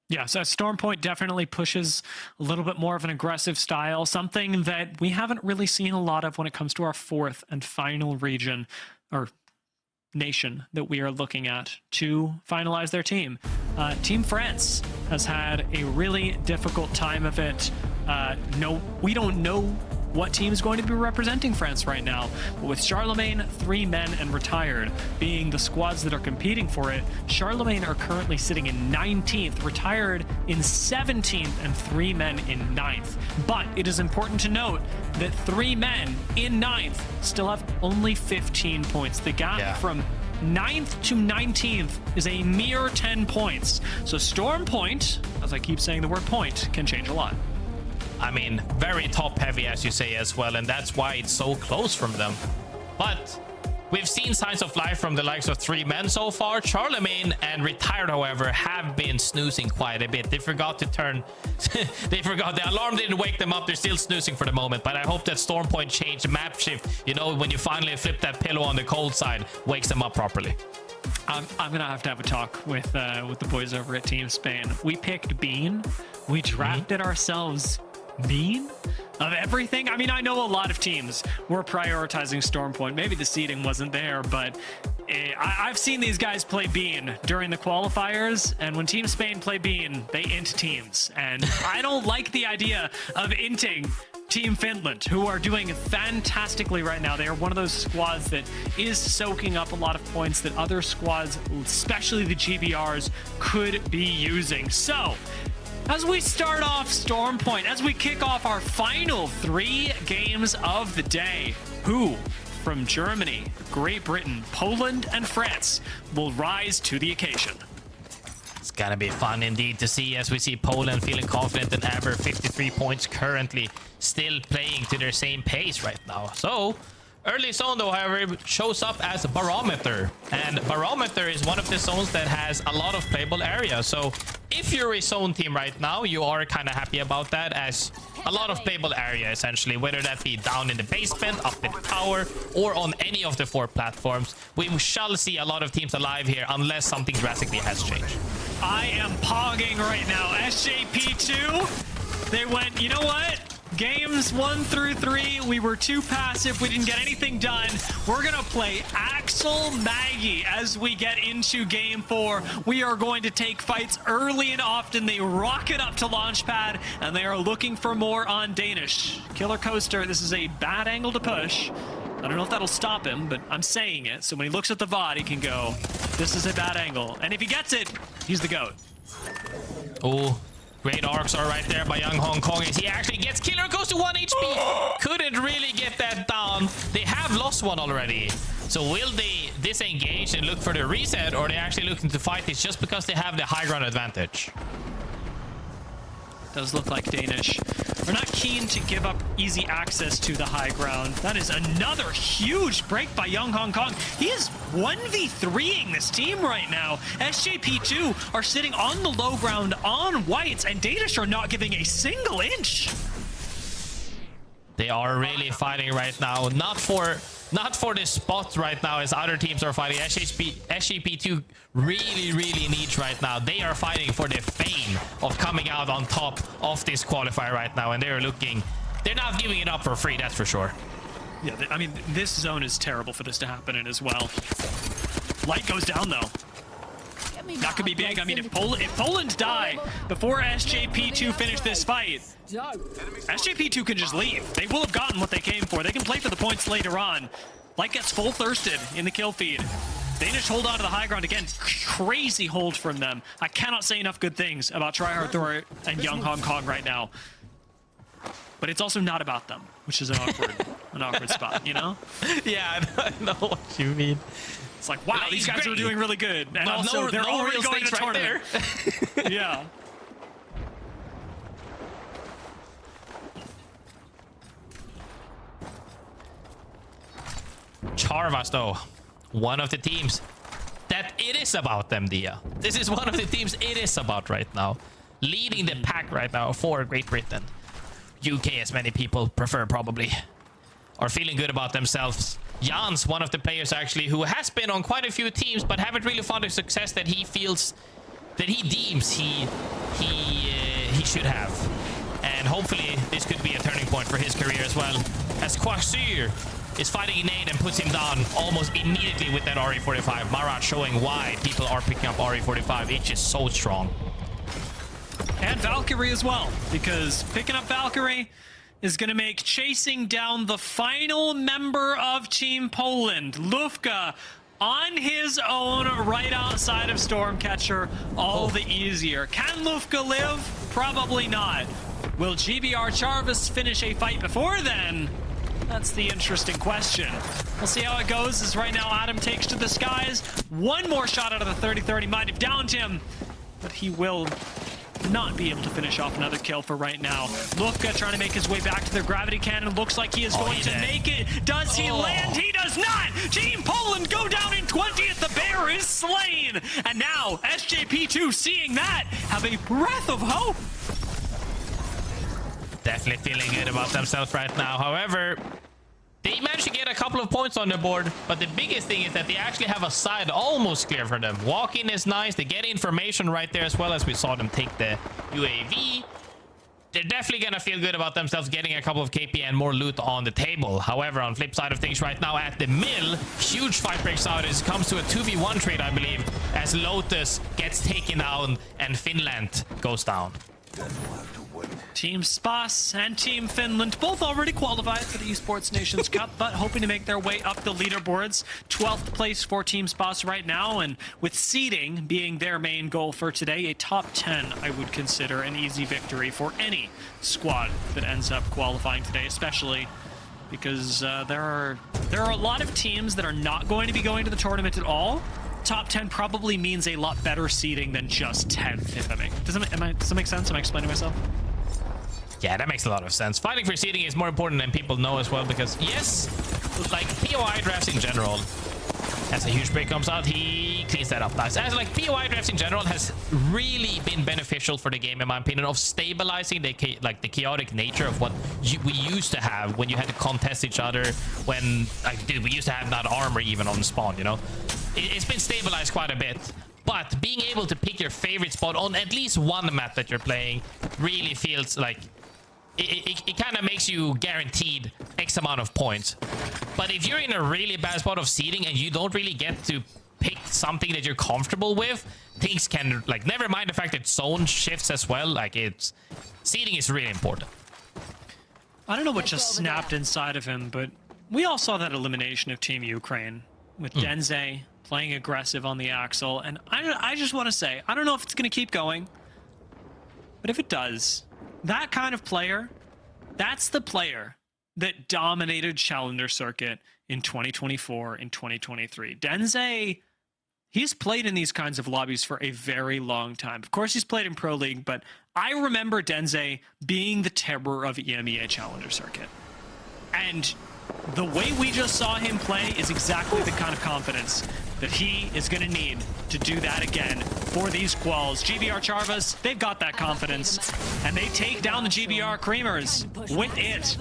Yeah, so Storm Point definitely pushes a little bit more of an aggressive style, something that we haven't really seen a lot of when it comes to our 4th and final region, or nation, that we are looking at to finalize their team. Team France has had a really difficult time of it. We don't know what team is going to be representing France right now, but with Charlemagne, 3 men, and Retired being the squads that are competing for it, Charlemagne are currently sitting in 19th, Retired in 17th, and 3 men in 9th. But it is important to note that 3 men in 9th still have only 15 points. The gap from 9th to 19th is a mere 10 points. So Storm Point, as I keep saying the word point, can change a lot. I mean, very top heavy, as you say, as well, and that's why it's so close from them. But we've seen signs of life from the likes of 3 men so far. Charlemagne and Retired, however, have been snoozing quite a bit. They forgot to turn they forgot the alarm didn't wake them up. They're still snoozing for the moment, but I hope that Storm Point change, map shift, you know, when you finally flip that pillow on the cold side, wakes them up properly. I'm gonna have to have a talk with the boys over at Team Spain. We picked Bean. We drafted ourselves Bean of everything. I mean, I know a lot of teams were prioritizing Storm Point. Maybe the seeding wasn't there, but I've seen these guys play Bean during the qualifiers, and when Team Spain play Bean, they int teams. And I don't like the idea of inting Team Finland, who are doing fantastically right now. They are one of those squads that is soaking up a lot of points that other squads, especially the GBRs, could be using. So as we start off Storm Point, as we kick off our final 3 games of the day, who from Germany, Great Britain, Poland, and France will rise to the occasion? It's gonna be fun indeed to see, as we see Poland feeling confident than ever. 53 points currently, still playing to their same pace right now. So early zone, though, however, shows up as Barometer, and Barometer is one of the zones that has a lot of playable areas. So if you're a zone team right now, you are kind of happy about that, as a lot of playable area, essentially, whether that be down in the basement, up in the tower, or on any of the 4 platforms. We shall see a lot of teams alive here, unless something drastically has changed. I am pogging right now. SJP2, they went, you know what? Games 1 through 3, we were too passive. We didn't get anything done. We're going to play Axel Maggie as we get into game 4. We are going to take fights early and often. They rocket up to Launchpad, and they are looking for more on Danish. Killer Coaster, this is a bad angle to push. I don't know if that'll stop him, but I'm saying it. So when he looks at the VOD, he can go, this is a bad angle. And if he gets it, he's the GOAT. Oh, great arcs are right there by Young Hong Kong as he actually gets Killer goes to 1 HP. Couldn't really get that down. They have lost one already. So will they disengage and look for the reset, or are they actually looking to fight this just because they have the high ground advantage? Does look like Danish are not keen to give up easy access to the high ground. That is another huge break by Young Hong Kong. He is 1v3ing this team right now. SJP2 are sitting on the low ground on whites, and Danish are not giving a single inch. They are really fighting right now. Not for this spot right now as other teams are fighting. SGP2 really needs right now. They are fighting for the fame of coming out on top of this qualifier right now, and they're not giving it up for free, that's for sure. Yeah, I mean, this zone is terrible for this to happen in as well. Light goes down though. That could be big. I mean, if Poland die before SJP2 finish this fight, SJP2 can just leave. They will have gotten what they came for. They can play for the points later on. Light gets full thirsted in the kill feed. Danish hold on to the high ground again. Crazy hold from them. I cannot say enough good things about Tryhard Thor and Young Hong Kong right now. But it's also not about them, which is an awkward spot, you know? Yeah, I know what you mean. It's like, wow, these guys are doing really good. And also, they're already going to the tournament. Right yeah. Charvas, though, one of the teams that it is about them, Dia. This is one of the teams it is about right now. Leading the pack right now for Great Britain. UK, as many people prefer, probably, are feeling good about themselves. Jan's one of the players actually who has been on quite a few teams but haven't really found the success that he feels that he deems he should have. And hopefully this could be a turning point for his career as well, as Quasir is fighting Innate and puts him down almost immediately with that RE45. Marat showing why people are picking up RE45. It's just so strong. And Valkyrie as well, because picking up Valkyrie is going to make chasing down the final member of Team Poland, Lufka, on his own right outside of Stormcatcher all the easier. Can Lufka live? Probably not. Will GBR Charvas finish a fight before then? That's the interesting question. We'll see how it goes, as right now Adam takes to the skies. One more shot out of the 30-30 might have downed him, but he will not be able to finish off another kill for right now. Lufka trying to make his way back to the gravity cannon. Looks like he is going to make it. Does he land? He does not! Team Poland go down in 20th. The bear is slain. And now SJP2, seeing that, have a breath of hope. Definitely feeling good about themselves right now. However, they managed to get a couple of points on the board, but the biggest thing is that they actually have a side almost clear for them. Walking is nice. They get information right there as well, as we saw them take the UAV. They're definitely going to feel good about themselves getting a couple of KP and more loot on the table. However, on flip side of things right now at the mill, huge fight breaks out. It comes to a 2v1 trade, I believe, as Lotus gets taken down and Finland goes down. Team Spas and Team Finland both already qualified for the Esports Nations Cup, but hoping to make their way up the leaderboards. 12th place for Team Spas right now, and with seeding being their main goal for today, a top 10 I would consider an easy victory for any squad that ends up qualifying today, especially because there are a lot of teams that are not going to be going to the tournament at all. Top 10 probably means a lot better seeding than just 10th, if that makes does that make sense? Am I explaining myself? Yeah, that makes a lot of sense. Fighting for seeding is more important than people know as well, because yes, like POI drafts in general, as a huge break comes out, he cleans that up nice. As like POI drafts in general has really been beneficial for the game, in my opinion, of stabilizing the chaotic nature of what we used to have when you had to contest each other, when we used to have that armor even on spawn, you know. It's been stabilized quite a bit. But being able to pick your favorite spot on at least one map that you're playing really feels like it kind of makes you guaranteed X amount of points. But if you're in a really bad spot of seeding and you don't really get to pick something that you're comfortable with, things can, like, never mind the fact that zone shifts as well. Like, seeding is really important. I don't know what just snapped inside of him, but we all saw that elimination of Team Ukraine with Denze playing aggressive on the Axel. And I just want to say, I don't know if it's going to keep going, but if it does, that kind of player, that's the player that dominated Challenger Circuit in 2024, in 2023. Denze, he's played in these kinds of lobbies for a very long time. Of course, he's played in Pro League, but I remember Denze being the terror of EMEA Challenger Circuit. And the way we just saw him play is exactly the kind of confidence that he is going to need to do that again for these quals. GBR Charvas, they've got that confidence, and they take down the GBR Creamers with it.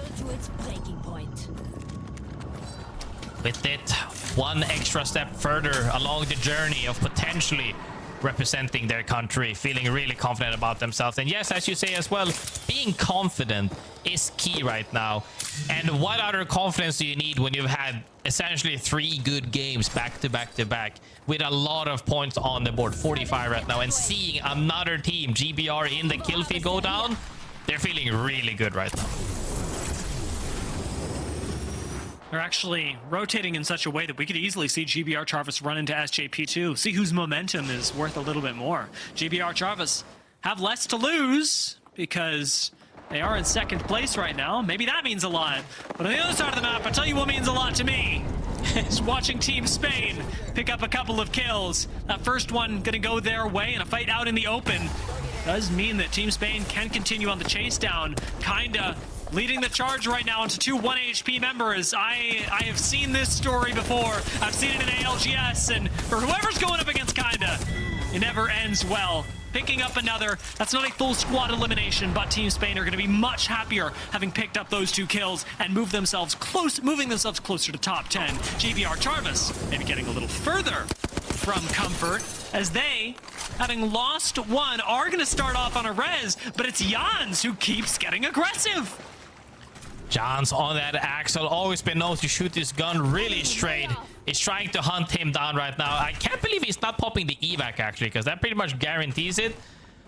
With it, one extra step further along the journey of potentially representing their country, feeling really confident about themselves. And yes, as you say as well, being confident is key right now. And what other confidence do you need when you've had essentially 3 good games back to back to back with a lot of points on the board, 45 right now, and seeing another team, GBR, in the kill feed go down? They're feeling really good right now. They're actually rotating in such a way that we could easily see GBR Charvas run into SJP2, see whose momentum is worth a little bit more. GBR Charvas have less to lose because they are in second place right now. Maybe that means a lot. But on the other side of the map, I'll tell you what means a lot to me. Is watching Team Spain pick up a couple of kills. That first one gonna go their way, and a fight out in the open does mean that Team Spain can continue on the chase down, kinda leading the charge right now into 2 1 HP members. I have seen this story before. I've seen it in ALGS, and for whoever's going up against Kinda, it never ends well. Picking up another, that's not a full squad elimination, but Team Spain are going to be much happier having picked up those 2 kills and moving themselves closer to top 10. GBR Charvas maybe getting a little further from comfort, as they, having lost 1, are going to start off on a res, but it's Jans who keeps getting aggressive. Jans on that Axel, always been known to shoot this gun really straight. Is trying to hunt him down right now. I can't believe he's not popping the evac, actually, because that pretty much guarantees it.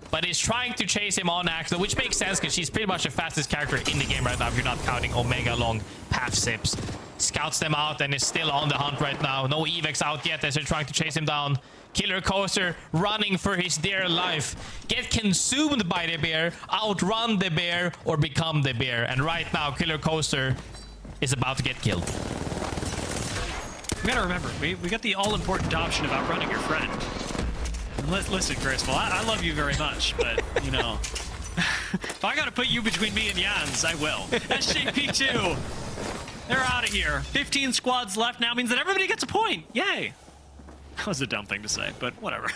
But he's trying to chase him on Axel, which makes sense because she's pretty much the fastest character in the game right now if you're not counting Omega long path sips. Scouts them out and is still on the hunt right now. No evacs out yet as they're trying to chase him down. Killer Coaster running for his dear life. Get consumed by the bear, outrun the bear, or become the bear. And right now, Killer Coaster is about to get killed. We gotta remember, we got the all-important option of outrunning your friend. And listen, Graceful, I love you very much, but, you know, if I gotta put you between me and Jans, I will. SJP2, they're out of here. 15 squads left now means that everybody gets a point. Yay. That was a dumb thing to say, but whatever.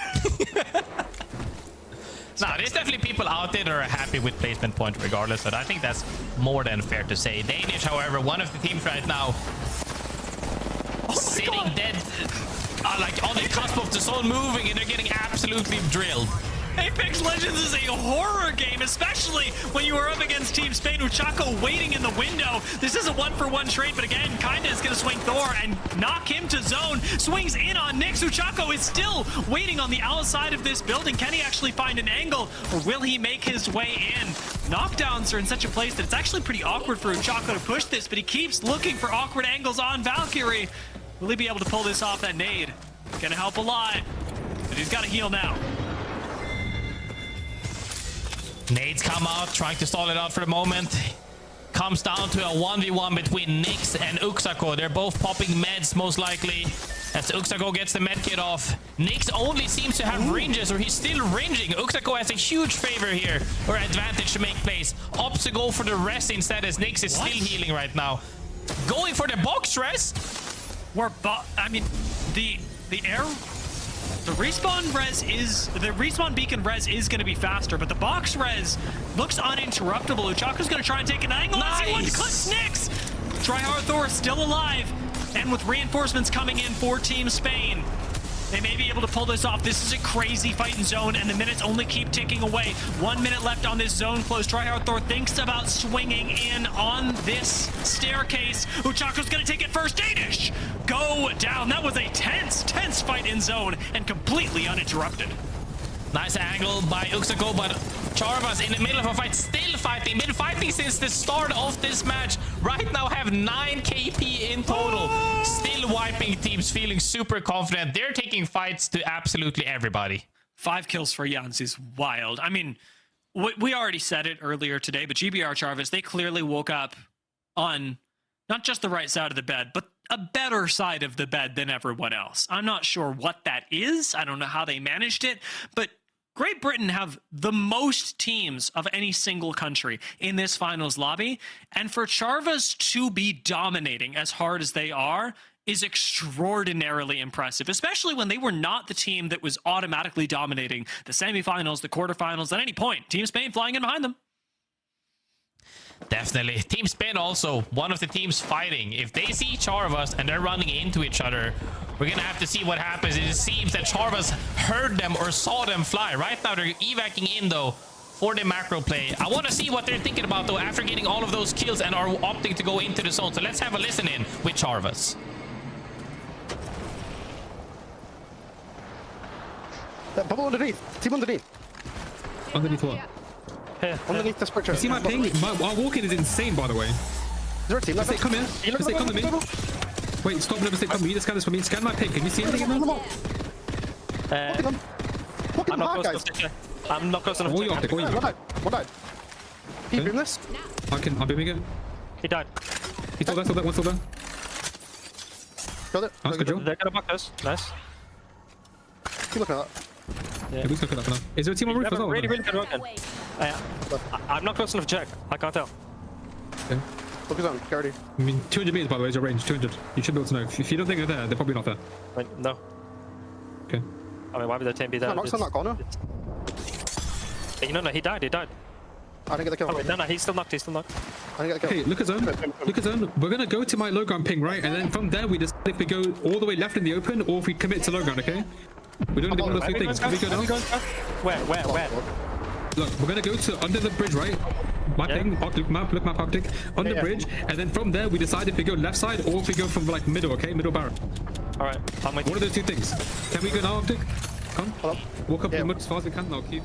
No, there's definitely people out there that are happy with placement points regardless, but I think that's more than fair to say. Danish, however, one of the teams right now sitting dead, like on the cusp of the zone moving, and they're getting absolutely drilled. Apex Legends is a horror game, especially when you are up against Team Spain. Uchako waiting in the window. This is a 1-for-1 trade, but again, Kinda is going to swing Thor and knock him to zone. Swings in on Nyx. Uchako is still waiting on the outside of this building. Can he actually find an angle, or will he make his way in? Knockdowns are in such a place that it's actually pretty awkward for Uchako to push this, but he keeps looking for awkward angles on Valkyrie. Will he be able to pull this off? That nade gonna help a lot, but he's got to heal now. Nades come out, trying to stall it out for the moment. Comes down to a 1v1 between Nyx and Uxako. They're both popping meds, most likely, as Uxako gets the medkit off. Nyx only seems to have ranges, or he's still ranging. Uxako has a huge favor here, or advantage to make plays. Opts to go for the rest instead, as Nyx is still healing right now. Going for the box rest? I mean, the respawn beacon res is going to be faster, but the box res looks uninterruptible. Uchako's going to try and take an angle. Nice. He wants to clip Nyx. Tryhard Thor still alive, and with reinforcements coming in for Team Spain, They may be able to pull this off. This is a crazy fight in zone, and the minutes only keep ticking away. 1 minute left on this zone close. Tryhard Thor thinks about swinging in on this staircase. Uchako's gonna take it first. Danish go down. That was a tense fight in zone and completely uninterrupted. Nice angle by Uxako, but Charvas in the middle of a fight, still fighting. Been fighting since the start of this match. Right now have 9 KP in total. Still wiping teams, feeling super confident. They're taking fights to absolutely everybody. 5 kills for Jans is wild. I mean, we already said it earlier today, but GBR Charvas, they clearly woke up on not just the right side of the bed, but a better side of the bed than everyone else. I'm not sure what that is. I don't know how they managed it, but Great Britain have the most teams of any single country in this finals lobby, and for Charvas to be dominating as hard as they are is extraordinarily impressive, especially when they were not the team that was automatically dominating the semifinals, the quarterfinals, at any point. Team Spain flying in behind them. Definitely. Team Spain also one of the teams fighting. If they see Charvas and they're running into each other, we're gonna have to see what happens. It seems that Charvas heard them or saw them fly. Right now they're evacing in though for the macro play. I want to see what they're thinking about though after getting all of those kills and are opting to go into the zone. So let's have a listen in with Charvas. Bubble underneath. Team underneath. Underneath what? Here. Underneath the structure. You see my ping? Our walking is insane, by the way. Is there a team? Mistake, come here. Mistake, come to me. Wait, stop. No mistake, come. You need to scan this for me. Scan my ping. Can you see anything in there? I'm not close enough to I'm not close enough to check. One died. Can you beam this? I'm beaming it. He died. He's still there, one's still there. Got it. Nice, good job. They're gonna buck us. Nice. Keep looking at that. Yeah, we can look at that for now. Is there a team on roof as well? Really good working. I'm not close enough to check. I can't tell. Okay. Focus on Cardi. I mean, 200 meters by the way is your range. 200. You should be able to know. If you don't think they're there, they're probably not there. Wait, no. Okay. I mean, why would their team be there? Knock's on that corner. No, he died. I didn't get the kill. Oh, wait, no, he's still knocked. I didn't get the kill. Okay, look at zone. Look at zone. We're gonna go to my low ground ping, right? And then from there we decide if we go all the way left in the open or if we commit to low ground, okay? We're doing one of those two things. Can we go down? Where? Look, we're gonna go to under the bridge, right? My ping, look map Arctic, on the bridge, and then from there we decide if we go left side or if we go from like middle, okay? Middle barrel. Alright, I'm with you. One of those two things. Can we go now, Arctic? Come. Walk up as fast as we can, and I'll keep.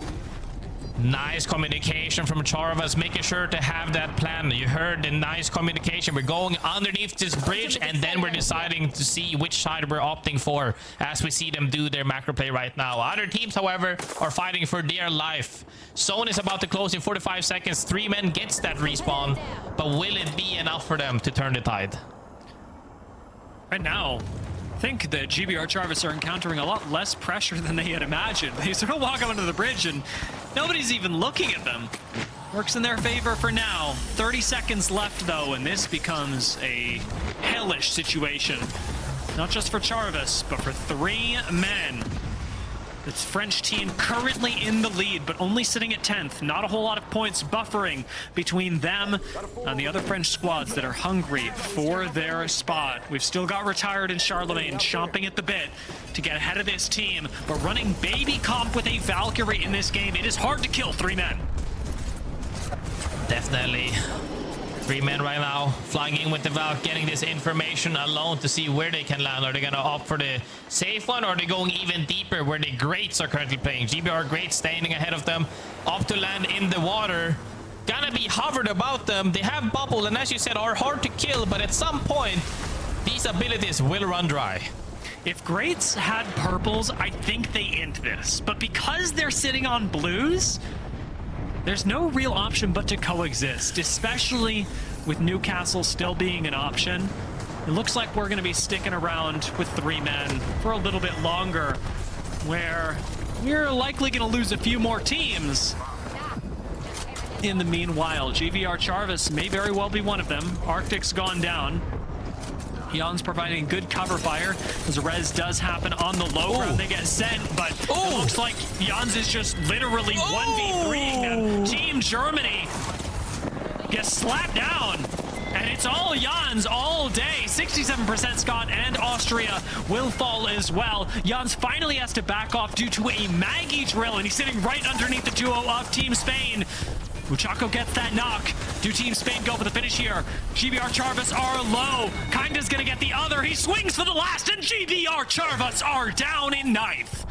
Nice communication from Charvas, making sure to have that plan. You heard the nice communication. We're going underneath this bridge and then we're deciding to see which side we're opting for as we see them do their macro play right now. Other teams, however, are fighting for their life. Zone is about to close in 45 seconds. 3 men gets that respawn, but will it be enough for them to turn the tide? Right now, I think the GBR Charvas are encountering a lot less pressure than they had imagined. They sort of walk up onto the bridge and nobody's even looking at them. Works in their favor for now. 30 seconds left though, and this becomes a hellish situation. Not just for Charvas, but for 3 men. This French team currently in the lead, but only sitting at 10th. Not a whole lot of points buffering between them and the other French squads that are hungry for their spot. We've still got Retired and Charlemagne chomping at the bit to get ahead of this team, but running baby comp with a Valkyrie in this game, it is hard to kill 3 men. Definitely. 3 men right now flying in with the Valk, getting this information alone to see where they can land. Are they gonna opt for the safe one, or are they going even deeper where the Greats are currently playing? GBR Greats standing ahead of them, opt to land in the water. Gonna be hovered about them. They have bubble, and as you said, are hard to kill, but at some point these abilities will run dry. If Greats had purples, I think they end this, but because they're sitting on blues, there's no real option but to coexist, especially with Newcastle still being an option. It looks like we're going to be sticking around with 3 men for a little bit longer, where we're likely going to lose a few more teams. In the meanwhile, GVR Charvas may very well be one of them. Arctic's gone down. Jan's providing good cover fire as res does happen on the low ground. They get sent, but it looks like Jans is just literally 1v3ing them. Team Germany gets slapped down And it's all Jans all day. 67% Scott and Austria will fall as well. Jans finally has to back off due to a Maggie drill, and he's sitting right underneath the duo of Team Spain. Uchako gets that knock. Do Team Spain go for the finish here? GBR Charvas are low. Kinda's gonna get the other. He swings for the last, and GBR Charvas are down in 9th.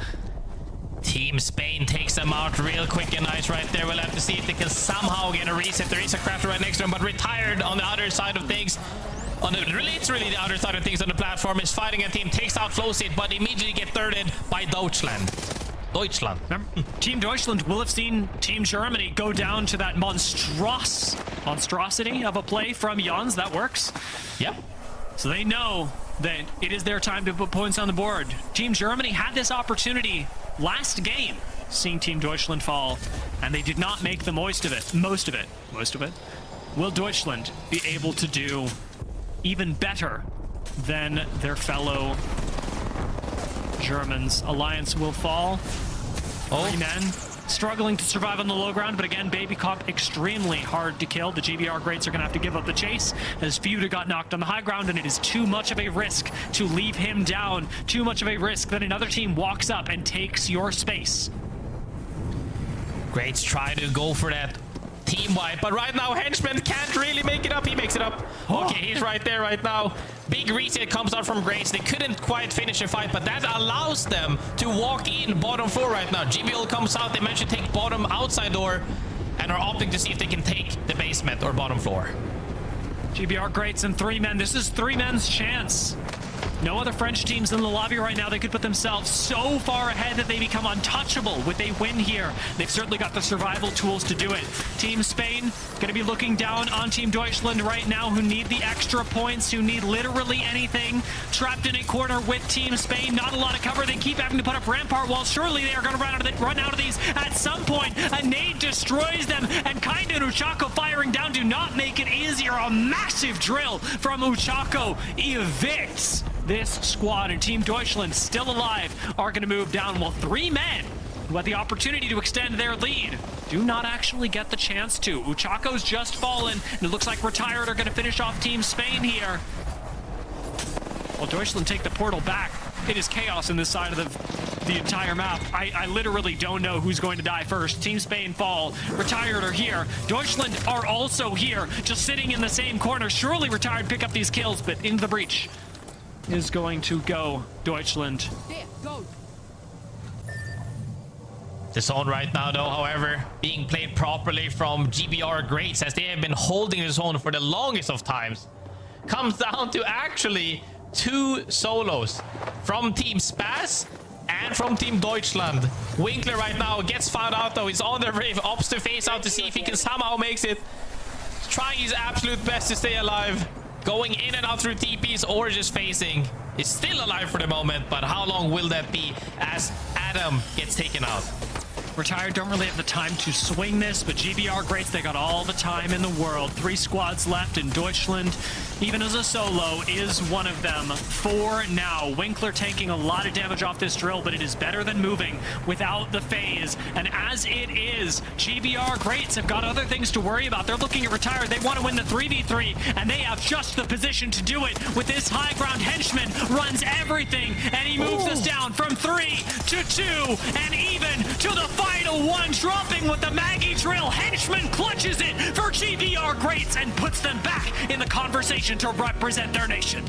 Team Spain takes them out real quick and nice right there. We'll have to see if they can somehow get a reset. There is a crafter right next to him, but retired on the other side of things. On the literally the other side of things on the platform is fighting a team, takes out Flowseed, but immediately get thirded by Deutschland. Team Deutschland will have seen Team Germany go down to that monstrosity of a play from Jans. That works. Yep. So they know that it is their time to put points on the board. Team Germany had this opportunity last game, seeing Team Deutschland fall, and they did not make the most of it. Will Deutschland be able to do even better than their fellow Germans? Alliance will fall. 3 men struggling to survive on the low ground, but again, Baby Cop extremely hard to kill. The GBR Greats are going to have to give up the chase as Feuda got knocked on the high ground, and it is too much of a risk to leave him down. Too much of a risk that another team walks up and takes your space. Greats try to go for that team wipe, but right now Henchman can't really make it up. He makes it up. Okay, he's right there right now. Big reset comes out from Greats. They couldn't quite finish the fight, but that allows them to walk in bottom floor right now. GBL comes out. They managed to take bottom outside door and are opting to see if they can take the basement or bottom floor. GBR Greats and 3 men. This is 3 men's chance. No other French teams in the lobby right now. They could put themselves so far ahead that they become untouchable with a win here. They've certainly got the survival tools to do it. Team Spain going to be looking down on Team Deutschland right now, who need the extra points, who need literally anything. Trapped in a corner with Team Spain. Not a lot of cover. They keep having to put up rampart walls. Surely they are going to run out of these at some point. A nade destroys them, and Kinda and Uchako firing down do not make it easier. A massive drill from Uchako evicts this squad, and Team Deutschland, still alive, are going to move down, while 3 men who had the opportunity to extend their lead do not actually get the chance to. Uchako's just fallen, and it looks like Retired are going to finish off Team Spain here. While Deutschland take the portal back, it is chaos in this side of the entire map. I literally don't know who's going to die first. Team Spain fall. Retired are here. Deutschland are also here, just sitting in the same corner. Surely Retired pick up these kills, but into the breach is going to go Deutschland. The zone right now, though, however, being played properly from GBR Greats, as they have been holding the zone for the longest of times, comes down to actually 2 solos from Team Spaz and from Team Deutschland. Winkler right now gets found out, though. He's on the rave, opts to face out to see if he can somehow makes it. Trying his absolute best to stay alive. Going in and out through TPs or just facing. Is still alive for the moment, but how long will that be as Adam gets taken out? Retired don't really have the time to swing this, but GBR Greats, they got all the time in the world. 3 squads left, and Deutschland, even as a solo, is one of them for now. Winkler taking a lot of damage off this drill, but it is better than moving without the phase. And as it is, GBR Greats have got other things to worry about. They're looking at Retired. They want to win the 3v3, and they have just the position to do it. With this high ground, Henchman runs everything, and he moves us down from 3 to 2, and even to the final 1, dropping with the Maggie drill. Henchman clutches it for GBR Greats and puts them back in the conversation to represent their nation.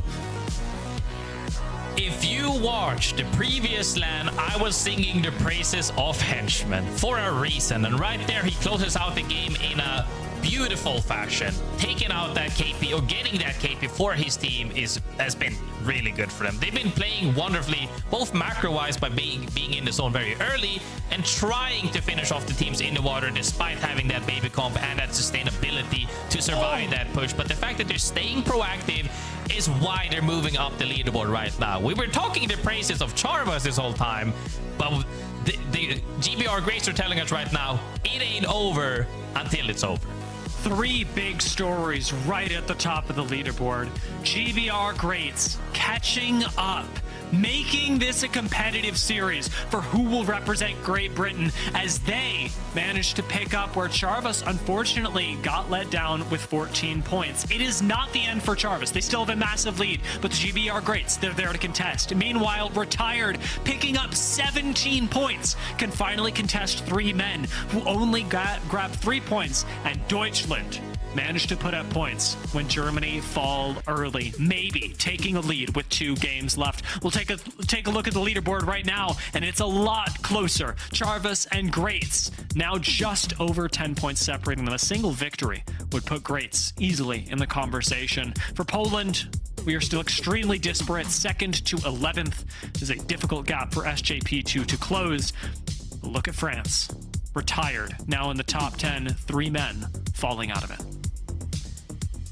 If you watched the previous LAN, I was singing the praises of Henchman for a reason, and right there he closes out the game in a beautiful fashion. Taking out that KP, or getting that KP for his team, has been really good for them. They've been playing wonderfully, both macro-wise by being in the zone very early and trying to finish off the teams in the water despite having that baby comp and that sustainability to survive that push. But the fact that they're staying proactive is why they're moving up the leaderboard right now. We were talking the praises of Charvas this whole time, but the GBR Greats are telling us right now, it ain't over until it's over. 3 big stories right at the top of the leaderboard. GBR Greats catching up making this a competitive series for who will represent Great Britain as they managed to pick up where Charvas unfortunately got let down with 14 points. It is not the end for Charvas. They still have a massive lead, but the GB are greats. They're there to contest. Meanwhile, Retired, picking up 17 points, can finally contest 3 men who only grabbed 3 points, and Deutschland managed to put up points when Germany fall early, maybe taking a lead with 2 games left. We'll take a look at the leaderboard right now, and it's a lot closer. Charvas and Greats now just over 10 points separating them. A single victory would put Greats easily in the conversation. For Poland, we are still extremely disparate. 2nd to 11th is a difficult gap for SJP2 to close. Look at France. Retired, now in the top 10, 3 men falling out of it.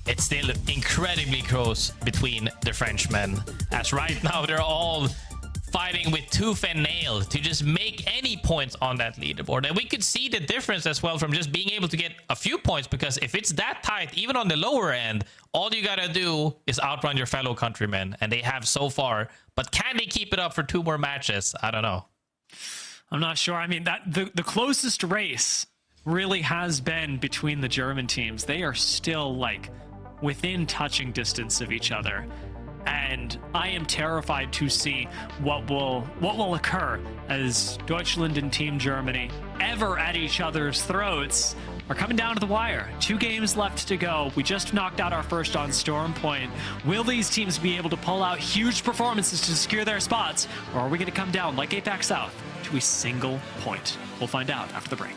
It's still incredibly close between the Frenchmen, as right now they're all fighting with tooth and nail to just make any points on that leaderboard. And we could see the difference as well from just being able to get a few points, because if it's that tight, even on the lower end, all you gotta do is outrun your fellow countrymen, and they have so far. But can they keep it up for 2 more matches? I don't know. I'm not sure. I mean, that the closest race really has been between the German teams. They are still like within touching distance of each other, and I am terrified to see what will occur as Deutschland and Team Germany, ever at each other's throats, are coming down to the wire. 2 games left to go. We just knocked out our first on Storm Point. Will these teams be able to pull out huge performances to secure their spots, or are we going to come down like Apex South to a single point? We'll find out after the break.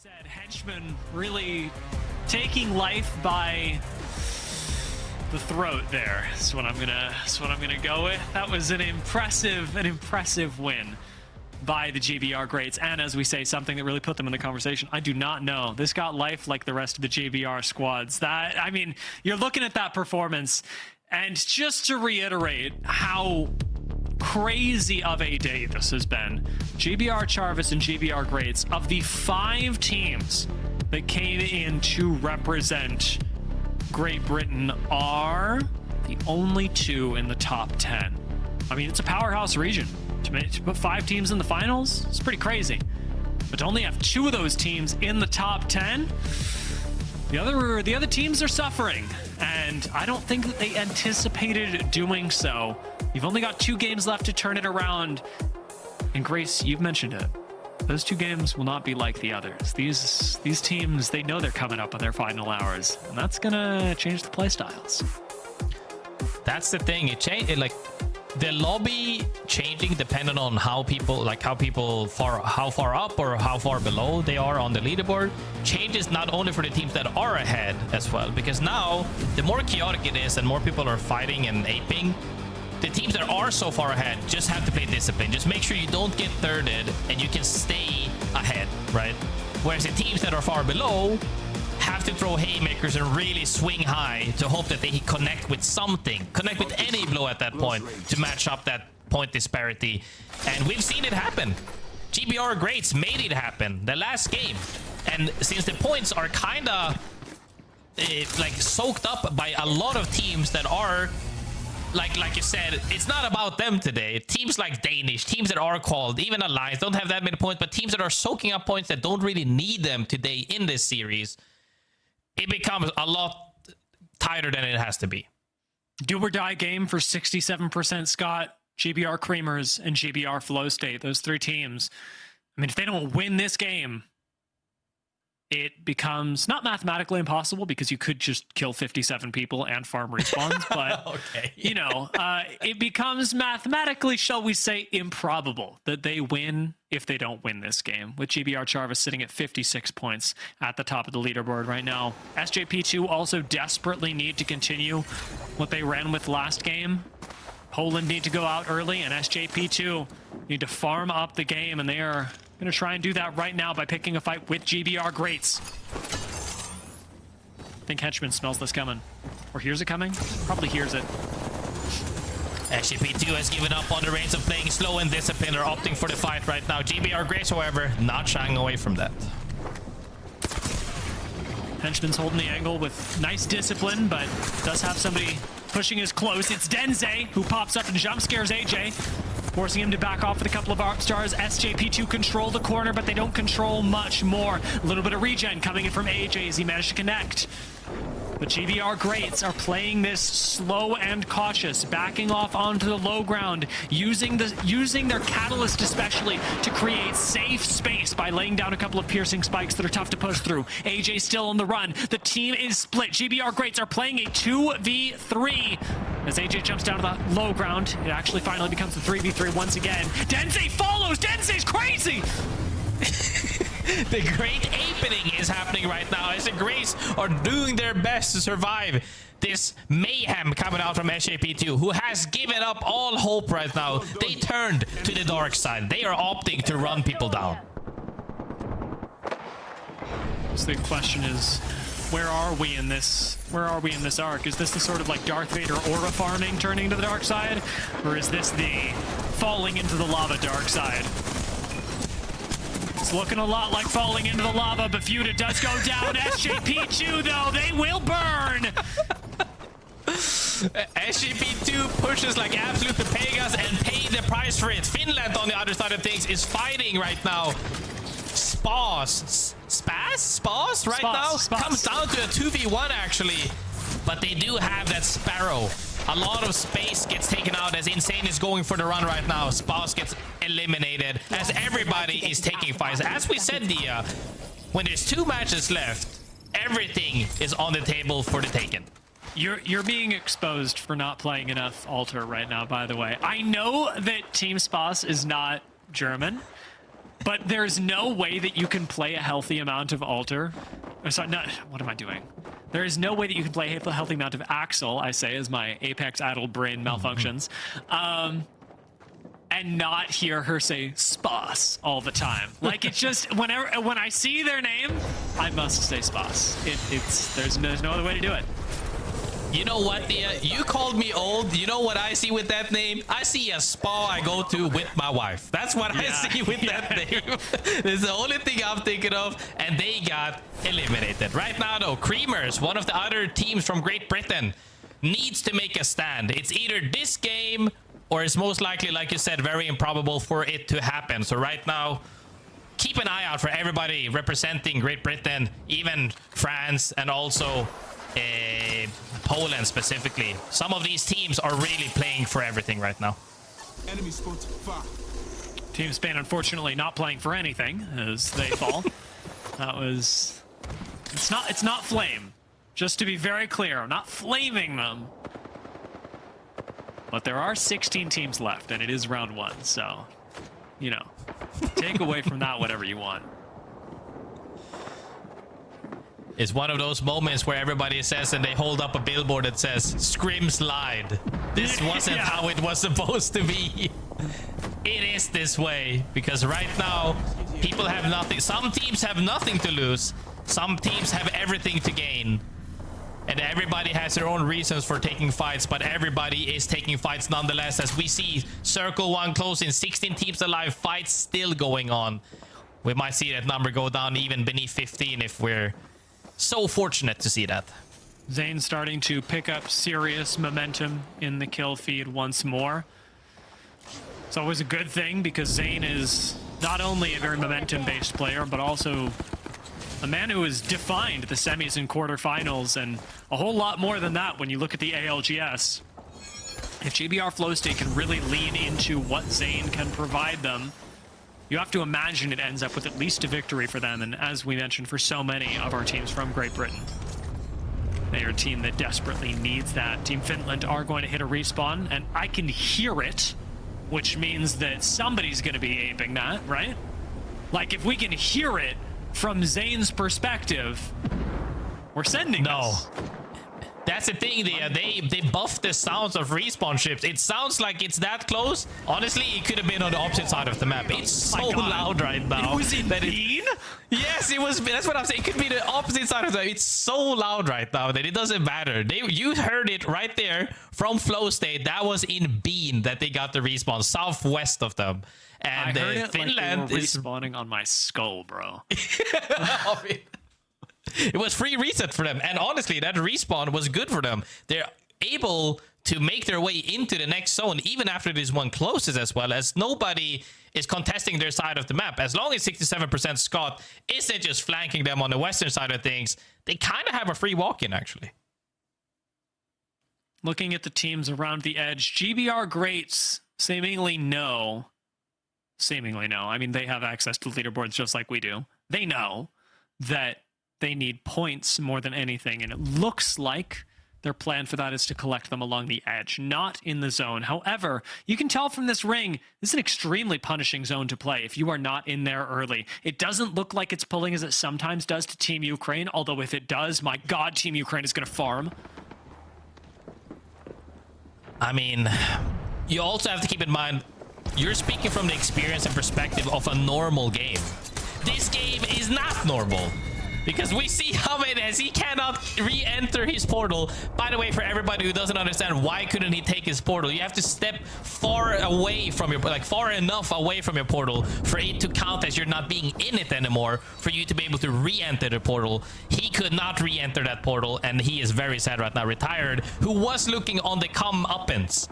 said, Henchman really taking life by the throat there. That's what I'm gonna go with. That was an impressive win by the GBR greats, and as we say, something that really put them in the conversation. I do not know. This got life like the rest of the GBR squads. That, I mean, you're looking at that performance, and just to reiterate how crazy of a day this has been, GBR Charvis and GBR greats, of the 5 teams that came in to represent Great Britain, are the only 2 in the top 10. I mean, it's a powerhouse region. To put 5 teams in the finals, it's pretty crazy. But to only have 2 of those teams in the top 10, the other teams are suffering, and I don't think that they anticipated doing so. You've only got 2 games left to turn it around, and Grace, you've mentioned it. Those 2 games will not be like the others. These teams, they know they're coming up on their final hours, and that's gonna change the play styles. That's the thing. It changed. Like, the lobby changing depending on how far up or how far below they are on the leaderboard changes not only for the teams that are ahead as well, because now the more chaotic it is and more people are fighting and aping, the teams that are so far ahead just have to play discipline. Just make sure you don't get thirded and you can stay ahead, right? Whereas the teams that are far below have to throw haymakers and really swing high to hope that they connect with something, connect with any blow at that point to match up that point disparity. And we've seen it happen. GBR greats made it happen the last game. And since the points are kind of like soaked up by a lot of teams that are, like you said, it's not about them today. Teams like Danish, teams that are called, even Alliance, don't have that many points, but teams that are soaking up points that don't really need them today in this series, it becomes a lot tighter than it has to be. Do or die game for 67% Scott, GBR Creamers, and GBR Flow State. Those 3 teams. I mean, if they don't win this game, it becomes not mathematically impossible, because you could just kill 57 people and farm respawns, but okay, you know, it becomes mathematically, shall we say, improbable that they win if they don't win this game, with GBR Charvis sitting at 56 points at the top of the leaderboard right now. SJP2 also desperately need to continue what they ran with last game. Poland need to go out early, and SJP2 need to farm up the game, and they are going to try and do that right now by picking a fight with GBR greats. I think Henchman smells this coming. Or hears it coming? Probably hears it. SGP2 has given up on the reins of playing slow and disciplined, or opting for the fight right now. GBR greats, however, not shying away from that. Henchman's holding the angle with nice discipline, but does have somebody pushing his close. It's Denze who pops up and jump scares AJ, forcing him to back off with a couple of ARC stars. SJP2 control the corner, but they don't control much more. A little bit of regen coming in from AJ as he managed to connect. But GBR greats are playing this slow and cautious, backing off onto the low ground, using their catalyst especially to create safe space by laying down a couple of piercing spikes that are tough to push through. AJ still on the run. The team is split. GBR greats are playing a 2v3. As AJ jumps down to the low ground, it actually finally becomes a 3v3 once again. Denze follows! Denze's crazy! The great apening is happening right now as the Greys are doing their best to survive this mayhem coming out from SJP2, who has given up all hope right now. They turned to the dark side. They are opting to run people down. So the question is, where are we in this arc? Is this the sort of like Darth Vader aura farming turning to the dark side? Or is this the falling into the lava dark side? It's looking a lot like falling into the lava, but Fuda does go down. SJP2, though, they will burn! SGP2 pushes like absolute Pegas and pay the price for it. Finland, on the other side of things, is fighting right now. Spas right now comes down to a 2v1 actually, but they do have that Sparrow. A lot of space gets taken out as Insane is going for the run right now. Spas gets eliminated as everybody is taking fights. As we said, Dia, when there's 2 matches left, everything is on the table for the taken. You're being exposed for not playing enough Alter right now, by the way. I know that Team Spas is not German, But there's no way that you can play a healthy amount of Alter. Sorry, not, what am I doing? There is no way that you can play a healthy amount of Axel, I say, as my Apex addled brain malfunctions, and not hear her say Spas all the time. Like, it's just, when I see their name, I must say Spas. There's no other way to do it. You know what, Thea? You called me old. You know what I see with that name? I see a spa I go to with my wife. That's what I see with that name. This is the only thing I'm thinking of, and they got eliminated. Right now, though, Creamers, one of the other teams from Great Britain, needs to make a stand. It's either this game, or it's most likely, like you said, very improbable for it to happen. So right now, keep an eye out for everybody representing Great Britain, even France, and also Poland specifically. Some of these teams are really playing for everything right now. Enemy spot far. Team Spain, unfortunately, not playing for anything as they fall. That was... It's not Flame. Just to be very clear, I'm not flaming them. But there are 16 teams left, and it is round 1, so, you know, take away from that whatever you want. It's one of those moments where everybody says, and they hold up a billboard that says, Scrims lied. This wasn't how it was supposed to be. It is this way, because right now, people have nothing. Some teams have nothing to lose. Some teams have everything to gain. And everybody has their own reasons for taking fights, but everybody is taking fights nonetheless, as we see Circle 1 closing, 16 teams alive, fights still going on. We might see that number go down even beneath 15 if we're so fortunate to see that. Zane starting to pick up serious momentum in the kill feed once more. It's always a good thing, because Zane is not only a very momentum-based player, but also a man who has defined the semis and quarterfinals, and a whole lot more than that when you look at the ALGS. If GBR Flow State can really lean into what Zane can provide them, you have to imagine it ends up with at least a victory for them, and as we mentioned, for so many of our teams from Great Britain. They are a team that desperately needs that. Team Finland are going to hit a respawn, and I can hear it, which means that somebody's going to be aping that, right? Like, if we can hear it from Zane's perspective, we're sending this. That's the thing, they buffed the sounds of respawn ships. It sounds like it's that close. Honestly, it could have been on the opposite side of the map. It's so loud right now. It was in Bean? Yes, it was. That's what I'm saying. It could be the opposite side of the map. It's so loud right now that it doesn't matter. You heard it right there from Flow State. That was in Bean that they got the respawn, southwest of them. And I heard it Finland like they were respawning on my skull, bro. It was free reset for them, and honestly, that respawn was good for them. They're able to make their way into the next zone even after this one closes, as well, as nobody is contesting their side of the map. As long as 67% Scott isn't just flanking them on the western side of things, they kind of have a free walk-in, actually. Looking at the teams around the edge, GBR Greats seemingly know. I mean, they have access to leaderboards just like we do. They know that they need points more than anything, and it looks like their plan for that is to collect them along the edge, not in the zone. However, you can tell from this ring, this is an extremely punishing zone to play if you are not in there early. It doesn't look like it's pulling as it sometimes does to Team Ukraine, although if it does, my god, Team Ukraine is going to farm. I mean, you also have to keep in mind, you're speaking from the experience and perspective of a normal game. This game is not normal, because we see how it is. He cannot re-enter his portal. By the way, for everybody who doesn't understand, why couldn't he take his portal? You have to step far away from your, like far enough away from your portal for it to count as you're not being in it anymore, for you to be able to re-enter the portal. He could not re-enter that portal, and he is very sad right now. Retired, who was looking on the come-uppance,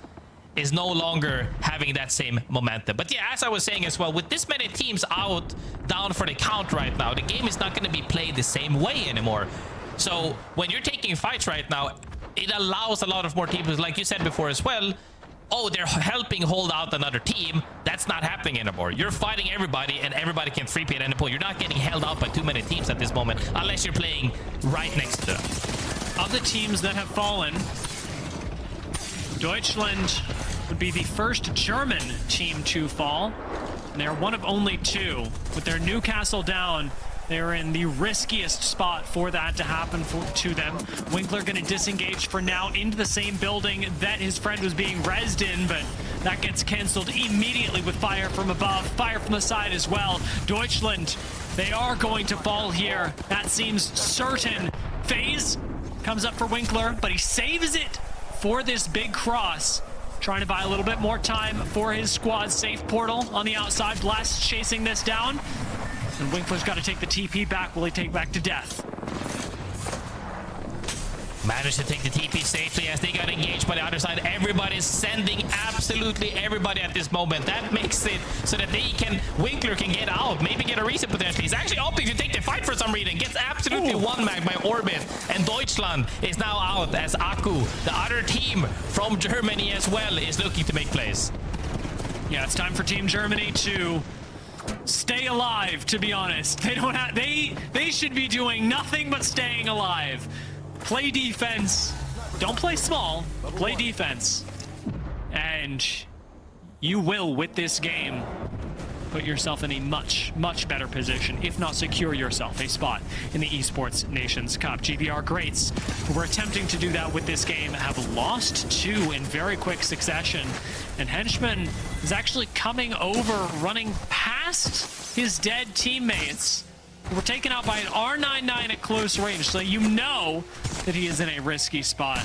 is no longer having that same momentum. But yeah, as I was saying as well, with this many teams out down for the count right now, the game is not going to be played the same way anymore. So when you're taking fights right now, it allows a lot of more teams, like you said before as well, oh, they're helping hold out another team. That's not happening anymore. You're fighting everybody, and everybody can 3P at any point. You're not getting held out by too many teams at this moment, unless you're playing right next to them. Of the teams that have fallen, Deutschland would be the first German team to fall. And they're one of only two. With their Newcastle down, they're in the riskiest spot for that to happen to them. Winkler going to disengage for now into the same building that his friend was being rezzed in, but that gets canceled immediately with fire from above, fire from the side as well. Deutschland, they are going to fall here. That seems certain. FaZe comes up for Winkler, but he saves it for this big cross. Trying to buy a little bit more time for his squad. Safe portal on the outside. Blast chasing this down. And Winkler's got to take the TP back. Will he take back to death? Managed to take the TP safely as they got engaged by the other side. Everybody's sending absolutely everybody at this moment. That makes it so that Winkler can get out, maybe get a reset potentially. He's actually opting to take the fight for some reason. Gets absolutely one mag by Orbit. And Deutschland is now out as Aku, the other team from Germany as well, is looking to make plays. Yeah, it's time for Team Germany to stay alive, to be honest. They should be doing nothing but staying alive. Play defense. Don't play small. Play defense. And you will, with this game, put yourself in a much, much better position, if not secure yourself a spot in the Esports Nations Cup. GBR Greats, who were attempting to do that with this game, have lost 2 in very quick succession. And Henchman is actually coming over, running past his dead teammates. We're taken out by an R99 at close range, so you know that he is in a risky spot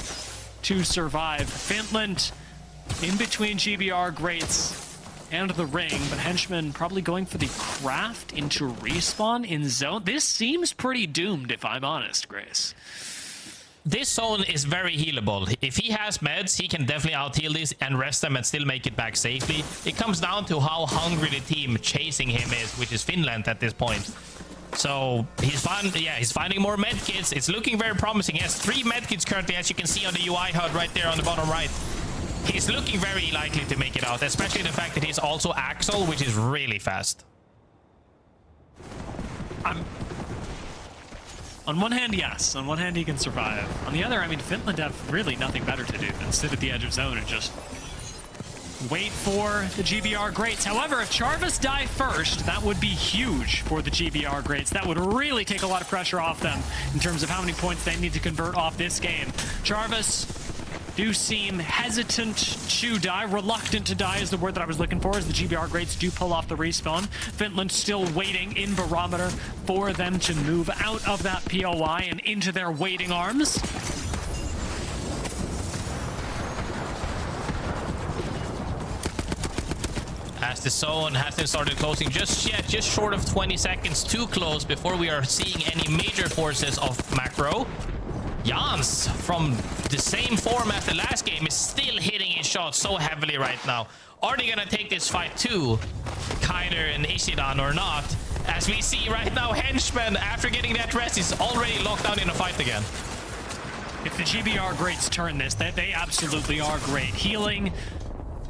to survive. Finland in between GBR Greats and the ring, but Henchman probably going for the craft into respawn in zone. This seems pretty doomed, if I'm honest, Grace. This zone is very healable. If he has meds, he can definitely out-heal this and rest them and still make it back safely. It comes down to how hungry the team chasing him is, which is Finland at this point. So he's finding more medkits. It's looking very promising. He has 3 medkits currently, as you can see on the UI HUD right there on the bottom right. He's looking very likely to make it out, especially the fact that he's also Axel, which is really fast. On one hand, yes. On one hand, he can survive. On the other, I mean, Finland have really nothing better to do than sit at the edge of zone and just wait for the GBR Greats. However, if Charvis die first, that would be huge for the GBR Greats. That would really take a lot of pressure off them in terms of how many points they need to convert off this game. Charvis do seem hesitant to die. Reluctant to die is the word that I was looking for, as the GBR Greats do pull off the respawn. Finland still waiting in Barometer for them to move out of that POI and into their waiting arms. As the zone hasn't started closing just yet, just short of 20 seconds to close before we are seeing any major forces of macro. Jans, from the same form as the last game, is still hitting his shots so heavily right now. Are they gonna take this fight to Kaider and Ishidan or not? As we see right now, Henchman, after getting that rest, is already locked down in a fight again. If the GBR Greats turn this, they absolutely are great. Healing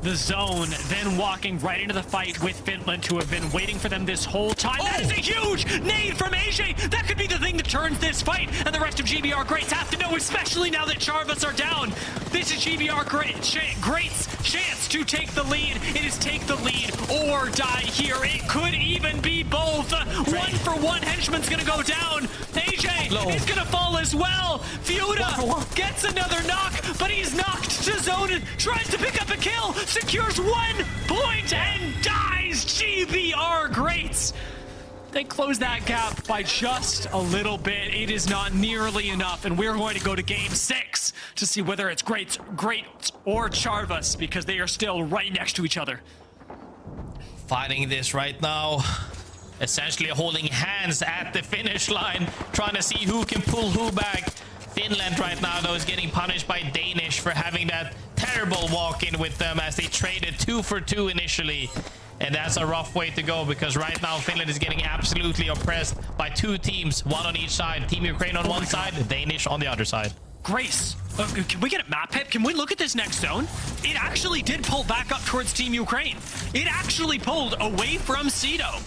the zone, then walking right into the fight with Finland, who have been waiting for them this whole time. That is a huge nade from AJ. That could be the thing that turns this fight, and the rest of GBR Greats have to know, especially now that Charvis are down. This is GBR Greats' chance to take the lead. It is take the lead or die here. It could even be both. 1 for 1. Henchman's gonna go down. AJ is gonna fall as well. Fuda gets another knock, but he's knocked to zone and tries to pick up a kill. Secures 1 point and dies. GBR Greats. They close that gap by just a little bit. It is not nearly enough, and we're going to go to game 6 to see whether it's Greats or Charvis, because they are still right next to each other. Fighting this right now, essentially holding hands at the finish line, trying to see who can pull who back. Finland right now, though, is getting punished by Danish for having that terrible walk-in with them, as they traded 2 for 2 initially. And that's a rough way to go, because right now Finland is getting absolutely oppressed by 2 teams, 1 on each side. Team Ukraine on one side, Danish on the other side. Grace, can we get a map hit? Can we look at this next zone? It actually did pull back up towards Team Ukraine. It actually pulled away from Cedo.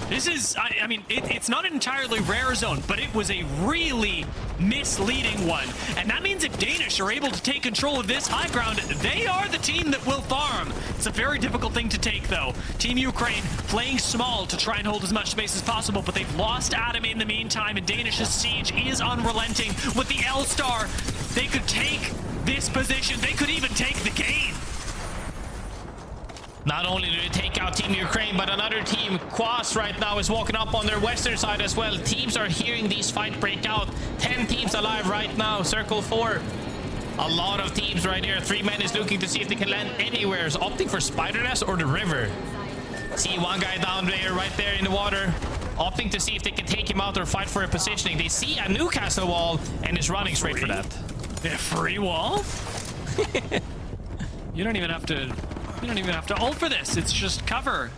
This is, I mean, it's not an entirely rare zone, but it was a really misleading one. And that means if Danish are able to take control of this high ground, they are the team that will farm. It's a very difficult thing to take, though. Team Ukraine playing small to try and hold as much space as possible, but they've lost Adam in the meantime, and Danish's siege is unrelenting. With the L-Star, they could take this position. They could even take the game. Not only do they take out Team Ukraine, but another team, Quas, right now is walking up on their western side as well. Teams are hearing these fights break out. 10 teams alive right now, Circle 4. A lot of teams right here. 3 men is looking to see if they can land anywhere. Is opting for Spider Nest or the river. See one guy down there, right there in the water. Opting to see if they can take him out or fight for a positioning. They see a Newcastle wall and is running straight for that. A free wall? You don't even have to ult for this. It's just cover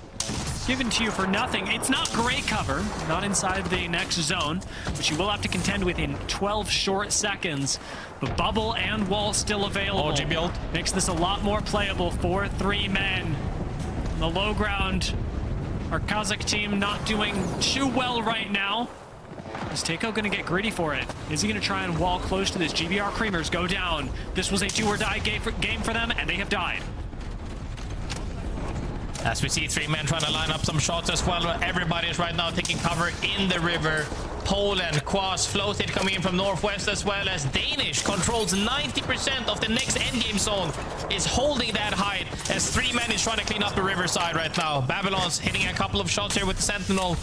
given to you for nothing. It's not great cover, not inside the next zone, which you will have to contend with in 12 short seconds. But bubble and wall still available. OG build makes this a lot more playable for 3 men. On the low ground, our Kazakh team not doing too well right now. Is Takeo going to get greedy for it? Is he going to try and wall close to this? GBR Creamers go down. This was a do-or-die game for them, and they have died. As we see 3 men trying to line up some shots as well. Everybody is right now taking cover in the river. Poland, Quas, Floated coming in from northwest, as well as Danish controls 90% of the next endgame zone. Is holding that height as 3 men is trying to clean up the riverside right now. Babylon's hitting a couple of shots here with the Sentinel.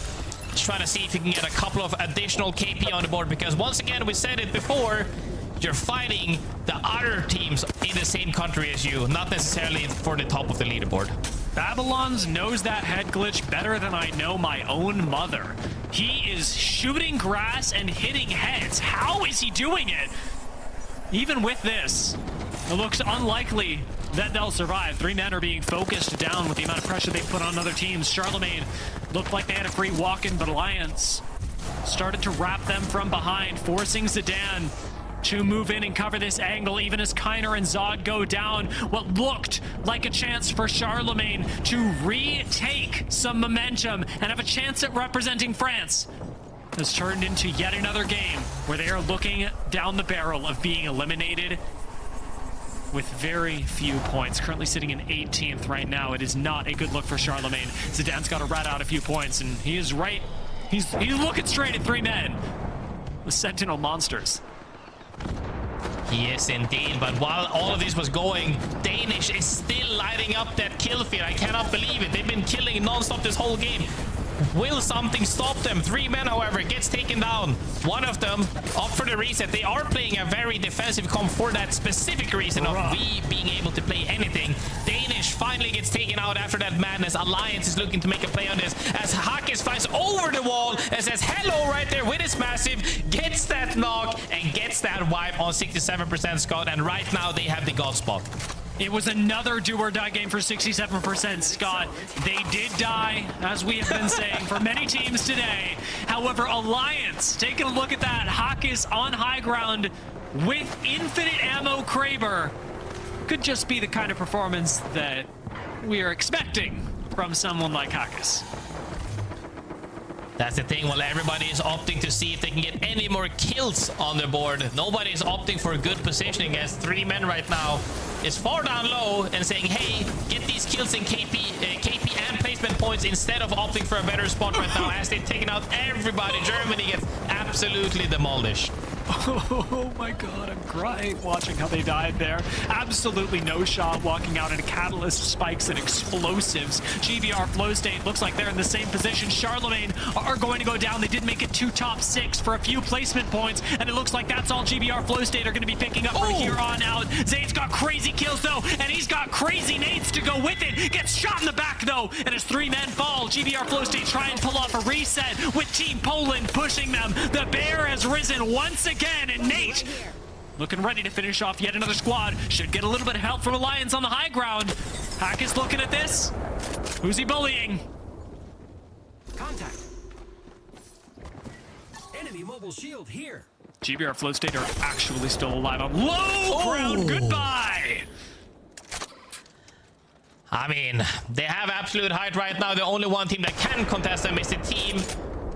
He's trying to see if he can get a couple of additional KP on the board, because once again, we said it before, you're fighting the other teams in the same country as you, not necessarily for the top of the leaderboard. Babylon's knows that head glitch better than I know my own mother. He is shooting grass and hitting heads. How is he doing it? Even with this, it looks unlikely that they'll survive. 3 men are being focused down with the amount of pressure they put on other teams. Charlemagne looked like they had a free walk-in, but Alliance started to wrap them from behind, forcing Zidane to move in and cover this angle, even as Kiner and Zod go down. What looked like a chance for Charlemagne to retake some momentum and have a chance at representing France has turned into yet another game where they are looking down the barrel of being eliminated with very few points. Currently sitting in 18th right now. It is not a good look for Charlemagne. Zidane's got to rat out a few points, and he is right. He's looking straight at 3 men. The Sentinel monsters. Yes, indeed. But while all of this was going, Danish is still lighting up that kill feed. I cannot believe it. They've been killing non-stop this whole game. Will something stop them? 3 men, however, gets taken down. One of them up for the reset. They are playing a very defensive comp for that specific reason of we being able to play anything. Danish finally gets taken out after that madness. Alliance is looking to make a play on this as Hakis flies over the wall and says hello right there with his massive, gets that knock and gets that wipe on 67% Scott, and right now they have the god spot. It was another do-or-die game for 67%, Scott. They did die, as we have been saying, for many teams today. However, Alliance, taking a look at that, Hakis on high ground with infinite ammo Kraber. Could just be the kind of performance that we are expecting from someone like Hakis. That's the thing. While everybody is opting to see if they can get any more kills on the board, nobody is opting for good positioning, as 3 men right now is far down low and saying, hey, get these kills in KP and placement points instead of opting for a better spot right now, as they've taken out everybody. Germany gets absolutely demolished. Oh my god, I'm crying watching how they died there. Absolutely no shot walking out into catalyst spikes and explosives. GBR Flow State looks like they're in the same position. Charlemagne are going to go down. They did make it to top 6 for a few placement points, and it looks like that's all GBR Flow State are going to be picking up from here on out. Zayd's got crazy kills though, and he's got crazy nades to go with it. Gets shot in the back though, and as 3 men fall, GBR Flow State try and pull off a reset with Team Poland pushing them. The bear has risen once again, and Nate looking ready to finish off yet another squad. Should get a little bit of help from Alliance on the high ground. Hack is looking at this. Who's he bullying? Contact. Enemy mobile shield here. GBR Flow State are actually still alive on low ground. Goodbye. I mean, they have absolute height right now. The only one team that can contest them is the team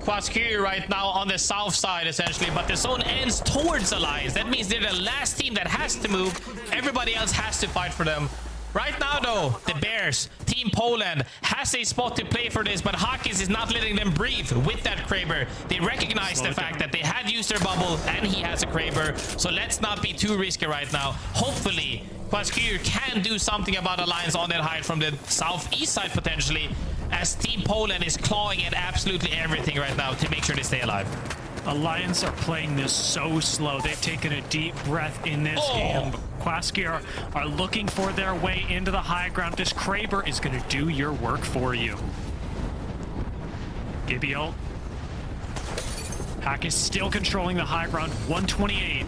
Qualifiers right now on the south side, essentially. But the zone ends towards Alliance. That means they're the last team that has to move. Everybody else has to fight for them. Right now, though, the Bears, Team Poland, has a spot to play for this, but Hawkins is not letting them breathe with that Kraber. They recognize the fact that they had used their bubble, and he has a Kraber, so let's not be too risky right now. Hopefully, Qualifiers can do something about Alliance on that height from the southeast side, potentially, as Team Poland is clawing at absolutely everything right now to make sure they stay alive. Alliance are playing this so slow. They've taken a deep breath in this game. Qualifiers are looking for their way into the high ground. This Kraber is going to do your work for you. Gibiel. Hack is still controlling the high ground. 128.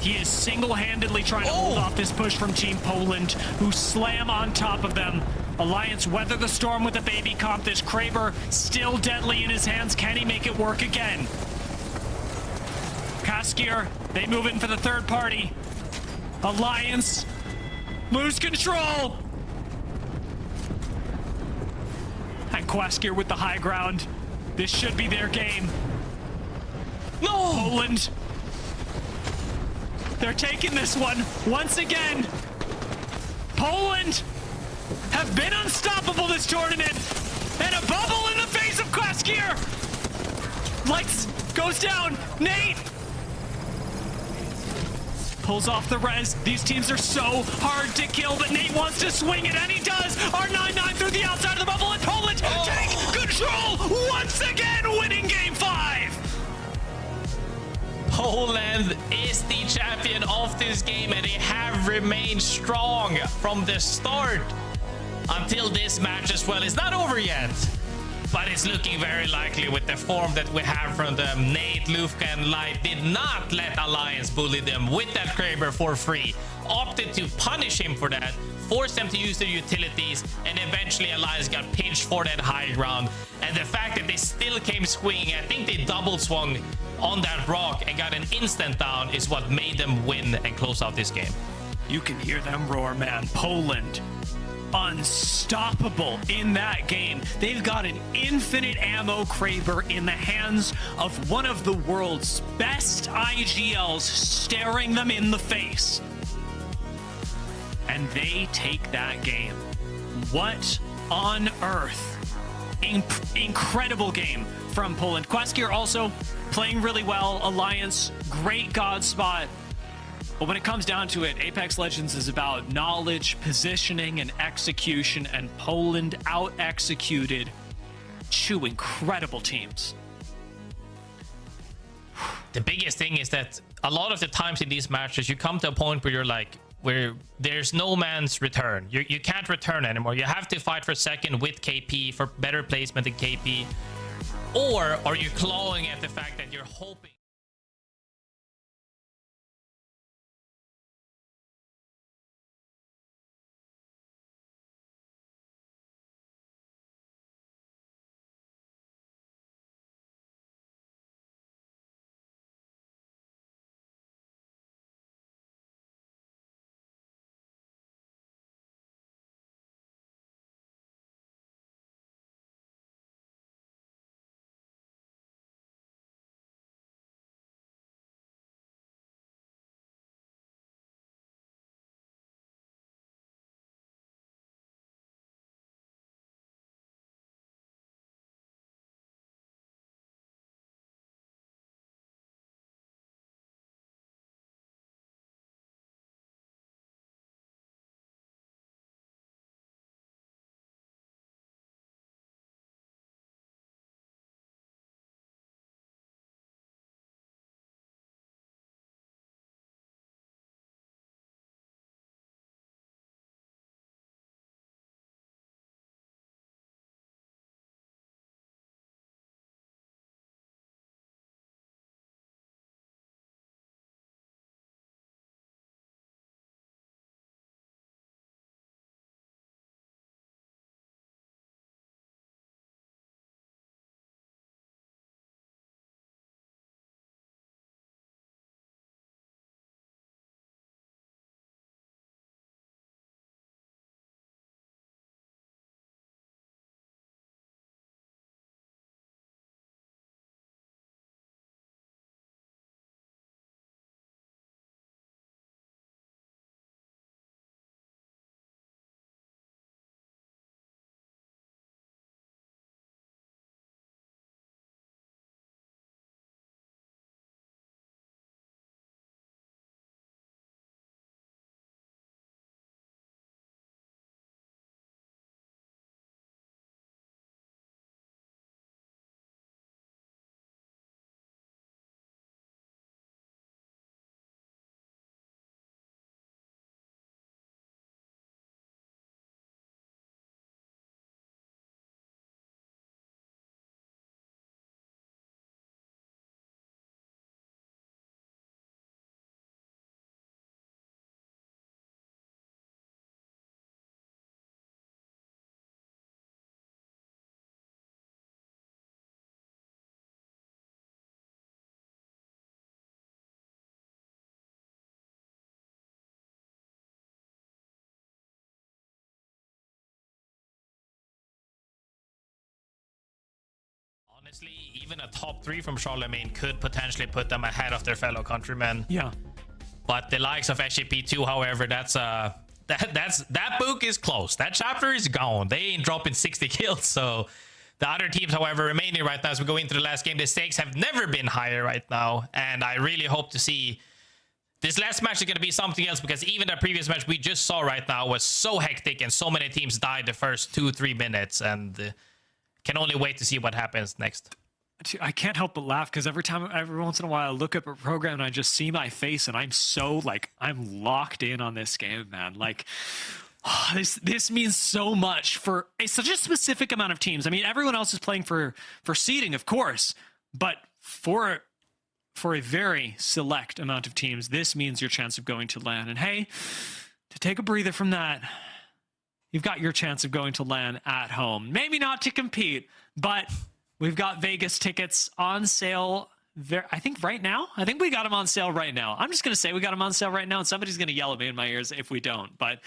He is single-handedly trying to hold off this push from Team Poland, who slam on top of them. Alliance weather the storm with a baby comp. This Kraber still deadly in his hands. Can he make it work again? Kaskier, they move in for the third party. Alliance lose control. And Quaskier with the high ground. This should be their game. No! Poland. They're taking this one once again. Poland have been unstoppable this tournament. And a bubble in the face of Quaskier. Lights goes down. Nate pulls off the res. These teams are so hard to kill, but Nate wants to swing it, and he does. R99 through the outside of the bubble, and Poland take control once again, winning game 5. Poland is the champion of this game, and they have remained strong from the start until this match as well. It's not over yet, but it's looking very likely with the form that we have from them. Nate, Lufka, and Light did not let Alliance bully them with that Kraber for free. Opted to punish him for that, forced them to use their utilities, and eventually Alliance got pinched for that high ground. And the fact that they still came swinging, I think they double swung on that rock and got an instant down, is what made them win and close out this game. You can hear them roar, man. Poland unstoppable in that game. They've got an infinite ammo Kraber in the hands of one of the world's best IGLs staring them in the face. And they take that game. What on earth? Incredible game from Poland. Quaskier also playing really well. Alliance, great God spot. But when it comes down to it, Apex Legends is about knowledge, positioning, and execution, and Poland out-executed 2 incredible teams. The biggest thing is that a lot of the times in these matches, you come to a point where you're like, where there's no man's return. You can't return anymore. You have to fight for second with KP, for better placement in KP. Or are you clawing at the fact that you're hoping Honestly, even a top 3 from Charlemagne could potentially put them ahead of their fellow countrymen. Yeah. But the likes of SGP2, however, that book is closed. That chapter is gone. They ain't dropping 60 kills. So the other teams, however, remaining right now as we go into the last game, the stakes have never been higher right now. And I really hope to see this last match is going to be something else, because even the previous match we just saw right now was so hectic and so many teams died the first 2-3 minutes, and can only wait to see what happens next. I can't help but laugh because every once in a while I look up a program and I just see my face and I'm so like, I'm locked in on this game, man. Like, this means so much for such a specific amount of teams. I mean, everyone else is playing for seeding, of course, but for a very select amount of teams, this means your chance of going to LAN. And hey, to take a breather from that, you've got your chance of going to LAN at home. Maybe not to compete, but we've got Vegas tickets on sale there. I think right now. I think we got them on sale right now. I'm just going to say we got them on sale right now, and somebody's going to yell at me in my ears if we don't. But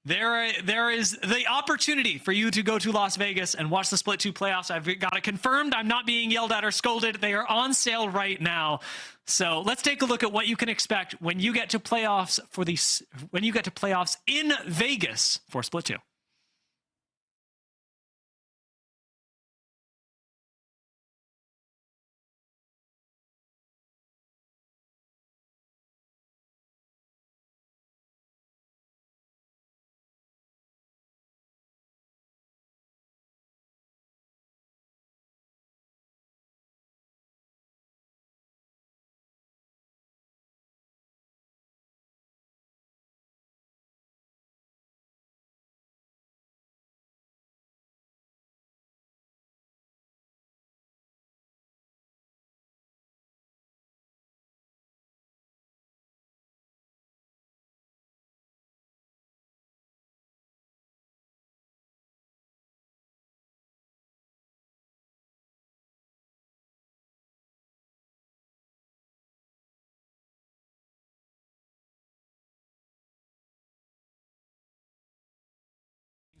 there is the opportunity for you to go to Las Vegas and watch the Split 2 playoffs. I've got it confirmed. I'm not being yelled at or scolded. They are on sale right now. So let's take a look at what you can expect when you get to playoffs in Vegas for Split 2.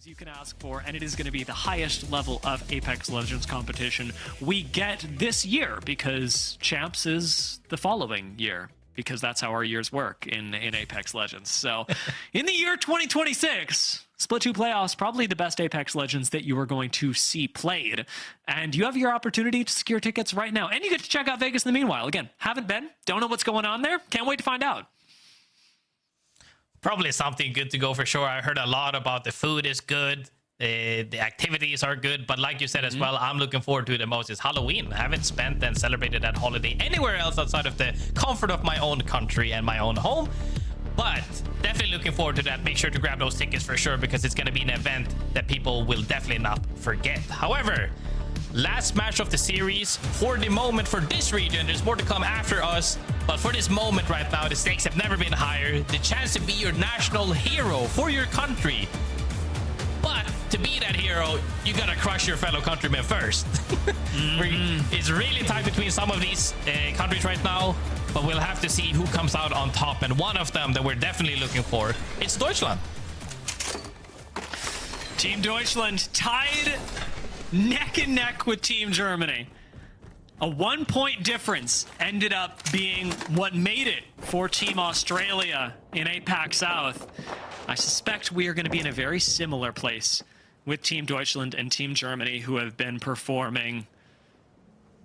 You can ask for, and it is going to be the highest level of Apex Legends competition we get this year, because Champs is the following year, because that's how our years work in Apex Legends. So in the year 2026, Split 2 playoffs, probably the best Apex Legends that you are going to see played. And you have your opportunity to secure tickets right now. And you get to check out Vegas in the meanwhile. Again, haven't been, don't know what's going on there. Can't wait to find out. Probably something good to go for sure. I heard a lot about the food is good. The activities are good. But like you said as well, I'm looking forward to the most is Halloween. I haven't spent and celebrated that holiday anywhere else outside of the comfort of my own country and my own home. But definitely looking forward to that. Make sure to grab those tickets for sure, because it's going to be an event that people will definitely not forget. However, last match of the series for the moment for this region. There's more to come after us, but for this moment right now, the stakes have never been higher. The chance to be your national hero for your country. But to be that hero, you gotta crush your fellow countrymen first. It's really tight between some of these countries right now, but we'll have to see who comes out on top. And one of them that we're definitely looking for, it's Deutschland. Team Deutschland tied neck and neck with Team Germany. A 1-point difference ended up being what made it for Team Australia in APAC South. I suspect we are going to be in a very similar place with Team Deutschland and Team Germany, who have been performing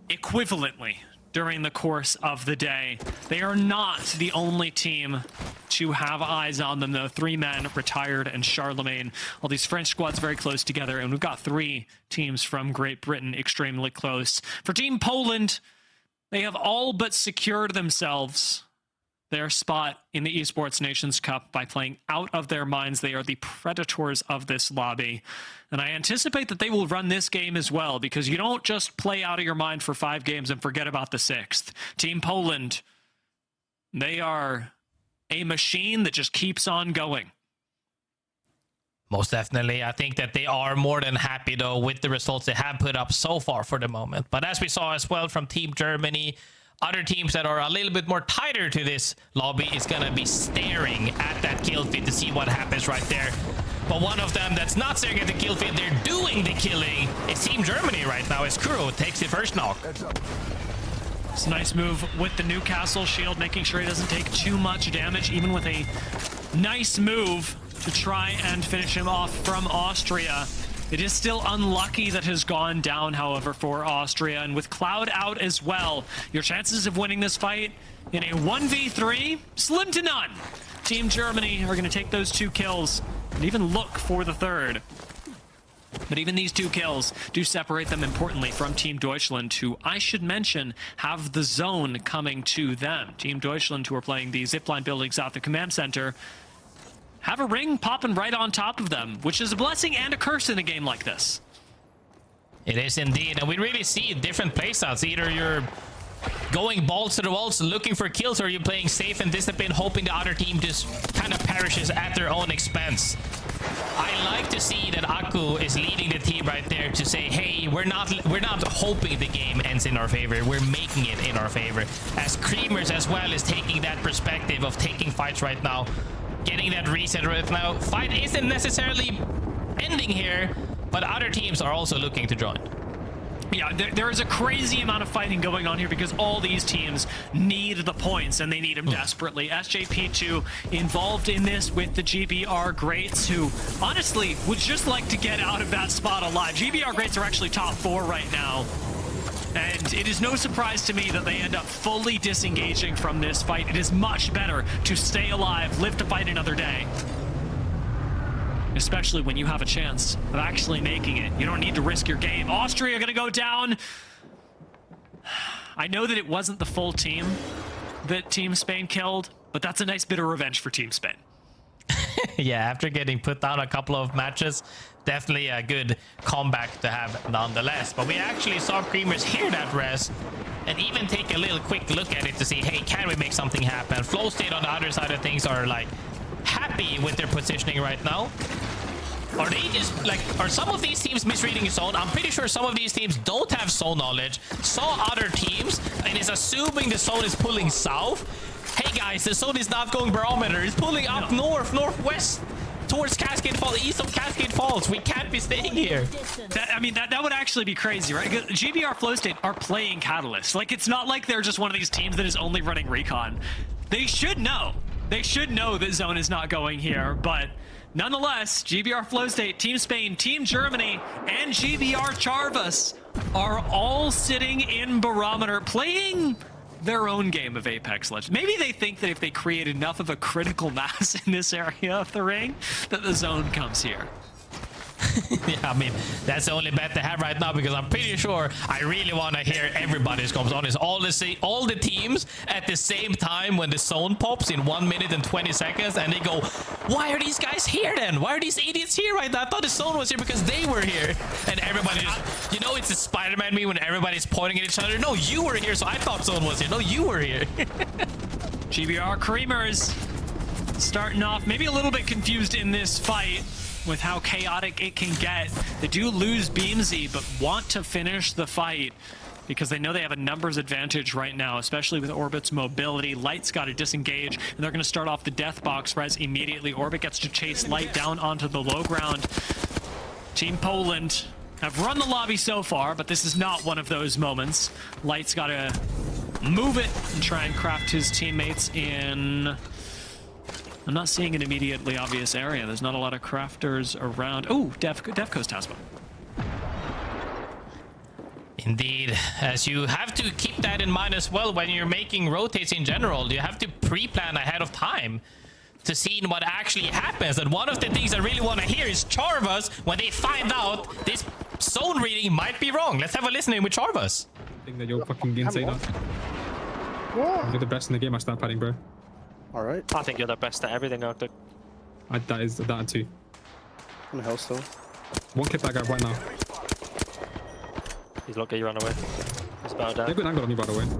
equivalently during the course of the day. They are not the only team to have eyes on them, though. 3 men retired and Charlemagne. All these French squads very close together, and we've got 3 teams from Great Britain extremely close. For Team Poland, they have all but secured themselves their spot in the Esports Nations Cup by playing out of their minds. They are the predators of this lobby. And I anticipate that they will run this game as well, because you don't just play out of your mind for 5 games and forget about the 6th. Team Poland, they are a machine that just keeps on going. Most definitely. I think that they are more than happy, though, with the results they have put up so far for the moment. But as we saw as well from Team Germany, other teams that are a little bit more tighter to this lobby is going to be staring at that kill feed to see what happens right there. But one of them that's not staring at the kill feed, they're doing the killing. It's Team Germany right now as Kuro takes the first knock. It's a nice move with the Newcastle shield, making sure he doesn't take too much damage, even with a nice move to try and finish him off from Austria. It is still unlucky that has gone down, however, for Austria. And with Cloud out as well, your chances of winning this fight in a 1v3, slim to none. Team Germany are going to take those 2 kills and even look for the third. But even these 2 kills do separate them importantly from Team Deutschland, who I should mention have the zone coming to them. Team Deutschland, who are playing the zipline buildings out the command center, have a ring popping right on top of them, which is a blessing and a curse in a game like this. It is indeed, and we really see different playstyles. Either you're going balls to the walls, looking for kills, or you're playing safe and disciplined, hoping the other team just kind of perishes at their own expense. I like to see that Aku is leading the team right there to say, hey, we're not hoping the game ends in our favor, we're making it in our favor. As Creamers as well is taking that perspective of taking fights right now, getting that reset right now. Fight isn't necessarily ending here, but other teams are also looking to join. Yeah, there is a crazy amount of fighting going on here because all these teams need the points and they need them desperately. SJP2 involved in this with the GBR Greats, who honestly would just like to get out of that spot alive. GBR Greats are actually top 4 right now. And it is no surprise to me that they end up fully disengaging from this fight. It is much better to stay alive, live to fight another day. Especially when you have a chance of actually making it. You don't need to risk your game. Austria are going to go down. I know that it wasn't the full team that Team Spain killed, but that's a nice bit of revenge for Team Spain. Yeah, after getting put down a couple of matches, definitely a good comeback to have nonetheless. But we actually saw Creamers hear that res and even take a little quick look at it to see, hey, can we make something happen? Flow State on the other side of things are like happy with their positioning right now. Are they just like, are some of these teams misreading zone? I'm pretty sure some of these teams don't have zone knowledge, saw other teams and is assuming the zone is pulling south. Hey guys, the zone is not going barometer, it's pulling up north, northwest towards Cascade Falls, east of Cascade Falls. We can't be staying here. That would actually be crazy, right? GBR Flow State are playing Catalyst. Like, it's not like they're just one of these teams that is only running Recon. They should know. They should know that zone is not going here, but nonetheless, GBR Flow State, Team Spain, Team Germany, and GBR Charvas are all sitting in barometer playing their own game of Apex Legends. Maybe they think that if they create enough of a critical mass in this area of the ring, that the zone comes here. Yeah, I mean, that's the only bet they have right now, because I'm pretty sure I really want to hear everybody's comments on this. All the teams at the same time when the zone pops in 1 minute and 20 seconds, and they go, why are these guys here then? Why are these idiots here right now? I thought the zone was here because they were here. And everybody just, you know, it's a Spider-Man meme when everybody's pointing at each other. No, you were here, so I thought zone was here. No, you were here. GBR Creamers starting off maybe a little bit confused in this fight with how chaotic it can get. They do lose Beamsy, but want to finish the fight because they know they have a numbers advantage right now, especially with Orbit's mobility. Light's got to disengage, and they're going to start off the death box res immediately. Orbit gets to chase Light down onto the low ground. Team Poland have run the lobby so far, but this is not one of those moments. Light's got to move it and try and craft his teammates in... I'm not seeing an immediately obvious area. There's not a lot of crafters around. Oh, Devco's Tasma. Indeed, as you have to keep that in mind as well when you're making rotates in general. You have to pre-plan ahead of time to see what actually happens. And one of the things I really want to hear is Charvas when they find out this zone reading might be wrong. Let's have a listen in with Charvas. I think that you're fucking insane. What? You're the best in the game at stat padding, bro. Alright. I think you're the best at everything, Arctic. That is that too. On the hell still. One clip that guy right now. He's lucky you ran away. He's about down. They've got an angle on you, by the way. You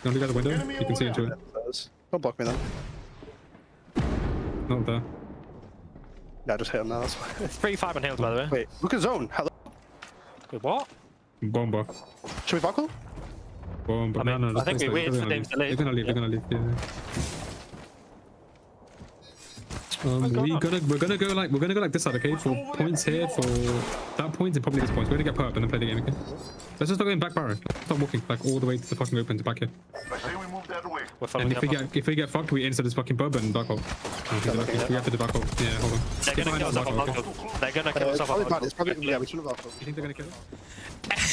want to go to the window? You can see into it. Don't block me then. Not there. Yeah, I just hit him now, that's why. 3-5 on heals, by the way. Wait, look at zone. Hello. Wait, what? Bomba. Should we buckle? Bomba. I mean, No, I think we wait for them to leave. They're gonna leave, they're gonna leave. Yeah. We're gonna go like this side, okay? For points here, for that point, and probably this point. We're gonna get put up and then play the game, okay? Let's just start going back barrow. Start walking like all the way to the fucking open to back here. And if we get fucked, we insert this fucking pub and back hole. We have to do back hole. Yeah, hold on. They're gonna kill us off. They're gonna kill us off. It's probably, yeah, we should have off. You think they're gonna kill us?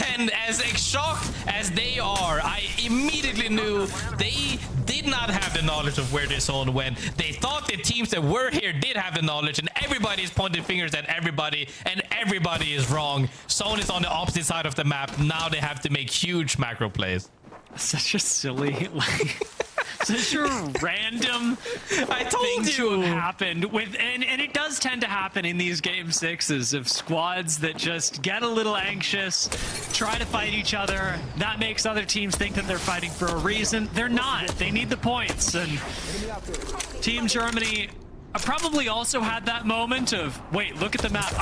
And as shocked as they are, I immediately knew they did not have the knowledge of where this zone went. They thought the teams that were here did have the knowledge, and everybody's pointing fingers at everybody, and everybody is wrong. Zone is on the opposite side of the map. Now they have to make huge macro plays. Such a silly, like, such a random I told thing you to have happened with, and it does tend to happen in these game sixes of squads that just get a little anxious, try to fight each other. That makes other teams think that they're fighting for a reason. They're not. They need the points. And Team Germany probably also had that moment of, wait, look at the map.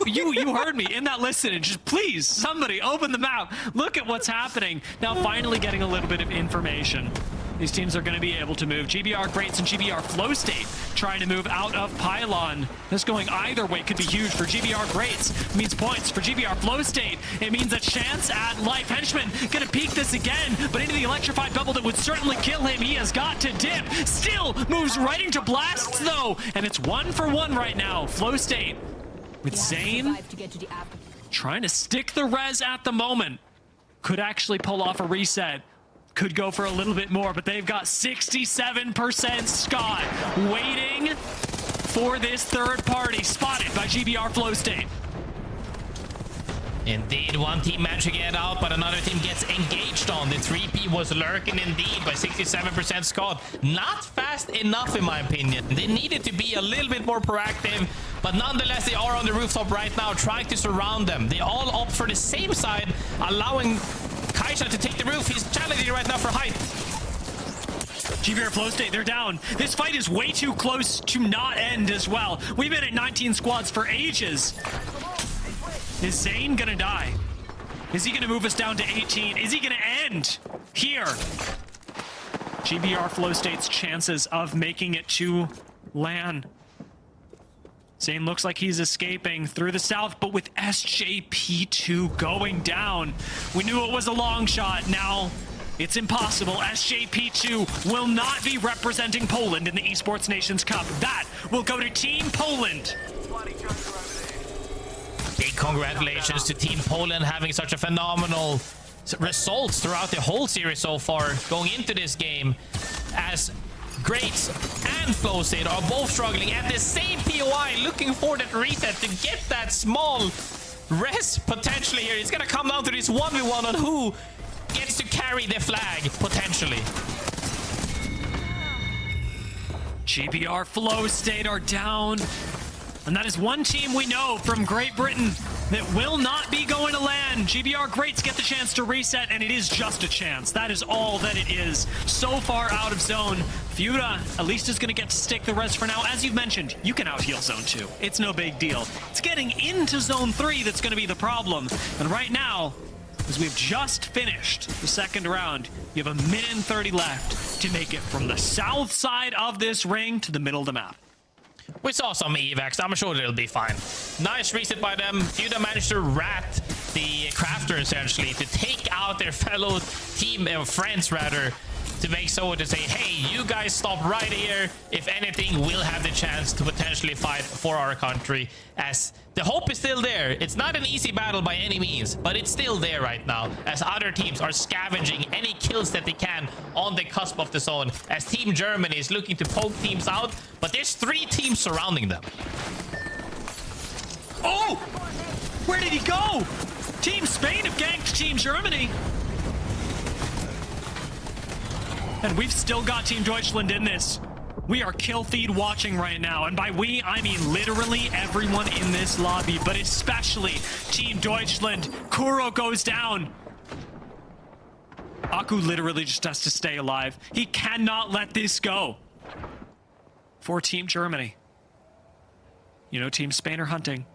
You heard me in that listen, and just please, somebody open the map. Look at what's happening. Now finally getting a little bit of information. These teams are going to be able to move. GBR Greats and GBR Flow State trying to move out of Pylon. This going either way could be huge. For GBR Greats, it means points. For GBR Flow State, it means a chance at life. Henchman going to peek this again, but into the electrified bubble that would certainly kill him. He has got to dip. Still moves right into blasts, though. And it's 1-for-1 right now. Flow State with Zane trying to stick the res at the moment. Could actually pull off a reset. Could go for a little bit more, but they've got 67% Scott waiting for this third party. Spotted by GBR Flow State. Indeed, one team managed to get out, but another team gets engaged on. The 3P was lurking indeed by 67% Scott. Not fast enough, in my opinion. They needed to be a little bit more proactive, but nonetheless, they are on the rooftop right now, trying to surround them. They all opt for the same side, allowing Kaisha to take the roof. He's challenging right now for height. GBR Flow State, they're down. This fight is way too close to not end as well. We've been at 19 squads for ages. Is Zane gonna die? Is he gonna move us down to 18? Is he gonna end here? GBR Flow State's chances of making it to LAN. Zane looks like he's escaping through the south, but with SJP2 going down, we knew it was a long shot. Now it's impossible. SJP2 will not be representing Poland in the Esports Nations Cup. That will go to Team Poland. Big congratulations to Team Poland having such a phenomenal results throughout the whole series so far going into this game, as Greats and Flow State are both struggling at the same POI, looking for that reset to get that small rest potentially here. It's gonna come down to this 1v1 on who gets to carry the flag potentially. GBR Flow State are down. And that is one team we know from Great Britain that will not be going to LAN. GBR Greats get the chance to reset, and it is just a chance. That is all that it is. So far out of zone. Fuda at least is going to get to stick the res for now. As you've mentioned, you can out-heal zone 2. It's no big deal. It's getting into zone 3 that's going to be the problem. And right now, as we've just finished the second round, you have 1:30 left to make it from the south side of this ring to the middle of the map. We saw some evacs. I'm sure they'll be fine. Nice reset by them. Fuda managed to rat the crafter essentially to take out their fellow team friends rather, to make so to say, hey, you guys stop right here. If anything, we'll have the chance to potentially fight for our country, as the hope is still there. It's not an easy battle by any means, but it's still there right now, as other teams are scavenging any kills that they can on the cusp of the zone, as Team Germany is looking to poke teams out, but there's 3 teams surrounding them. Oh! Where did he go? Team Spain have ganked Team Germany. And we've still got Team Deutschland in this. We are kill feed watching right now. And by we, I mean literally everyone in this lobby, but especially Team Deutschland. Kuro goes down. Aku literally just has to stay alive. He cannot let this go. For Team Germany. You know, Team Spain are hunting.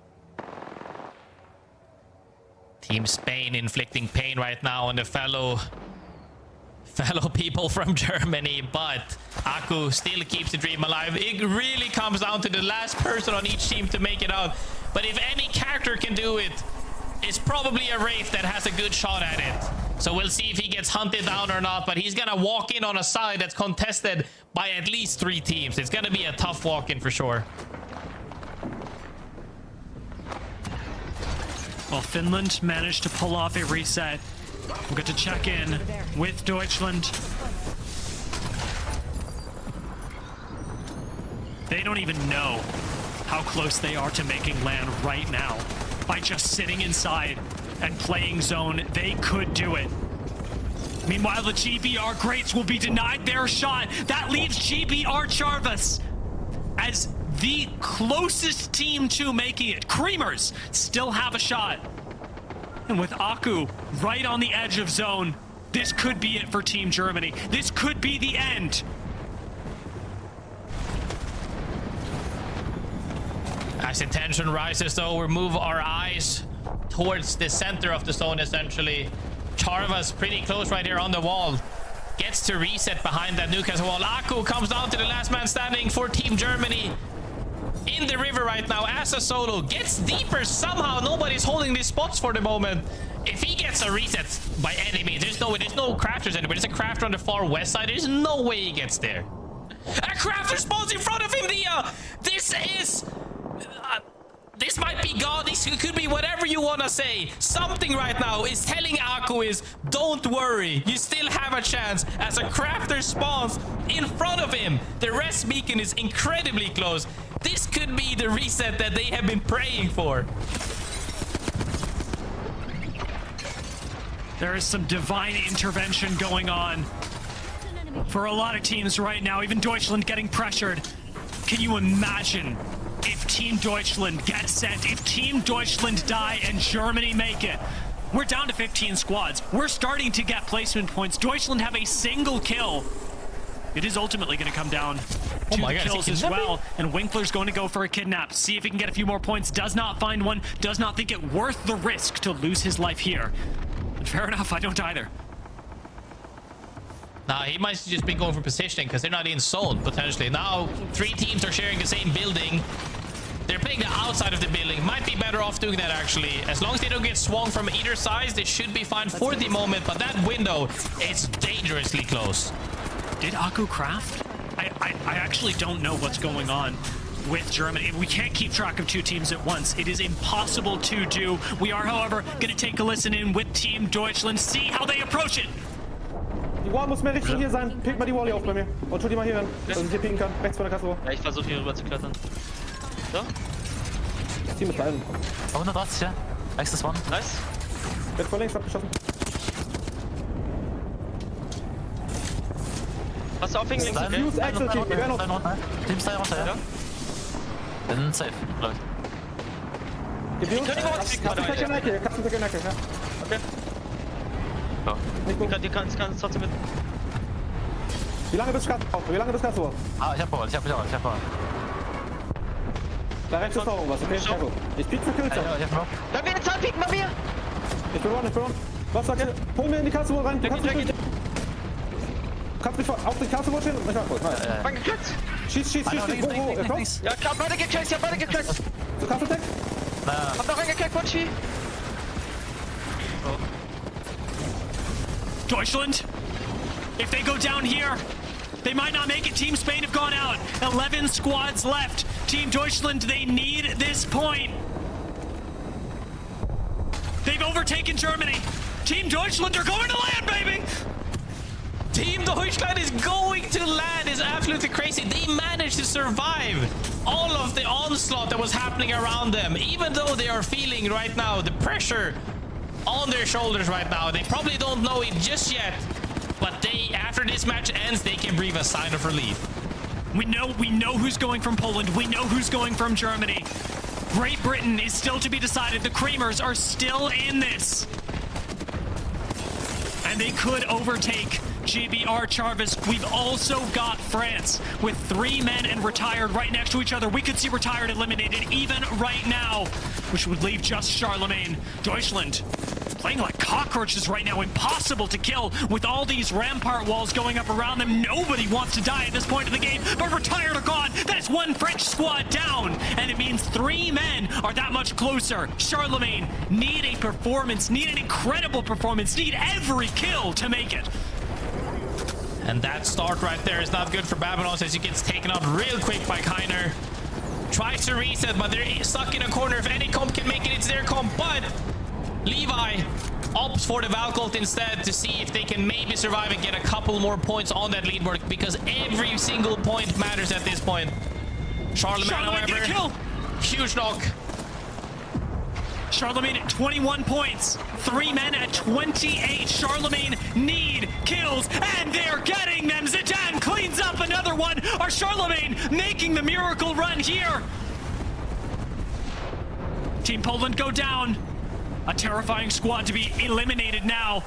Team Spain inflicting pain right now on the fellow fellow people from Germany, but Aku still keeps the dream alive. It really comes down to the last person on each team to make it out. But if any character can do it, it's probably a Wraith that has a good shot at it. So we'll see if he gets hunted down or not, but he's gonna walk in on a side that's contested by at least 3 teams. It's gonna be a tough walk-in for sure. Well, Finland managed to pull off a reset. We'll get to check in with Deutschland. They don't even know how close they are to making land right now. By just sitting inside and playing zone, they could do it. Meanwhile, the GBR Greats will be denied their shot. That leaves GBR Charvas as the closest team to making it. Creamers still have a shot. And with Aku right on the edge of zone, this could be it for Team Germany. This could be the end. As the tension rises, though, we move our eyes towards the center of the zone, essentially. Charvas pretty close right here on the wall. Gets to reset behind that Newcastle wall. Aku comes down to the last man standing for Team Germany. In the river right now as a solo. Gets deeper somehow. Nobody's holding these spots for the moment. If he gets a reset by any means, there's no way. There's no crafters anywhere. There's a crafter on the far west side. There's no way he gets there. A crafter spawns in front of him, Dia! This is... this might be God. This could be whatever you want to say. Something right now is telling Aku is, don't worry. You still have a chance as a crafter spawns in front of him. The rest beacon is incredibly close. This could be the reset that they have been praying for. There is some divine intervention going on for a lot of teams right now. Even Deutschland getting pressured. Can you imagine if Team Deutschland gets sent, if Team Deutschland die and Germany make it? We're down to 15 squads. We're starting to get placement points. Deutschland have a single kill. It is ultimately going to come down to the kills as well. And Winkler's going to go for a kidnap. See if he can get a few more points. Does not find one. Does not think it worth the risk to lose his life here. And fair enough, I don't either. Nah, he might just be going for positioning because they're not in zone, potentially. Now, 3 teams are sharing the same building. They're playing the outside of the building. Might be better off doing that, actually. As long as they don't get swung from either side, they should be fine for the moment. But that window is dangerously close. Did Aku craft? I actually don't know what's going on with Germany. We can't keep track of 2 teams at once. It is impossible to do. We are, however, going to take a listen in with Team Deutschland, see how they approach it. Die Wall muss mehr Richtung hier sein. Pick mal die Wall hier auf bei mir. Und tu die mal hier hin, dass ich hier picken kann. Rechts von der Kasse. Ja, ich versuche hier rüber zu klettern. So. Das Team ist da hinten. 180, ja. Nächstes One. Nice. Wird von links abgeschossen. Hast du aufhängen links, okay? Use Axel Team, wir werden noch. Team 2 runter, ja. Bin safe, läuft. Gib die uns. Kannst du keine Ecke, ja. Okay. Die kannst trotzdem mit. Wie lange bist du auf? Wie lange bist du auf? Ah, ich hab Power, ich hab Power. Da rechts ist noch irgendwas, okay? Schau. Ich piek für Kills. Ja, ich hab noch. Da wird eine Zahl pieken bei mir! Ich bin on. Was sagst du? Hol mir in die Kasse wohl rein. Du kannst mich auf die Kasse wohl stehen und mich abholen. Fang geklickt! Schieß. Wo? Ja, klar, beide geklickt, Du kannst entdeckt? Hab noch einen geklickt, Bunchi! Deutschland, if they go down here, they might not make it. Team Spain have gone out. 11 squads left. Team Deutschland, they need this point. They've overtaken Germany. Team Deutschland are going to land, baby! Team Deutschland is going to land. Is absolutely crazy. They managed to survive all of the onslaught that was happening around them. Even though they are feeling right now the pressure on their shoulders right now. They probably don't know it just yet. But they, after this match ends, they can breathe a sign of relief. We know who's going from Poland. We know who's going from Germany. Great Britain is still to be decided. The Creamers are still in this. And they could overtake GBR Charvas. We've also got France with 3 men and retired right next to each other. We could see retired eliminated even right now, which would leave just Charlemagne. Deutschland playing like cockroaches right now. Impossible to kill with all these rampart walls going up around them. Nobody wants to die at this point of the game, but retired are gone. That's one French squad down, and it means 3 men are that much closer. Charlemagne need a performance, need an incredible performance, need every kill to make it. And that start right there is not good for Babylon as he gets taken out real quick by Kiner. Tries to reset, but they're stuck in a corner. If any comp can make it, it's their comp. But Levi opts for the Valcolt instead to see if they can maybe survive and get a couple more points on that leaderboard, because every single point matters at this point. Charlemagne, however, huge knock. Charlemagne at 21 points. 3 men at 28. Charlemagne need kills, and they're getting them. Zidane cleans up another one. Are Charlemagne making the miracle run here? Team Poland go down. A terrifying squad to be eliminated now.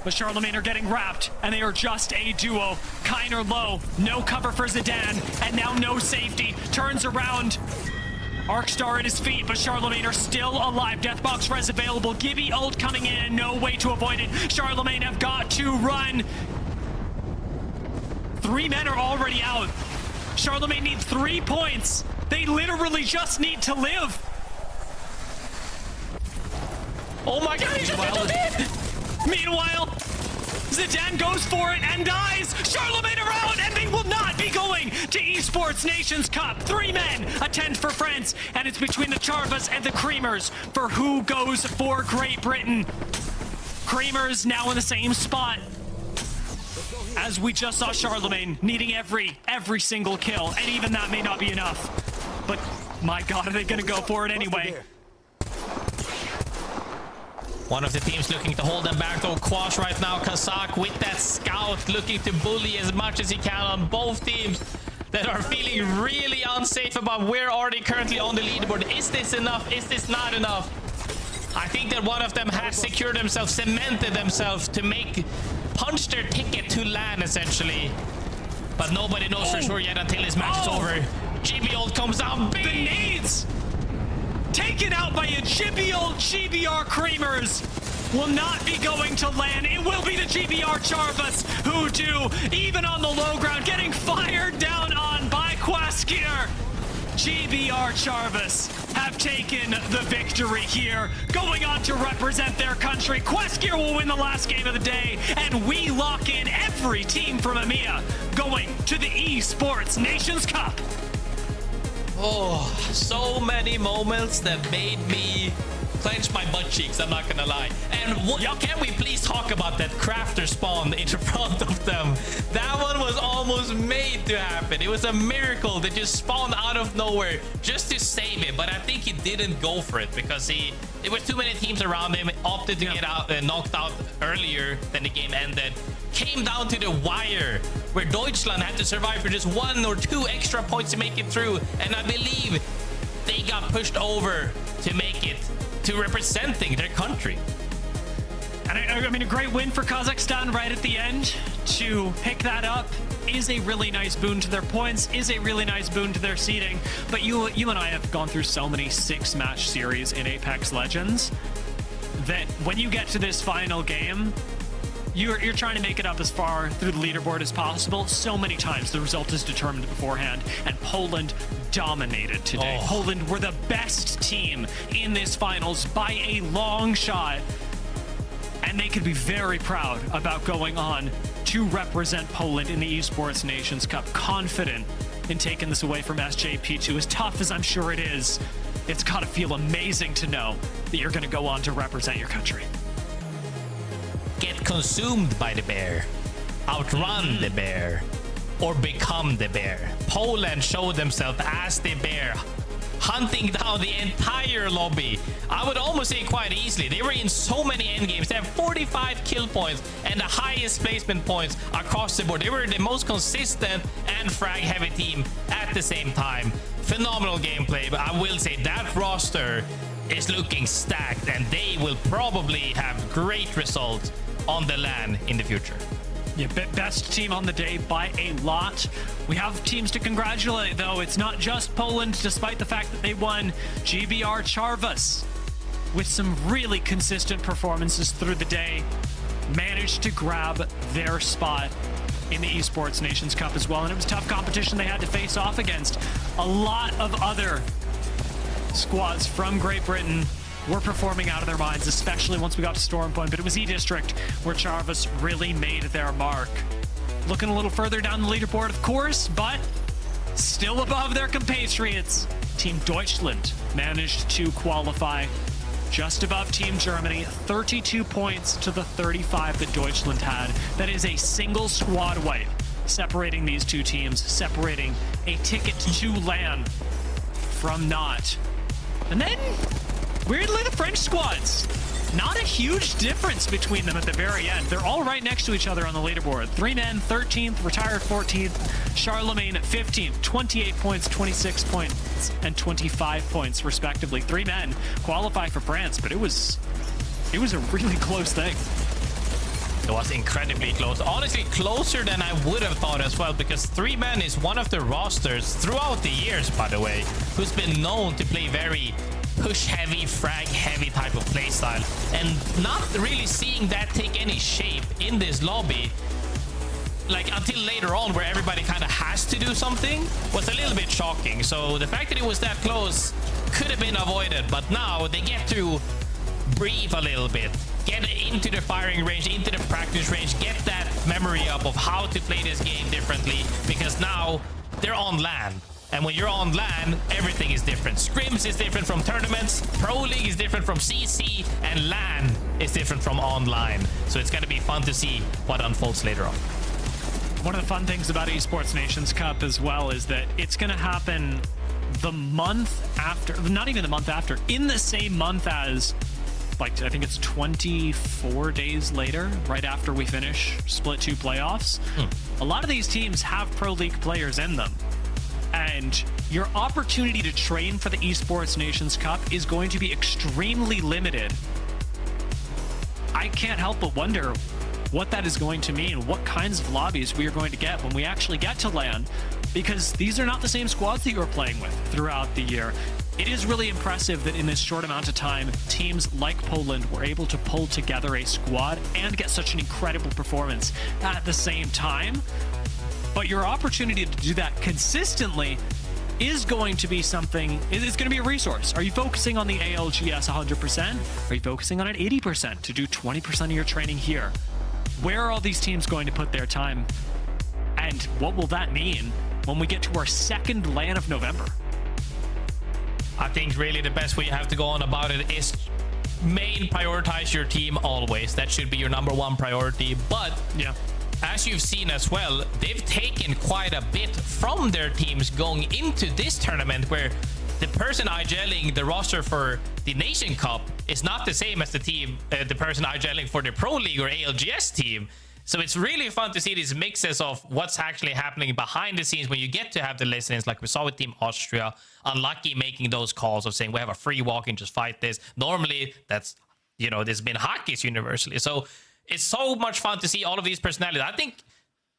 But Charlemagne are getting wrapped, and they are just a duo. Kiner low, no cover for Zidane, and now no safety. Turns around. Arcstar at his feet, but Charlemagne are still alive. Deathbox res available. Gibby ult coming in, and no way to avoid it. Charlemagne have got to run. 3 men are already out. Charlemagne need 3 points. They literally just need to live. Oh my god, he's just Meanwhile, Zidane goes for it and dies. Charlemagne are out, and they will not be going to Esports Nations Cup. 3 men attend for France, and it's between the Charvas and the Creamers for who goes for Great Britain. Creamers now in the same spot as we just saw Charlemagne needing every single kill, and even that may not be enough. But my god, are they gonna go for it anyway? One of the teams looking to hold them back though. Quash right now. Kazakh with that scout looking to bully as much as he can on both teams that are feeling really unsafe about where are they currently on the leaderboard. Is this enough? Is this not enough? I think that one of them has secured themselves, cemented themselves to punch their ticket to LAN essentially. But nobody knows for sure yet until this match is over. GB ult comes down. The nades! Taken out by a chippy old GBR Creamers will not be going to LAN. It will be the GBR Charvas who do, even on the low ground, getting fired down on by Quaskier. GBR Charvas have taken the victory here, going on to represent their country. Quaskier will win the last game of the day, and we lock in every team from EMEA going to the Esports Nations Cup. Oh, so many moments that made me clench my butt cheeks, I'm not gonna lie. And can we please talk about that crafter spawn in front of them? That one was almost made to happen. It was a miracle that just spawned out of nowhere just to save it. But I think he didn't go for it because there were too many teams around him. Opted to get out knocked out earlier than the game ended. Came down to the wire where Deutschland had to survive for just 1 or 2 extra points to make it through, and I believe they got pushed over to make it to representing their country. And I mean, a great win for Kazakhstan right at the end. To pick that up is a really nice boon to their points, is a really nice boon to their seeding. But you and I have gone through so many 6-match series in Apex Legends that when you get to this final game, you're trying to make it up as far through the leaderboard as possible. So many times the result is determined beforehand, and Poland dominated today. Poland were the best team in this finals by a long shot, and they could be very proud about going on to represent Poland in the Esports Nations Cup, confident in taking this away from SJP2. As tough as I'm sure it is, it's got to feel amazing to know that you're going to go on to represent your country. Get consumed by the bear, outrun the bear, or become the bear. Poland showed themselves as the bear, hunting down the entire lobby. I would almost say quite easily. They were in so many endgames. They have 45 kill points and the highest placement points across the board. They were the most consistent and frag heavy team at the same time. Phenomenal gameplay, but I will say that roster is looking stacked, and they will probably have great results on the LAN in the future. Yeah, best team on the day by a lot. We have teams to congratulate, though. It's not just Poland, despite the fact that they won. GBR Charvas with some really consistent performances through the day, managed to grab their spot in the Esports Nations Cup as well. And it was tough competition they had to face off against. A lot of other squads from Great Britain were performing out of their minds, especially once we got to Storm Point, but it was E-District where Charvus really made their mark. Looking a little further down the leaderboard, of course, but still above their compatriots. Team Deutschland managed to qualify just above Team Germany, 32 points to the 35 that Deutschland had. That is a single squad wipe separating these two teams, separating a ticket to LAN from not. And then, weirdly, the French squads. Not a huge difference between them at the very end. They're all right next to each other on the leaderboard. 3 men, 13th, retired 14th, Charlemagne 15th, 28 points, 26 points, and 25 points, respectively. 3 men qualify for France, but it was a really close thing. It was incredibly close. Honestly, closer than I would have thought as well, because 3 men is one of the rosters throughout the years, by the way, who's been known to play very push-heavy, frag-heavy type of playstyle, and not really seeing that take any shape in this lobby, like until later on, where everybody kind of has to do something, was a little bit shocking. So the fact that it was that close could have been avoided, but now they get to breathe a little bit, get into the firing range, into the practice range, get that memory up of how to play this game differently, because now they're on LAN. And when you're on LAN, everything is different. Scrims is different from tournaments, Pro League is different from CC, and LAN is different from online. So it's going to be fun to see what unfolds later on. One of the fun things about Esports Nations Cup as well is that it's going to happen the month after, not even the month after, in the same month as, like, I think it's 24 days later, right after we finish Split 2 playoffs. A lot of these teams have Pro League players in them. And your opportunity to train for the Esports Nations Cup is going to be extremely limited. I can't help but wonder what that is going to mean, what kinds of lobbies we are going to get when we actually get to LAN, because these are not the same squads that you are playing with throughout the year. It is really impressive that in this short amount of time, teams like Poland were able to pull together a squad and get such an incredible performance at the same time. But your opportunity to do that consistently is going to be something, it's going to be a resource. Are you focusing on the ALGS 100%? Are you focusing on it 80% to do 20% of your training here? Where are all these teams going to put their time? And what will that mean when we get to our second LAN of November? I think really the best way you have to go on about it is prioritize your team always. That should be your #1 priority. But yeah, as you've seen as well, they've taken quite a bit from their teams going into this tournament, where the person IGLing the roster for the Nation Cup is not the same as the person IGLing for the Pro League or ALGS team. So it's really fun to see these mixes of what's actually happening behind the scenes when you get to have the listings, like we saw with Team Austria. Unlucky making those calls of saying we have a free walk and just fight this. Normally, that's, you know, there's been hotkeys universally. So it's so much fun to see all of these personalities. I think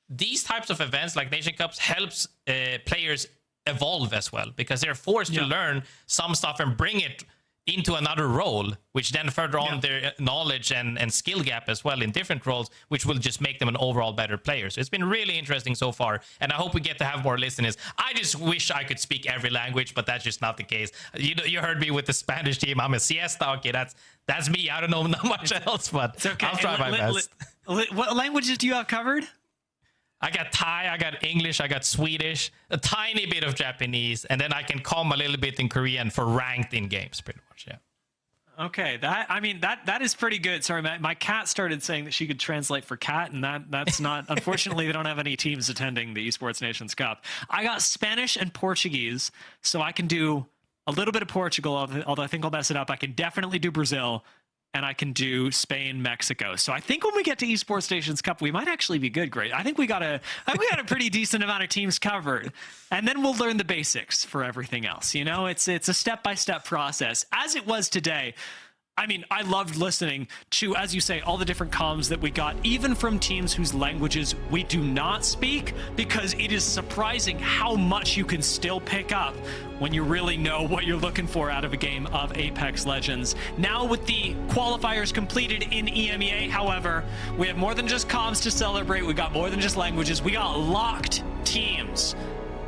these types of events like Nation Cups helps players evolve as well, because they're forced to learn some stuff and bring it into another role, which then further on their knowledge and skill gap as well in different roles, which will just make them an overall better player. So it's been really interesting so far, and I hope we get to have more listeners. I just wish I could speak every language, but that's just not the case. You heard me with the Spanish team. I'm a siesta. Okay, that's me. I don't know not much else, but it's okay. I'll try my best. What languages do you have covered? I got Thai, I got English, I got Swedish, a tiny bit of Japanese, and then I can come a little bit in Korean for ranked in games, pretty much, yeah. Okay, that is pretty good. Sorry, my cat started saying that she could translate for cat, and that's not. Unfortunately, they don't have any teams attending the Esports Nations Cup. I got Spanish and Portuguese, so I can do a little bit of Portugal, although I think I'll mess it up. I can definitely do Brazil, and I can do Spain, Mexico. So I think when we get to Esports Nations Cup, we might actually be good, great. I think we got a pretty decent amount of teams covered. And then we'll learn the basics for everything else. You know, it's a step-by-step process. As it was today, I mean, I loved listening to, as you say, all the different comms that we got, even from teams whose languages we do not speak, because it is surprising how much you can still pick up when you really know what you're looking for out of a game of Apex Legends. Now with the qualifiers completed in EMEA, however, we have more than just comms to celebrate. We got more than just languages. We got locked teams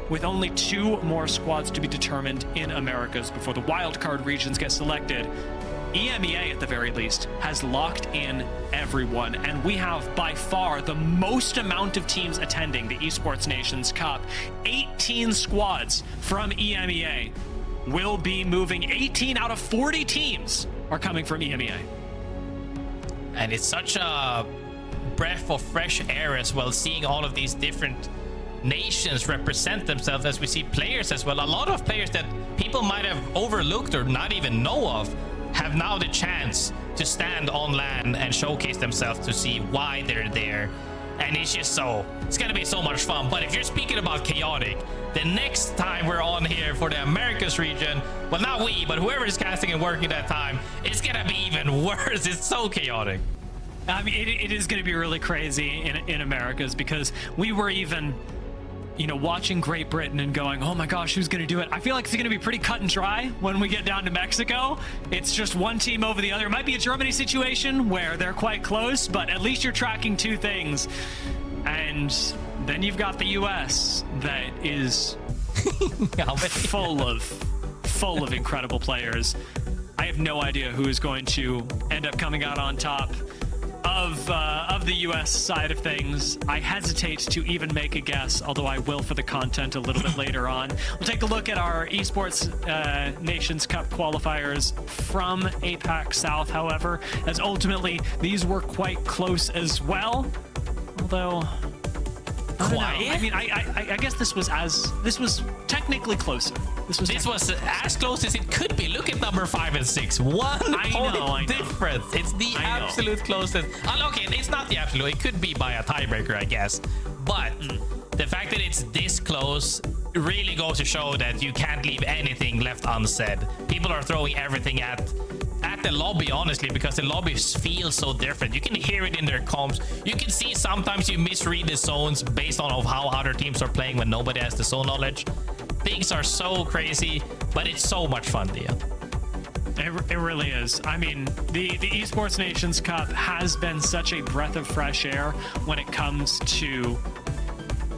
with only 2 more squads to be determined in Americas before the wildcard regions get selected. EMEA, at the very least, has locked in everyone, and we have by far the most amount of teams attending the Esports Nations Cup. 18 squads from EMEA will be moving. 18 out of 40 teams are coming from EMEA. And it's such a breath of fresh air as well, seeing all of these different nations represent themselves, as we see players as well. A lot of players that people might have overlooked or not even know of have now the chance to stand on land and showcase themselves to see why they're there. And it's just it's gonna be so much fun. But if you're speaking about chaotic, the next time we're on here for the Americas region, well, not we, but whoever is casting and working that time, it's gonna be even worse. It's so chaotic. I mean, it is going to be really crazy in Americas, because we were even, you know, watching Great Britain and going, oh my gosh, who's going to do it? I feel like it's going to be pretty cut and dry when we get down to Mexico. It's just one team over the other. It might be a Germany situation where they're quite close, but at least you're tracking 2 things. And then you've got the US that is full of incredible players. I have no idea who is going to end up coming out on top of the US side of things. I hesitate to even make a guess, although I will for the content a little bit later on. We'll take a look at our Esports Nations Cup qualifiers from APAC South, however, as ultimately these were quite close as well. Although, I mean, I guess this was technically closer. This was as close as it could be. Look at number 5 and 6. 1 point difference. It's the absolute closest. Okay, it's not the absolute. It could be by a tiebreaker, I guess. But the fact that it's this close really goes to show that you can't leave anything left unsaid. People are throwing everything at the lobby, honestly, because the lobbies feel so different. You can hear it in their comms. You can see sometimes you misread the zones based on how other teams are playing when nobody has the zone knowledge. Things are so crazy, but it's so much fun, Dia. It really is. I mean, the Esports Nations Cup has been such a breath of fresh air when it comes to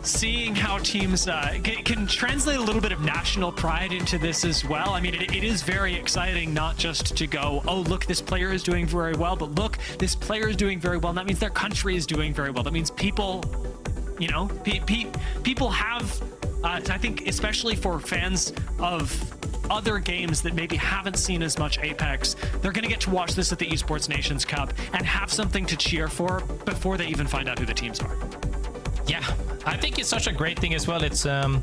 seeing how teams can translate a little bit of national pride into this as well. I mean, it is very exciting not just to go, oh, look, this player is doing very well, but look, this player is doing very well. And that means their country is doing very well. That means people, you know, people have, I think, especially for fans of other games that maybe haven't seen as much Apex, they're going to get to watch this at the Esports Nations Cup and have something to cheer for before they even find out who the teams are. Yeah, I think it's such a great thing as well. It's I'm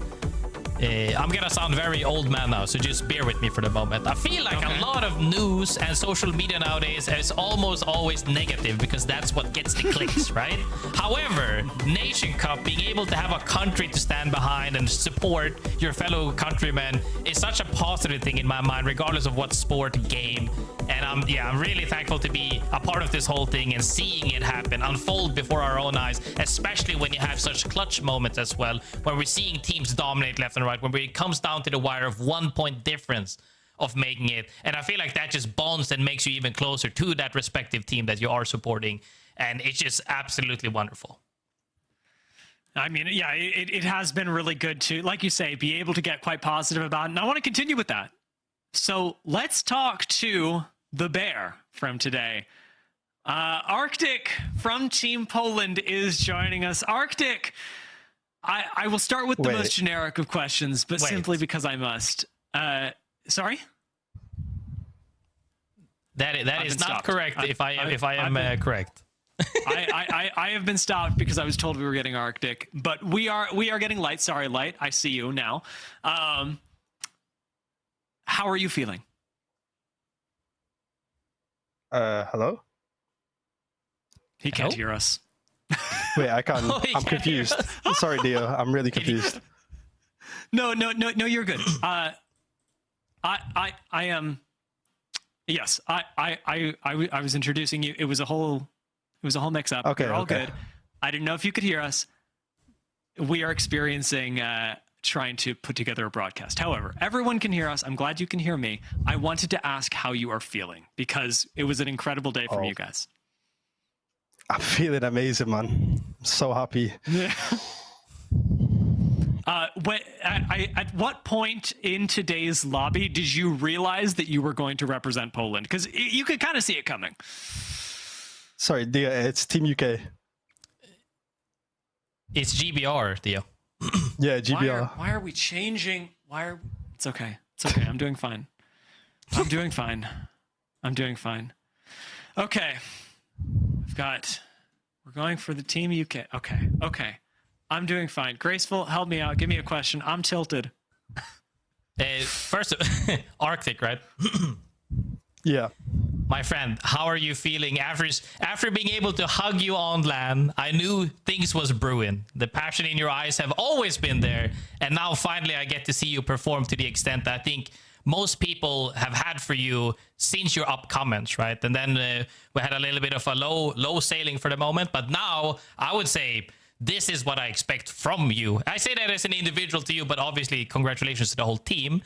gonna sound very old man now, so just bear with me for the moment. I feel like a lot of news and social media nowadays is almost always negative, because that's what gets the clicks, right? However, Nation Cup, being able to have a country to stand behind and support your fellow countrymen is such a positive thing in my mind, regardless of what sport, game. And I'm really thankful to be a part of this whole thing and seeing it happen, unfold before our own eyes, especially when you have such clutch moments as well, where we're seeing teams dominate left and right, when it comes down to the wire of 1 point difference of making it. And I feel like that just bonds and makes you even closer to that respective team that you are supporting. And it's just absolutely wonderful. I mean, yeah, it has been really good to, like you say, be able to get quite positive about it. And I want to continue with that. So let's talk to the bear from today. Arctic from Team Poland is joining us. Arctic, I will start with the most generic of questions, but simply because I must. Sorry? That is not stopped. Correct. If I am correct. I have been stopped because I was told we were getting Arctic, but we are getting Light. Sorry, Light. I see you now. How are you feeling? Hello? He can't hear us. Wait, I can't. I'm confused. Sorry, Dio. I'm really confused. No, you're good. I am. Yes, I was introducing you. It was a whole mix up. Okay, We're all okay. good. I didn't know if you could hear us. We are experiencing trying to put together a broadcast. However, everyone can hear us. I'm glad you can hear me. I wanted to ask how you are feeling because it was an incredible day from you guys. I'm feeling amazing, man. I'm so happy. At what point in today's lobby did you realize that you were going to represent Poland? Because you could kind of see it coming. Sorry, Dia, it's Team UK. It's GBR, Theo. Yeah, GBR. Why are we changing? It's okay. It's okay. I'm doing fine. I'm doing fine. I'm doing fine. Okay. We're going for the Team UK. Okay. I'm doing fine. Graceful, help me out. Give me a question. I'm tilted. First, Arctic, right? Yeah. My friend, how are you feeling after being able to hug you on LAN? I knew things was brewing. The passion in your eyes have always been there, and now finally I get to see you perform to the extent that I think most people have had for you since your up comments, right? And then we had a little bit of a low sailing for the moment, but now I would say this is what I expect from you. I say that as an individual to you, but obviously congratulations to the whole team.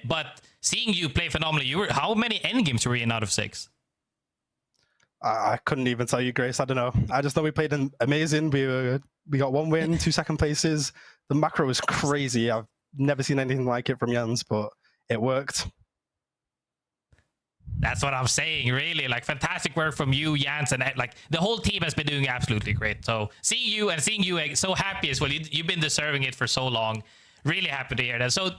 But seeing you play phenomenally, how many endgames were you in out of 6? I couldn't even tell you, Grace. I don't know. I just know we played amazing. We got 1 win, 2 second places. The macro was crazy. I've never seen anything like it from Jens, but it worked. That's what I'm saying, really. Like, fantastic work from you, Jans, and like the whole team has been doing absolutely great. So seeing you so happy as well. You've been deserving it for so long. Really happy to hear that. So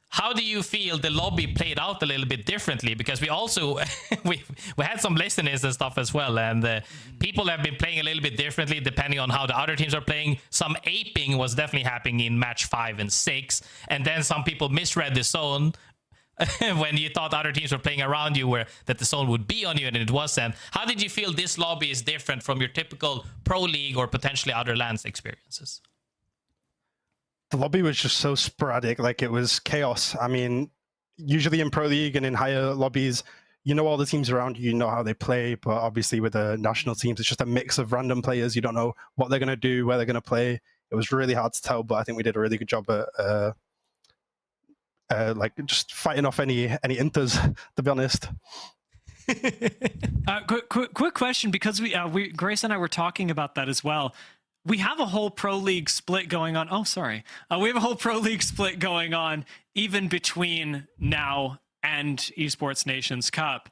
how do you feel the lobby played out a little bit differently? Because we also we had some listeners and stuff as well, and people have been playing a little bit differently depending on how the other teams are playing. Some aping was definitely happening in match 5 and 6, and then some people misread the zone when you thought other teams were playing around you, where that the zone would be on you and it wasn't. How did you feel this lobby is different from your typical Pro League or potentially other LANs experiences? The lobby was just so sporadic, like it was chaos. I mean, usually in Pro League and in higher lobbies, you know all the teams around you, you know how they play, but obviously with the national teams, it's just a mix of random players. You don't know what they're going to do, where they're going to play. It was really hard to tell, but I think we did a really good job at like just fighting off any inters, to be honest. Quick question, because we Grace and I were talking about that as well. We have a whole Pro League split going on. Oh, sorry. We have a whole Pro League split going on even between now and Esports Nations Cup.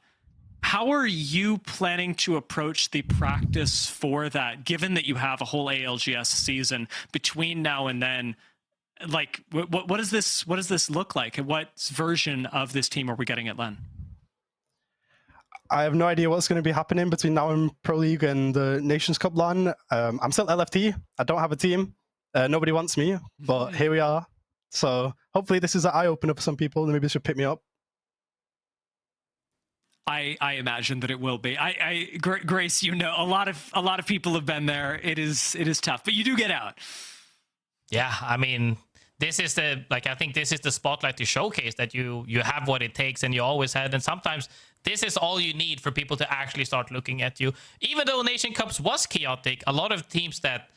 How are you planning to approach the practice for that, given that you have a whole ALGS season between now and then? Like, what does this look like? What version of this team are we getting at LAN? I have no idea what's going to be happening between now and Pro League and the Nations Cup LAN. I'm still LFT. I don't have a team. Nobody wants me, but here we are. So hopefully this is an eye-opener for some people, and maybe this should pick me up. I imagine that it will be. Grace, you know, a lot of people have been there. It is tough, but you do get out. Yeah, I mean, this is I think this is the spotlight to showcase that you have what it takes, and you always had. And sometimes this is all you need for people to actually start looking at you. Even though Nation Cups was chaotic, a lot of teams that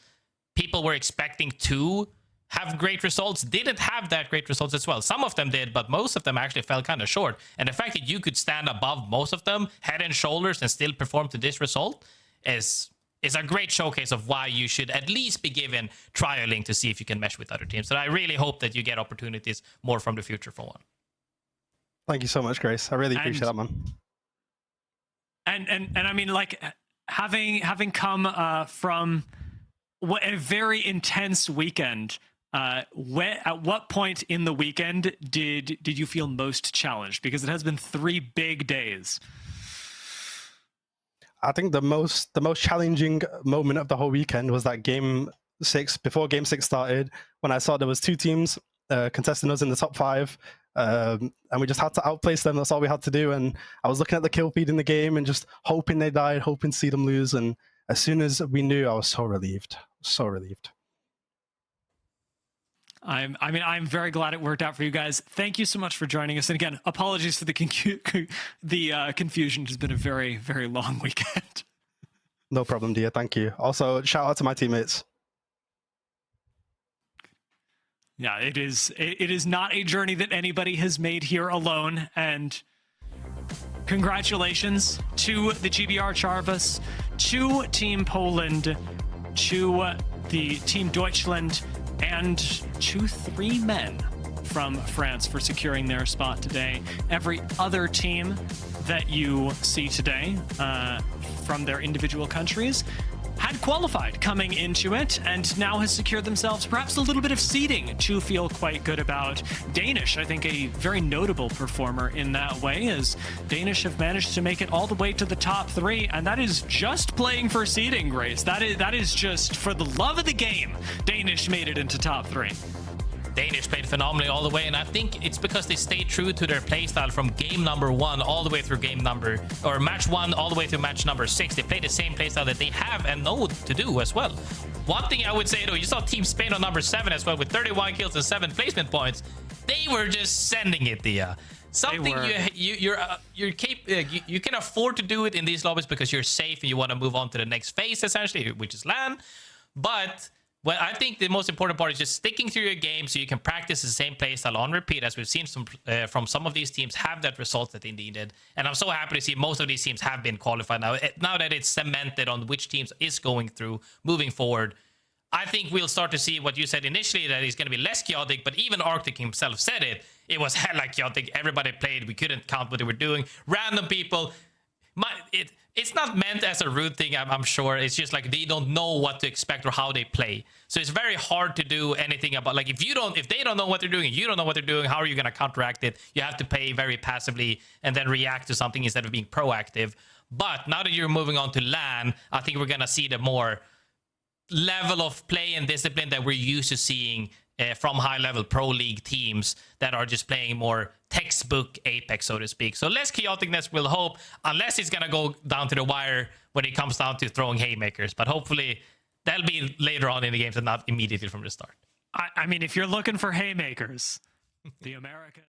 people were expecting to have great results didn't have that great results as well. Some of them did, but most of them actually fell kind of short. And the fact that you could stand above most of them, head and shoulders, and still perform to this result is a great showcase of why you should at least be given trialing to see if you can mesh with other teams. So I really hope that you get opportunities more from the future for one. Thank you so much, Grace. I really appreciate that, man. And I mean, like, having come from a very intense weekend, at what point in the weekend did you feel most challenged? Because it has been 3 big days. I think the most challenging moment of the whole weekend was that game 6, before game 6 started, when I saw there was 2 teams contesting us in the top 5, and we just had to outplace them. That's all we had to do. And I was looking at the kill feed in the game and just hoping they died, hoping to see them lose. And as soon as we knew, I was so relieved. So relieved. I'm very glad it worked out for you guys. Thank you so much for joining us. And again, apologies for the confusion. It's been a very, very long weekend. No problem, dear. Thank you. Also, shout out to my teammates. Yeah, it is not a journey that anybody has made here alone. And congratulations to the GBR Charvas, to Team Poland, to the Team Deutschland, and to 3 men from France for securing their spot today. Every other team that you see today from their individual countries had qualified coming into it and now has secured themselves perhaps a little bit of seeding to feel quite good about. Danish, I think, a very notable performer in that way, as Danish have managed to make it all the way to the top 3, and that is just playing for seeding, Grace. That is just for the love of the game. Danish made it into top 3. Danish played phenomenally all the way, and I think it's because they stayed true to their playstyle from game number 1 all the way through match 1 all the way to match number 6. They played the same playstyle that they have and know to do as well. One thing I would say though, you saw Team Spain on number 7 as well with 31 kills and 7 placement points. They were just sending it, Dia. Something you can afford to do it in these lobbies because you're safe and you want to move on to the next phase essentially, which is LAN. But well, I think the most important part is just sticking to your game so you can practice the same playstyle on repeat, as we've seen from some of these teams have that result that they needed. And I'm so happy to see most of these teams have been qualified now. Now that it's cemented on which teams is going through moving forward, I think we'll start to see what you said initially, that it's going to be less chaotic, but even Arctic himself said it. It was hella chaotic. Everybody played. We couldn't count what they were doing. Random people. It's not meant as a rude thing, I'm sure. It's just like they don't know what to expect or how they play. So it's very hard to do anything about, like, if they don't know what they're doing and you don't know what they're doing, how are you going to counteract it? You have to play very passively and then react to something instead of being proactive. But now that you're moving on to LAN, I think we're going to see the more level of play and discipline that we're used to seeing from high-level pro league teams that are just playing more textbook Apex, so to speak. So less chaoticness, we'll hope, unless it's going to go down to the wire when it comes down to throwing haymakers. But hopefully that'll be later on in the games and not immediately from the start. I mean, if you're looking for haymakers, the American...